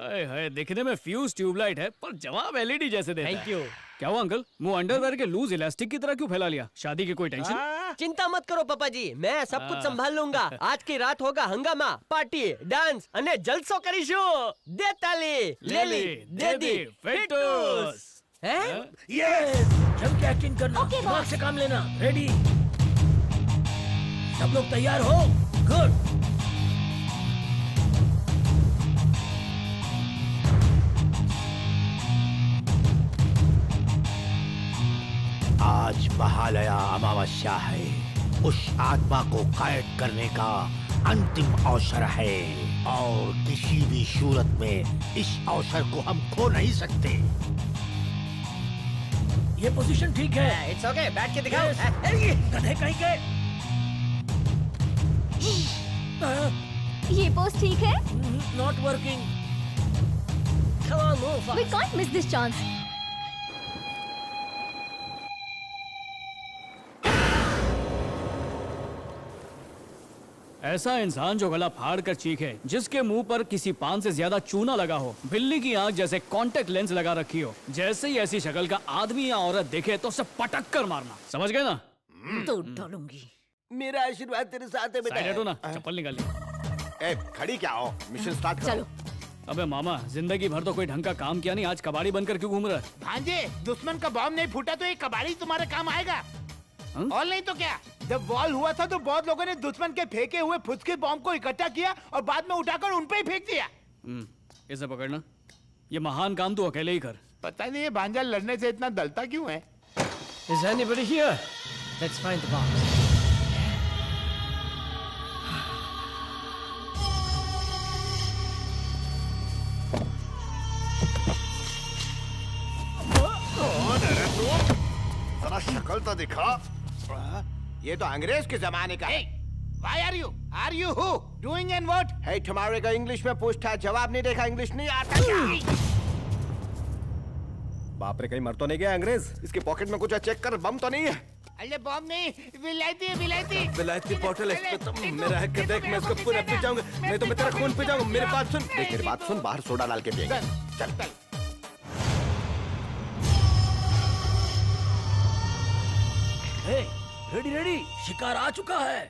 Speaker 12: दिखने में फ्यूज ट्यूबलाइट है पर जवाब एलईडी जैसे देता है।
Speaker 21: Thank you.
Speaker 12: क्या हुआ अंकल, मुंह अंडरवेयर के लूज इलास्टिक की तरह क्यों फैला लिया? शादी की कोई टेंशन?
Speaker 21: चिंता मत करो पापा जी, मैं सब कुछ संभाल लूंगा। आज की रात होगा हंगामा, पार्टी, डांस अने जलसो करीशु। दे ताली, ले ली, दे दी, फिटूस। हैं?
Speaker 17: यस, जम के एक्टिंग करना, दिमाग से काम लेना। रेडी? सब लोग तैयार हो? गुड।
Speaker 1: आज महालया अमावस्या है। उस आत्मा को कैद करने का अंतिम अवसर है और किसी भी सूरत में इस अवसर को हम खो नहीं सकते।
Speaker 17: ये पोजीशन ठीक है।
Speaker 21: इट्स ओके, बैठ के दिखाओ।
Speaker 17: गधे कहीं के।
Speaker 11: ये पोज ठीक है?
Speaker 17: Not working.
Speaker 11: Come on, move fast. We can't miss this chance.
Speaker 12: ऐसा इंसान जो गला फाड़ कर चीखे, जिसके मुंह पर किसी पान से ज्यादा चूना लगा हो, बिल्ली की आंख जैसे कांटेक्ट लेंस लगा रखी हो, जैसे ही ऐसी शक्ल का आदमी या औरत देखे तो उसे पटक कर मारना। समझ गए ना?
Speaker 8: तो डालूंगी।
Speaker 9: मेरा आशीर्वाद तेरे साथ है बेटा।
Speaker 12: साइड हटो ना, चप्पल निकाल ली।
Speaker 18: ए, खड़ी क्या हो? मिशन स्टार्ट करो।
Speaker 8: चलो।
Speaker 12: अबे मामा, जिंदगी भर तो कोई ढंग का काम किया नहीं, आज कबाड़ी बनकर क्यों घूम रहा है?
Speaker 9: भांजे, दुश्मन का बॉम्ब नहीं फूटा तो ये कबाड़ी तुम्हारे काम आएगा। और नहीं तो क्या? जब वॉर हुआ था तो बहुत लोगों ने दुश्मन के फेंके हुए फुसकी बॉम्ब को इकट्ठा किया और बाद में उठाकर उन पे ही फेंक दिया।
Speaker 12: इसे पकड़ना। ये महान काम तू अकेले ही कर।
Speaker 9: पता नहीं ये भांजा लड़ने से इतना दलता क्यों है?
Speaker 17: Is anybody here? Let's find the box.
Speaker 18: जरा शक्ल तो दिखा। ये तो अंग्रेज के जमाने का है।
Speaker 9: Why are you who? Doing and what?
Speaker 18: है तुम्हारे का इंग्लिश में पूछता है, जवाब नहीं देखा, इंग्लिश नहीं आता क्या? बाप रे, कहीं मर तो नहीं गया अंग्रेज? इसके पॉकेट में कुछ है, चेक कर, बम तो नहीं है?
Speaker 9: अरे बॉम्ब नहीं, विलायती।
Speaker 15: विलायती बॉटल है, मेरा है कि देख, मैं इसको पूरा पी जाऊंगा, नहीं तो मैं तेरा खून पी जाऊंगा। मेरी बात सुन।
Speaker 18: देख मेरी बात सुन, बाहर सोडा डाल के पिएंगे। चल।
Speaker 17: रेडी, शिकार आ चुका है।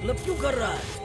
Speaker 17: मतलब क्यों कर रहा है?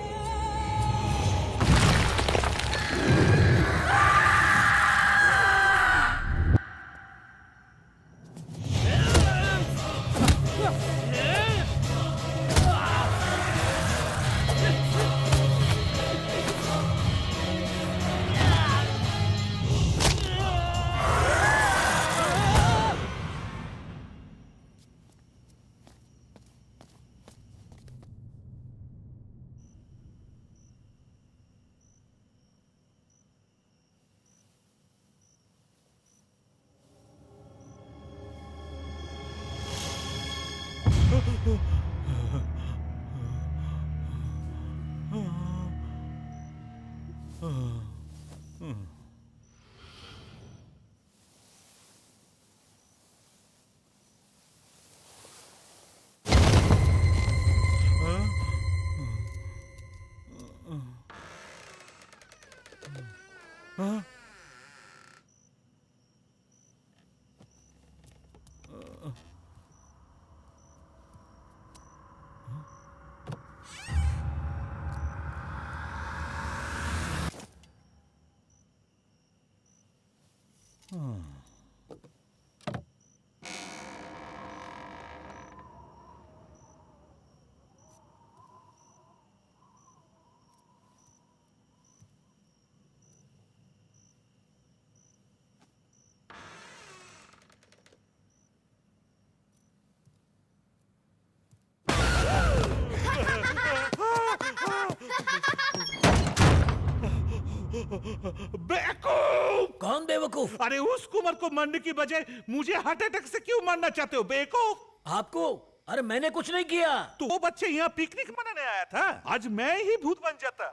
Speaker 14: बेवकूफ!
Speaker 17: कौन बेवकूफ?
Speaker 14: अरे उस कुमार को मारने की बजाय मुझे हार्ट अटैक से क्यों मारना चाहते हो बेवकूफ?
Speaker 17: आपको? अरे मैंने कुछ नहीं किया।
Speaker 14: तो वो बच्चे यहाँ पिकनिक मनाने आया था, आज मैं ही भूत बन जाता।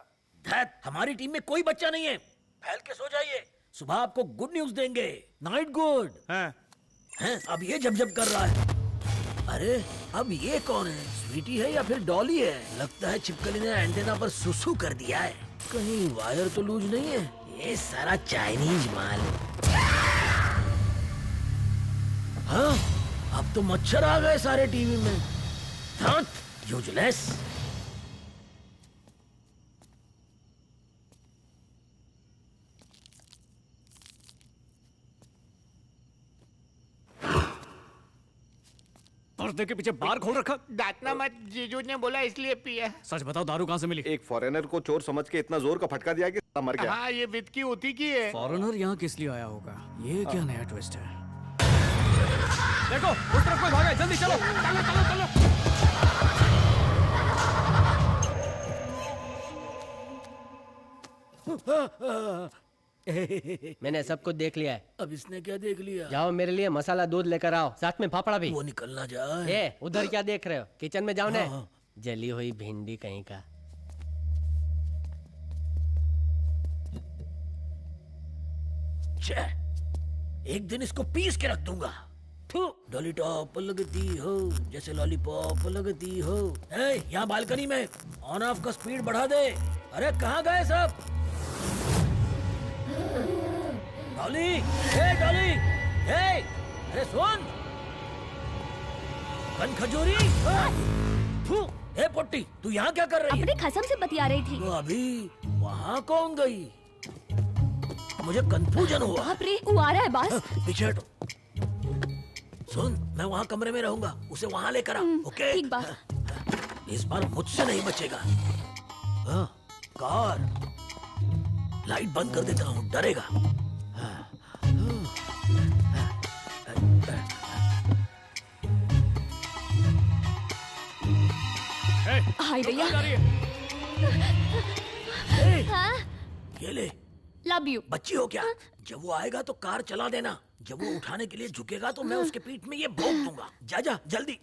Speaker 17: धैत, हमारी टीम में कोई बच्चा नहीं है। फैल के सो जाइए, सुबह आपको गुड न्यूज देंगे। Night good. हैं, अब ये झपझप कर रहा है। अरे अब ये कौन है? स्वीटी है या फिर डॉली है? लगता है छिपकली ने एंटेना पर सुसु कर दिया है। कहीं वायर तो लूज नहीं है? ये सारा चाइनीज माल। हाँ, अब तो मच्छर आ गए सारे टीवी में। यूजलेस।
Speaker 12: पर्दे के पीछे बार खोल रखा।
Speaker 9: डांटना मत, जीजू ने बोला इसलिए पिया।
Speaker 12: सच बताओ, दारू कहाँ से मिली?
Speaker 18: एक फॉरेनर को चोर समझ के इतना जोर का फटका दिया कि मर गया।
Speaker 9: हाँ, ये विद की होती की है।
Speaker 12: फॉरेनर यहाँ किस लिए आया होगा? ये क्या नया ट्विस्ट है? देखो, उस तरफ कोई भागा है, जल्दी चलो।
Speaker 9: चलो चलो चलो।
Speaker 21: मैंने सब कुछ देख लिया है।
Speaker 17: अब इसने क्या देख लिया?
Speaker 21: जाओ मेरे लिए मसाला दूध लेकर आओ, साथ में फाफड़ा भी।
Speaker 17: वो निकलना जाए।
Speaker 21: ए, उधर क्या देख रहे हो? किचन में जाओ ना।
Speaker 17: हाँ।
Speaker 21: जली हुई भिंडी कहीं का।
Speaker 17: एक दिन इसको पीस के रख दूंगा। लॉलीपॉप लगती हो जैसे लॉलीपॉप लगती हो। यहाँ बालकनी में ऑन ऑफ का स्पीड बढ़ा दे। अरे कहाँ गए सब? डॉली, हे डॉली, हे, अरे सुन, कन खजूरी। हे पोट्टी, तू यहाँ क्या कर रही है?
Speaker 11: अपने खसम से बतिया रही थी।
Speaker 17: तो अभी वहाँ कौन गई? मुझे कंफ्यूजन हुआ।
Speaker 11: बाप रे, वो आ रहा है बॉस।
Speaker 17: पीछे हटो। सुन, मैं वहाँ कमरे में रहूंगा, उसे वहाँ लेकर आ। ओके?
Speaker 11: ठीक बात।
Speaker 17: इस बार मुझसे नहीं बचेगा। हाँ, कार लाइट बंद कर देता हूँ, डरेगा।
Speaker 11: हाय भैया। हाँ?
Speaker 17: ये ले।
Speaker 11: Love you.
Speaker 17: बच्ची हो क्या? जब वो आएगा तो कार चला देना। जब वो उठाने के लिए झुकेगा तो मैं उसके पीठ में ये भोंक दूंगा। जा जा जल्दी।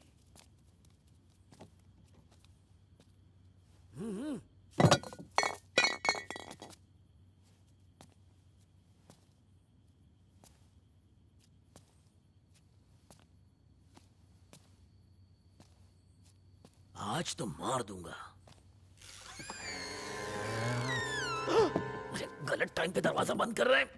Speaker 17: आज तो मार दूंगा। अरे गलत टाइम पे दरवाजा बंद कर रहे हैं।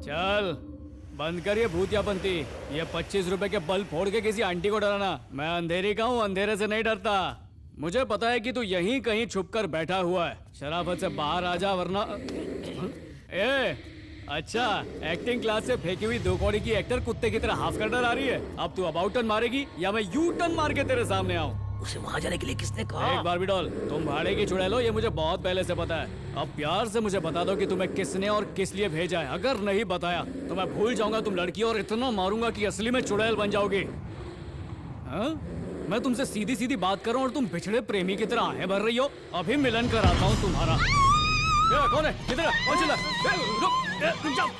Speaker 12: चल बंद कर ये भूतियापंती। ये 25 रुपए के बल्ब फोड़ के किसी आंटी को डराना। मैं अंधेरी का हूँ, अंधेरे से नहीं डरता। मुझे पता है कि तू यहीं कहीं छुप कर बैठा हुआ है। शराफत से बाहर आ जा वरना अच्छा, एक्टिंग क्लास से फेंकी हुई 2 कौड़ी की एक्टर कुत्ते की तरह हाफ कर आ रही है। अब तू अबाउट टर्न मारेगी या मैं यू टर्न मार के तेरे सामने आऊँ?
Speaker 17: उसे वहाँ जाने के लिए किसने कहा?
Speaker 12: एक बार भी डॉल, तुम भाड़े की चुड़ैल हो, ये मुझे बहुत पहले से पता है। अब प्यार से मुझे बता दो कि तुम्हें किसने और किस लिए भेजा है। अगर नहीं बताया तो मैं भूल जाऊंगा तुम लड़की और इतना मारूंगा कि असली में चुड़ैल बन जाओगी। हाँ? मैं तुमसे सीधी सीधी बात कर रहा हूँ और तुम बिछड़े प्रेमी की तरह आहें भर रही हो। अभी मिलन कराता हूँ तुम्हारा। कौन है? किधर? कौन चिल्ला? रुक जाओ।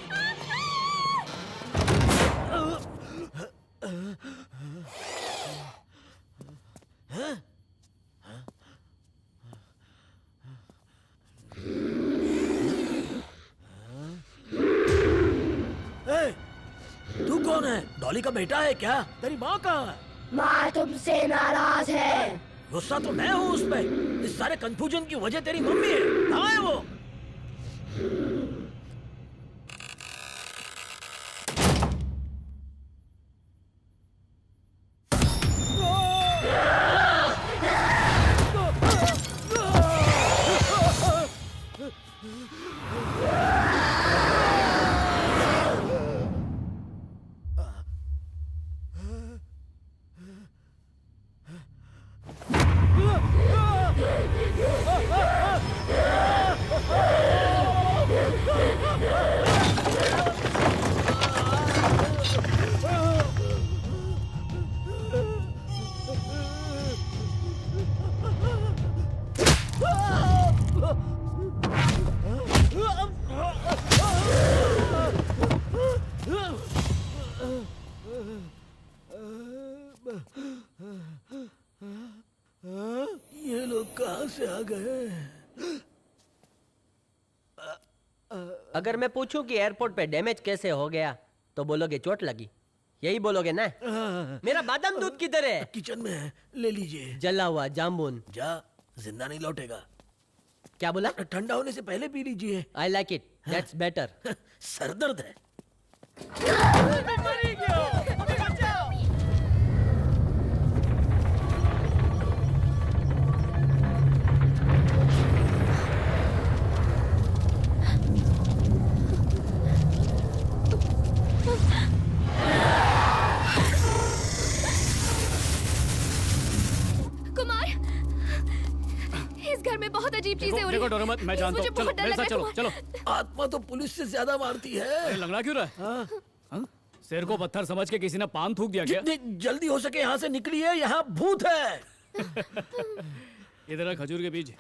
Speaker 17: तू कौन है? डॉली का बेटा है क्या? तेरी माँ कहाँ है?
Speaker 4: माँ तुमसे नाराज है।
Speaker 17: गुस्सा तो मैं हूँ उस पे। इस सारे कंफ्यूजन की वजह तेरी मम्मी है। कहाँ है वो? ये लोग कहाँ से आ गए?
Speaker 21: अगर मैं पूछूं कि एयरपोर्ट पे डैमेज कैसे हो गया तो बोलोगे चोट लगी, यही बोलोगे ना? मेरा बादाम दूध किधर है?
Speaker 17: किचन में है, ले लीजिए।
Speaker 21: जला हुआ जामुन।
Speaker 17: जा, जिंदा नहीं लौटेगा।
Speaker 21: क्या बोला?
Speaker 17: ठंडा होने से पहले पी लीजिए।
Speaker 21: I like it, that's better.
Speaker 17: सरदर्द है।
Speaker 5: कुमार, इस घर में बहुत अजीब चीजें हो रही
Speaker 12: देखो डरो मत, मैं जानता हूँ। चलो मेरे साथ चलो, चलो।
Speaker 17: आत्मा तो पुलिस से ज्यादा मारती है।
Speaker 12: लंगड़ा क्यों रहा है? हाँ? सिर को पत्थर समझ के किसी ने पान थूक दिया क्या?
Speaker 17: जितनी जल्दी हो सके यहाँ से निकलिए, यहाँ भूत है।
Speaker 12: इधर खजूर के बीज।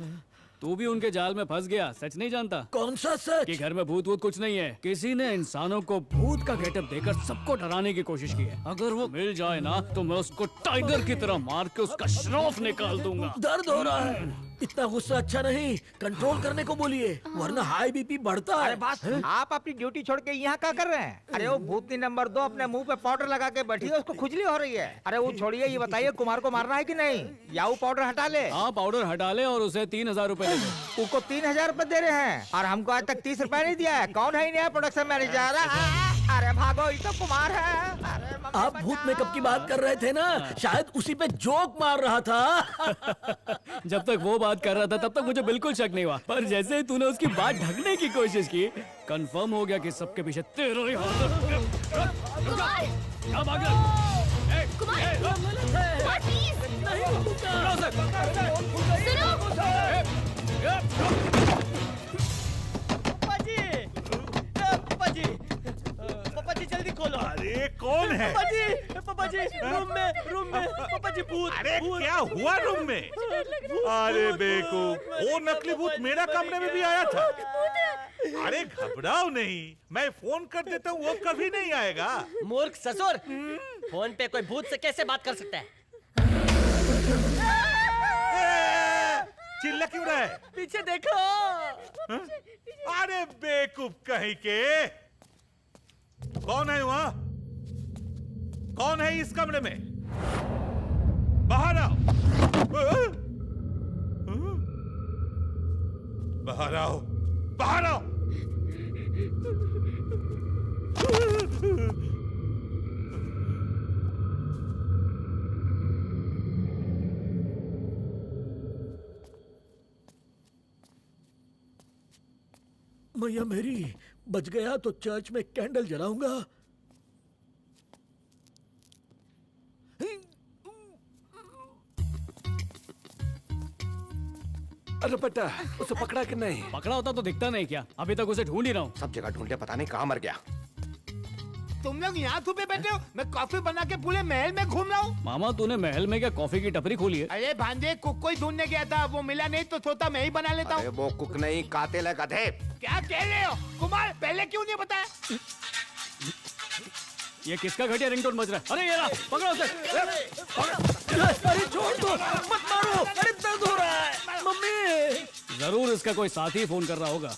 Speaker 12: तू भी उनके जाल में फंस गया। सच नहीं जानता?
Speaker 17: कौन सा सच?
Speaker 12: कि घर में भूत वूत कुछ नहीं है। किसी ने इंसानों को भूत का गेटअप देकर सबको डराने की कोशिश की है। अगर वो मिल जाए ना तो मैं उसको टाइगर की तरह मार के उसका श्रॉफ निकाल दूंगा।
Speaker 17: दर्द हो रहा है। इतना गुस्सा अच्छा नहीं, कंट्रोल करने को बोलिए वरना हाई बीपी बढ़ता है।
Speaker 10: अरे बस, आप अपनी ड्यूटी छोड़ के यहाँ क्या कर रहे हैं? अरे वो भूतनी नंबर 2 अपने मुंह पे पाउडर लगा के बैठी है, उसको खुजली हो रही है। अरे वो छोड़िए, ये बताइए कुमार को मारना है कि नहीं, या वो पाउडर हटा ले?
Speaker 12: हाँ, पाउडर हटा ले और उसे 3000 रुपए दे दे।
Speaker 10: उसको 3000 रुपए दे रहे हैं और हमको आज तक 30 रुपए नहीं दिया है। कौन है नया प्रोडक्शन मैनेजर? अरे भागो, ये तो कुमार है।
Speaker 17: आप भूत मेकअप की बात कर रहे थे ना, शायद उसी पे जोक मार रहा था।
Speaker 12: जब तक वो बात कर रहा था तब तक मुझे बिल्कुल शक नहीं हुआ, पर जैसे ही तूने उसकी बात ढकने की कोशिश की, कंफर्म हो गया कि सबके पीछे तेरा ही हाथ है।
Speaker 21: पापा जी जल्दी खोलो।
Speaker 14: अरे कौन है?
Speaker 21: पापा जी रूम में पापा जी भूत।
Speaker 14: अरे क्या हुआ रूम में? अरे बेवकूफ, वो नकली भूत मेरा कमरे में भी आया था। अरे घबराओ नहीं, मैं फोन कर देता हूँ, वो कभी नहीं आएगा।
Speaker 21: मूर्ख ससुर, फोन पे कोई भूत से कैसे बात कर सकता है?
Speaker 14: चिल्ला क्यों रहा है?
Speaker 21: पीछे देखो।
Speaker 14: अरे बेवकूफ कहीं के। कौन है वहां? कौन है इस कमरे में? बाहर आओ, बाहर आओ, बाहर आओ।
Speaker 17: मैया मेरी, बच गया तो चर्च में कैंडल जलाऊंगा।
Speaker 7: अरे बेटा, उसे पकड़ा कि नहीं?
Speaker 12: पकड़ा होता तो दिखता नहीं क्या? अभी तक उसे ढूंढ ही रहा हूँ।
Speaker 7: सब जगह ढूंढे, पता नहीं कहाँ मर गया।
Speaker 9: तुम लोग यहाँ धूपे बैठे हो, मैं कॉफी बना के पूरे महल में घूम रहा हूँ।
Speaker 12: मामा तूने महल में क्या कॉफी की टपरी खोली है?
Speaker 9: अरे भांजे, कुक को ही ढूंढने गया था, वो मिला नहीं तो सोचा मैं ही बना लेता हूँ।
Speaker 7: वो कुक नहीं, कातिल है गधे।
Speaker 9: क्या कह रहे हो कुमार? पहले क्यों नहीं बताया?
Speaker 12: ये किसका घटिया रिंगटोन बज रहा है? अरे ये रहा, पकड़ो उसे।
Speaker 17: अरे छोड़ दो, मत मारो, अरे दर्द हो रहा है। मम्मी,
Speaker 12: जरूर इसका कोई साथी फोन कर रहा होगा।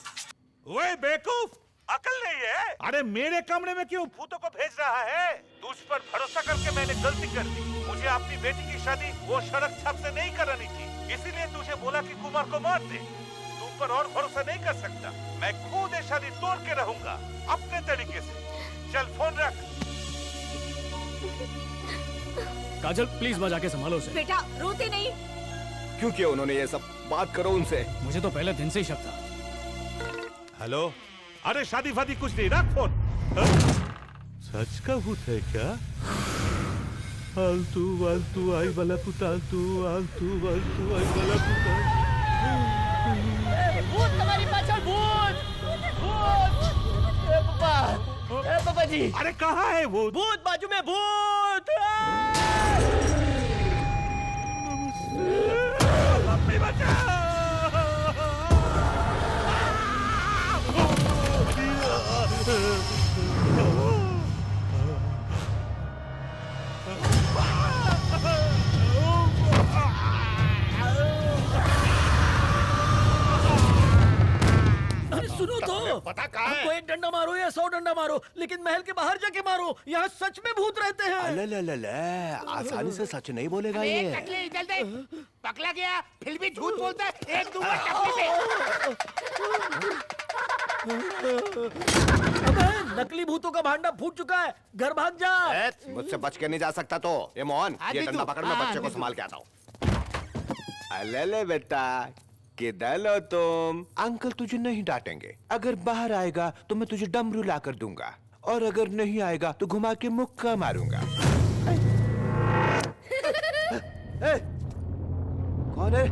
Speaker 14: ओए बेवकूफ, अकल नहीं है? अरे मेरे कमरे में क्यों भूतों को भेज रहा है? तुझ पर भरोसा करके मैंने गलती कर दी। मुझे अपनी बेटी की शादी वो सड़क छाप से नहीं करानी थी, इसीलिए तुझे बोला कि कुमार को मार दे। तुम पर और भरोसा नहीं कर सकता। मैं खुद ये शादी तोड़ के रहूंगा अपने तरीके से। चल फोन रख।
Speaker 12: काजल प्लीज मजा के संभालो उसे।
Speaker 8: बेटा रोते नहीं।
Speaker 7: क्यों किया उन्होंने ये सब? बात करो उनसे।
Speaker 12: मुझे तो पहले दिन से ही शक था।
Speaker 14: हेलो, अरे शादी फादी कुछ नहीं, रख फोन। सच का भूत है क्या? आलतू वालतू आई वाला पुतालतू, आलतू वालतू आई वाला पुतालतू।
Speaker 21: भूत तुम्हारी पाछड़, भूत भूत। पापा जी।
Speaker 14: अरे कहाँ है वो?
Speaker 21: भूत बाजू में, भूत।
Speaker 14: मम्मी बचाओ।
Speaker 17: अरे सुनो तो,
Speaker 7: पता कहाँ है?
Speaker 17: हमको एक डंडा मारो या 100 डंडा मारो, लेकिन महल के बाहर जाके मारो। यहाँ सच में भूत रहते हैं।
Speaker 7: आसानी से सच नहीं बोलेगा ये।
Speaker 9: टकले इधर देख, पकड़ा गया फिर भी झूठ बोलता है। एक दूंगा टकले
Speaker 17: अबे नकली भूतों का भांडा फूट चुका है, घर भाग जा।
Speaker 7: मुझसे बच के नहीं जा सकता तो। ये मोहन, ये डंडा पकड़, मैं बच्चे को संभाल के आता हूँ। अले बेटा, किधर लो तुम? अंकल तुझे नहीं डांटेंगे। अगर बाहर आएगा तो मैं तुझे डमरू ला कर दूंगा, और अगर नहीं आएगा तो घुमा के मुक्का मारूंगा। कौन है?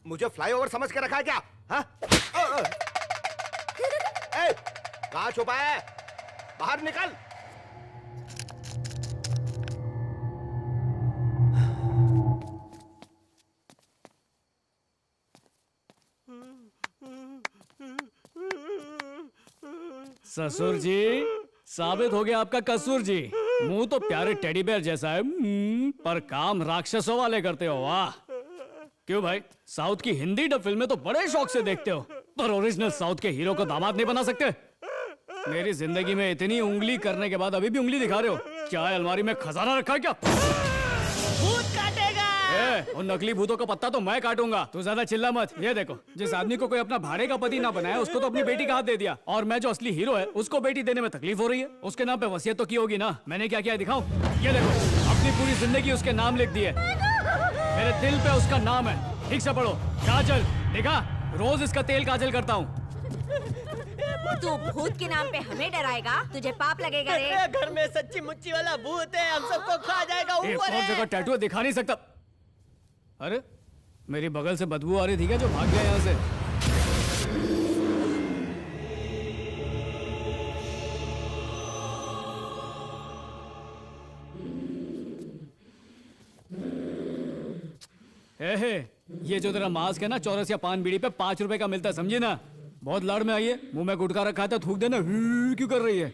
Speaker 7: मुझे फ्लाईओवर समझ के रखा है क्या? हाँ? कहाँ छुपा है? बाहर निकल।
Speaker 12: ससुर जी, साबित हो गया आपका कसूर जी। मुंह तो प्यारे टेडी बेयर जैसा है, पर काम राक्षसों वाले करते हो। वाह! क्यों भाई, साउथ की हिंदी डब फिल्में तो बड़े शौक से देखते हो, पर ओरिजिनल साउथ के हीरो को दामाद नहीं बना सकते? मेरी जिंदगी में इतनी उंगली करने के बाद अभी भी उंगली दिखा रहे हो? क्या है अलमारी में खजाना रखा है क्या?
Speaker 21: भूत काटेगा।
Speaker 12: उन नकली भूतों का पत्ता तो मैं काटूंगा। तू ज्यादा चिल्ला मत। ये देखो, जिस आदमी को कोई अपना भाड़े का पति ना बनाया, उसको तो अपनी बेटी का हाथ दे दिया, और मैं जो असली हीरो है उसको बेटी देने में तकलीफ हो रही है। उसके नाम पे वसीयत तो की होगी ना? मैंने क्या किया दिखाऊं? ये देखो, अपनी पूरी जिंदगी उसके नाम लिख दी है। मेरे दिल पे उसका नाम है। ठीक से पढ़ो। काजल, देखा? रोज इसका तेल काजल करता हूँ।
Speaker 8: तू भूत के नाम पे हमें डराएगा? तुझे पाप लगेगा रे।
Speaker 21: घर में सच्ची मुच्ची वाला भूत है, हम सबको खा जाएगा।
Speaker 12: एक और जगह टैटू दिखा नहीं सकता। अरे मेरी बगल से बदबू आ रही थी क्या जो भाग गया यहाँ से? ये जो तेरा मास्क है ना, चौरसिया पान बीड़ी पे 5 रुपए का मिलता है, समझी ना? बहुत लाड़ में आई है, मुंह में गुटखा रखा था, थूक देना क्यों कर रही है?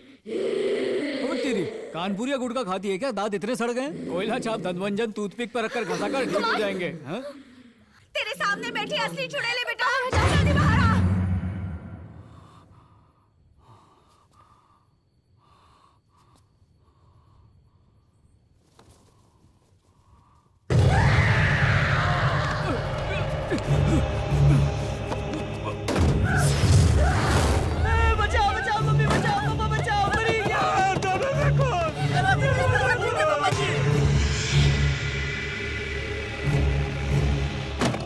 Speaker 12: तेरी कानपुरिया गुटखा खाती है क्या? दांत इतने सड़ गए, कोयला छाप दंतमंजन टूथपिक पर रखकर घसा कर ठीक हो जाएंगे। हाँ?
Speaker 11: तेरे सामने बैठी असली चुड़ैले बेटा, जल्दी बाहर आ।
Speaker 9: बचाओ बचाओ मम्मी, बचाओ पापा, बचाओ, मरी गया।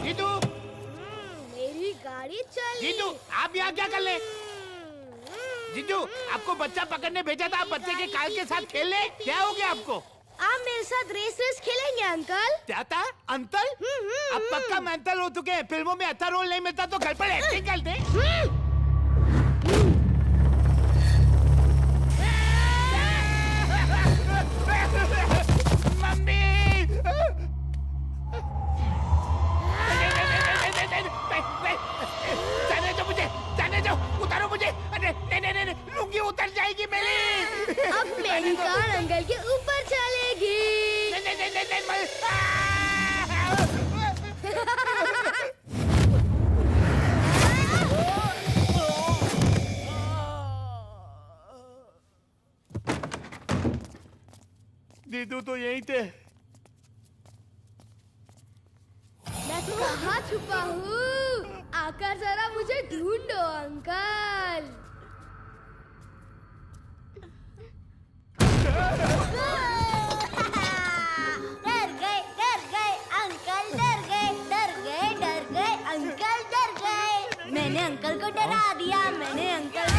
Speaker 9: जीतू,
Speaker 4: मेरी गाड़ी चली।
Speaker 9: जीतू आप यहाँ क्या कर ले? जीतू आपको बच्चा पकड़ने भेजा था, आप बच्चे के काल के साथ खेल ले, क्या हो गया आपको?
Speaker 4: आप मेरे साथ रेस खेलेंगे अंकल?
Speaker 9: क्या था अंकल? अब पक्का मेंटल हो चुके हैं, फिल्मों में अच्छा रोल नहीं मिलता तो घर पर एक्टिंग करते। मम्मी जाने दो मुझे, जाने दो, उतारो मुझे। अरे नहीं, लुंगी उतर जाएगी मेरी।
Speaker 4: अब मेरी कार अंकल के ऊपर चलेगी।
Speaker 9: दीदू तो यहीं थे।
Speaker 4: मैं कहाँ छुपा हूँ? आकर जरा मुझे ढूंढो अंकल। डर गए अंकल, डर गए अंकल, डर गए। मैंने अंकल को डरा दिया, मैंने अंकल को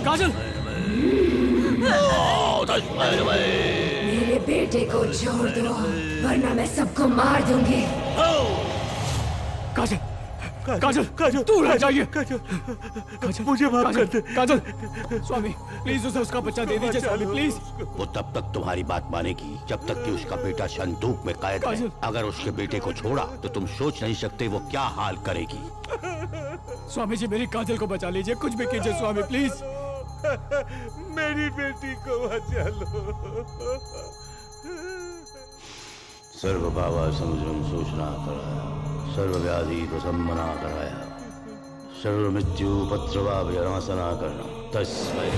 Speaker 12: काजल,
Speaker 11: मेरे बेटे को छोड़ दो वरना मैं सबको मार दूंगी।
Speaker 12: काजल, काजल, काजल, तू रह जाइए। काजल, मुझे माफ कर दे। काजल, स्वामी प्लीज उसे उसका बच्चा दे दीजिए स्वामी, प्लीज।
Speaker 1: वो तब तक तुम्हारी बात मानेगी जब तक कि उसका बेटा संदूक में कैद है। अगर उसके बेटे को छोड़ा तो तुम सोच नहीं सकते वो क्या हाल करेगी।
Speaker 12: स्वामी जी मेरी काजल को बचा लीजिए, कुछ भी कीजिए स्वामी प्लीज।
Speaker 14: मेरी बेटी को बचा लो।
Speaker 1: सर्व भावा समुद्रम सूचना कराया, सर्व व्याधि प्रसमना कराया, सर्व मृत्यु उपद्रवासना करना। तस्मै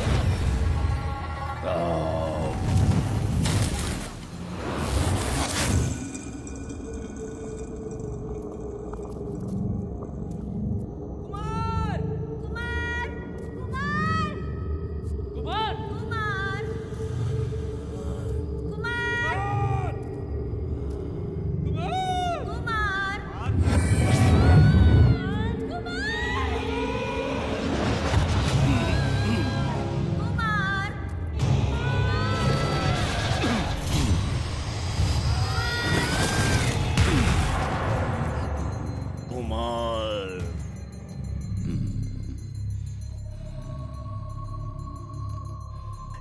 Speaker 1: कुमार।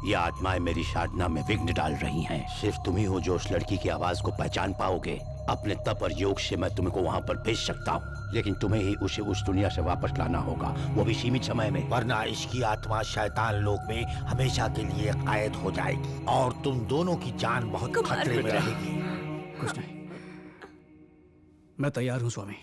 Speaker 1: ये आत्माएं मेरी साधना में विघ्न डाल रही हैं। सिर्फ तुम ही हो जो उस लड़की की आवाज को पहचान पाओगे। अपने तप और योग से मैं तुमको वहां पर भेज सकता हूँ, लेकिन तुम्हें ही उसे उस दुनिया से वापस लाना होगा, वो भी सीमित समय में, वरना इसकी आत्मा शैतान लोक में हमेशा के लिए कैद हो जाएगी और तुम दोनों की जान बहुत खतरे में रहेगी।
Speaker 12: कुछ नहीं, मैं तैयार हूँ स्वामी।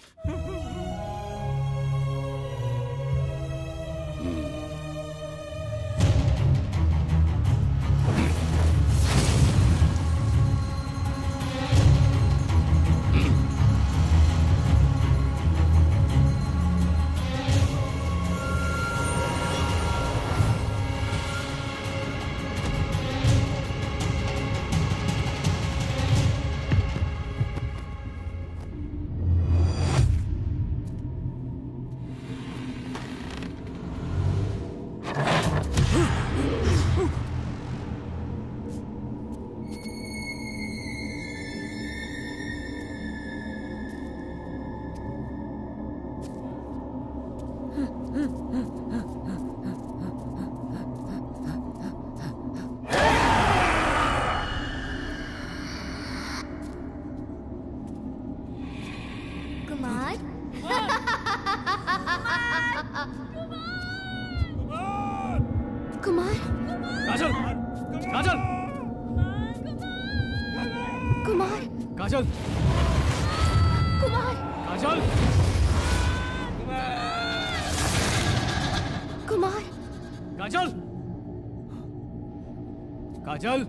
Speaker 12: काजल,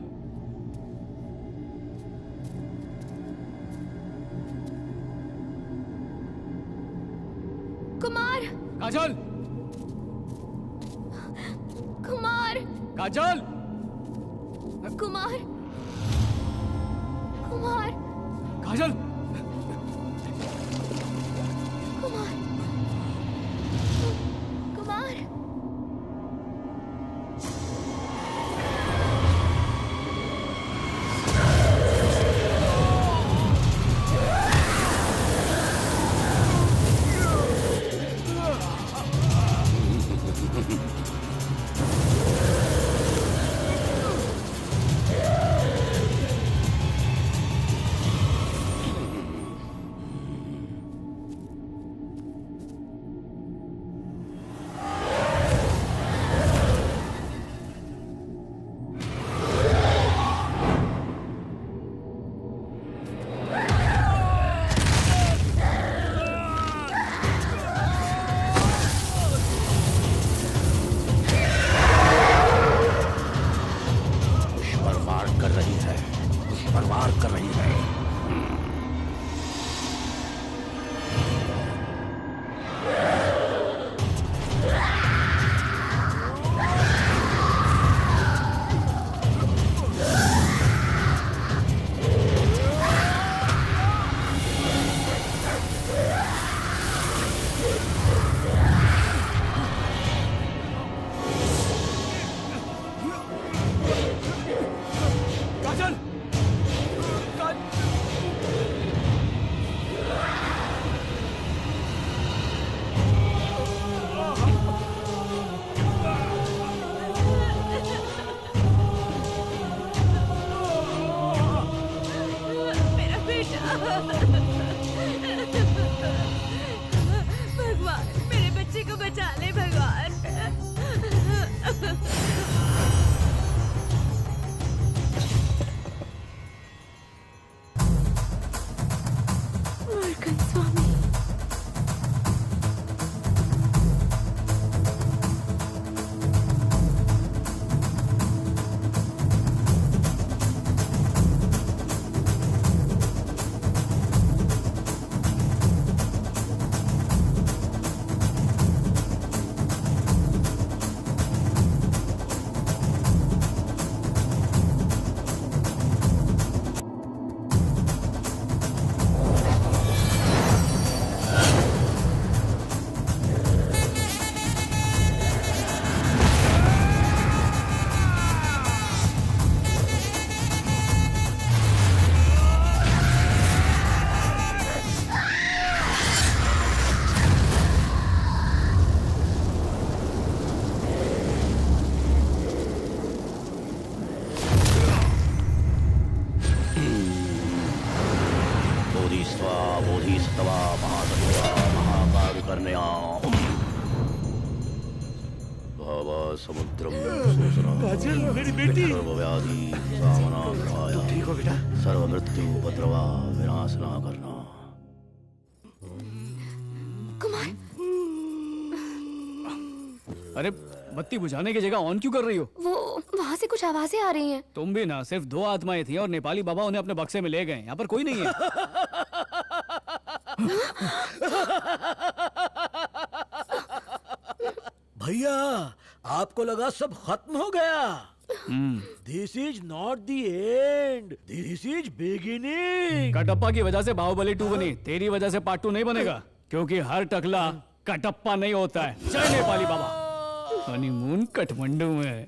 Speaker 5: कुमार,
Speaker 12: काजल,
Speaker 5: कुमार,
Speaker 12: काजल,
Speaker 5: कुमार, कुमार,
Speaker 12: काजल,
Speaker 5: कुमार, कुमार।
Speaker 1: समुद्रम सूसना
Speaker 15: काजल मेरी बेटी
Speaker 1: सर्वव्याधि सामनाय
Speaker 15: तुम ठीक हो बेटा?
Speaker 1: सर्व मृत्यु उपद्रवा विनाश ना करना।
Speaker 5: कुमार
Speaker 12: अरे बत्ती बुझाने की जगह ऑन क्यों कर रही हो?
Speaker 5: वो वहाँ से कुछ आवाजें आ रही हैं।
Speaker 12: तुम भी ना, सिर्फ 2 आत्माएं थी और नेपाली बाबा उन्हें अपने बक्से में ले गए। यहाँ पर कोई नहीं है।
Speaker 17: भैया आपको लगा सब खत्म हो गया। This is not the end, this is beginning.
Speaker 12: Kattappa की वजह से बाहुबली 2 बनी, तेरी वजह से पार्ट 2 नहीं बनेगा, क्योंकि हर टकला कटप्पा नहीं होता है। जय नेपाली बाबा। हनीमून काठमांडू में।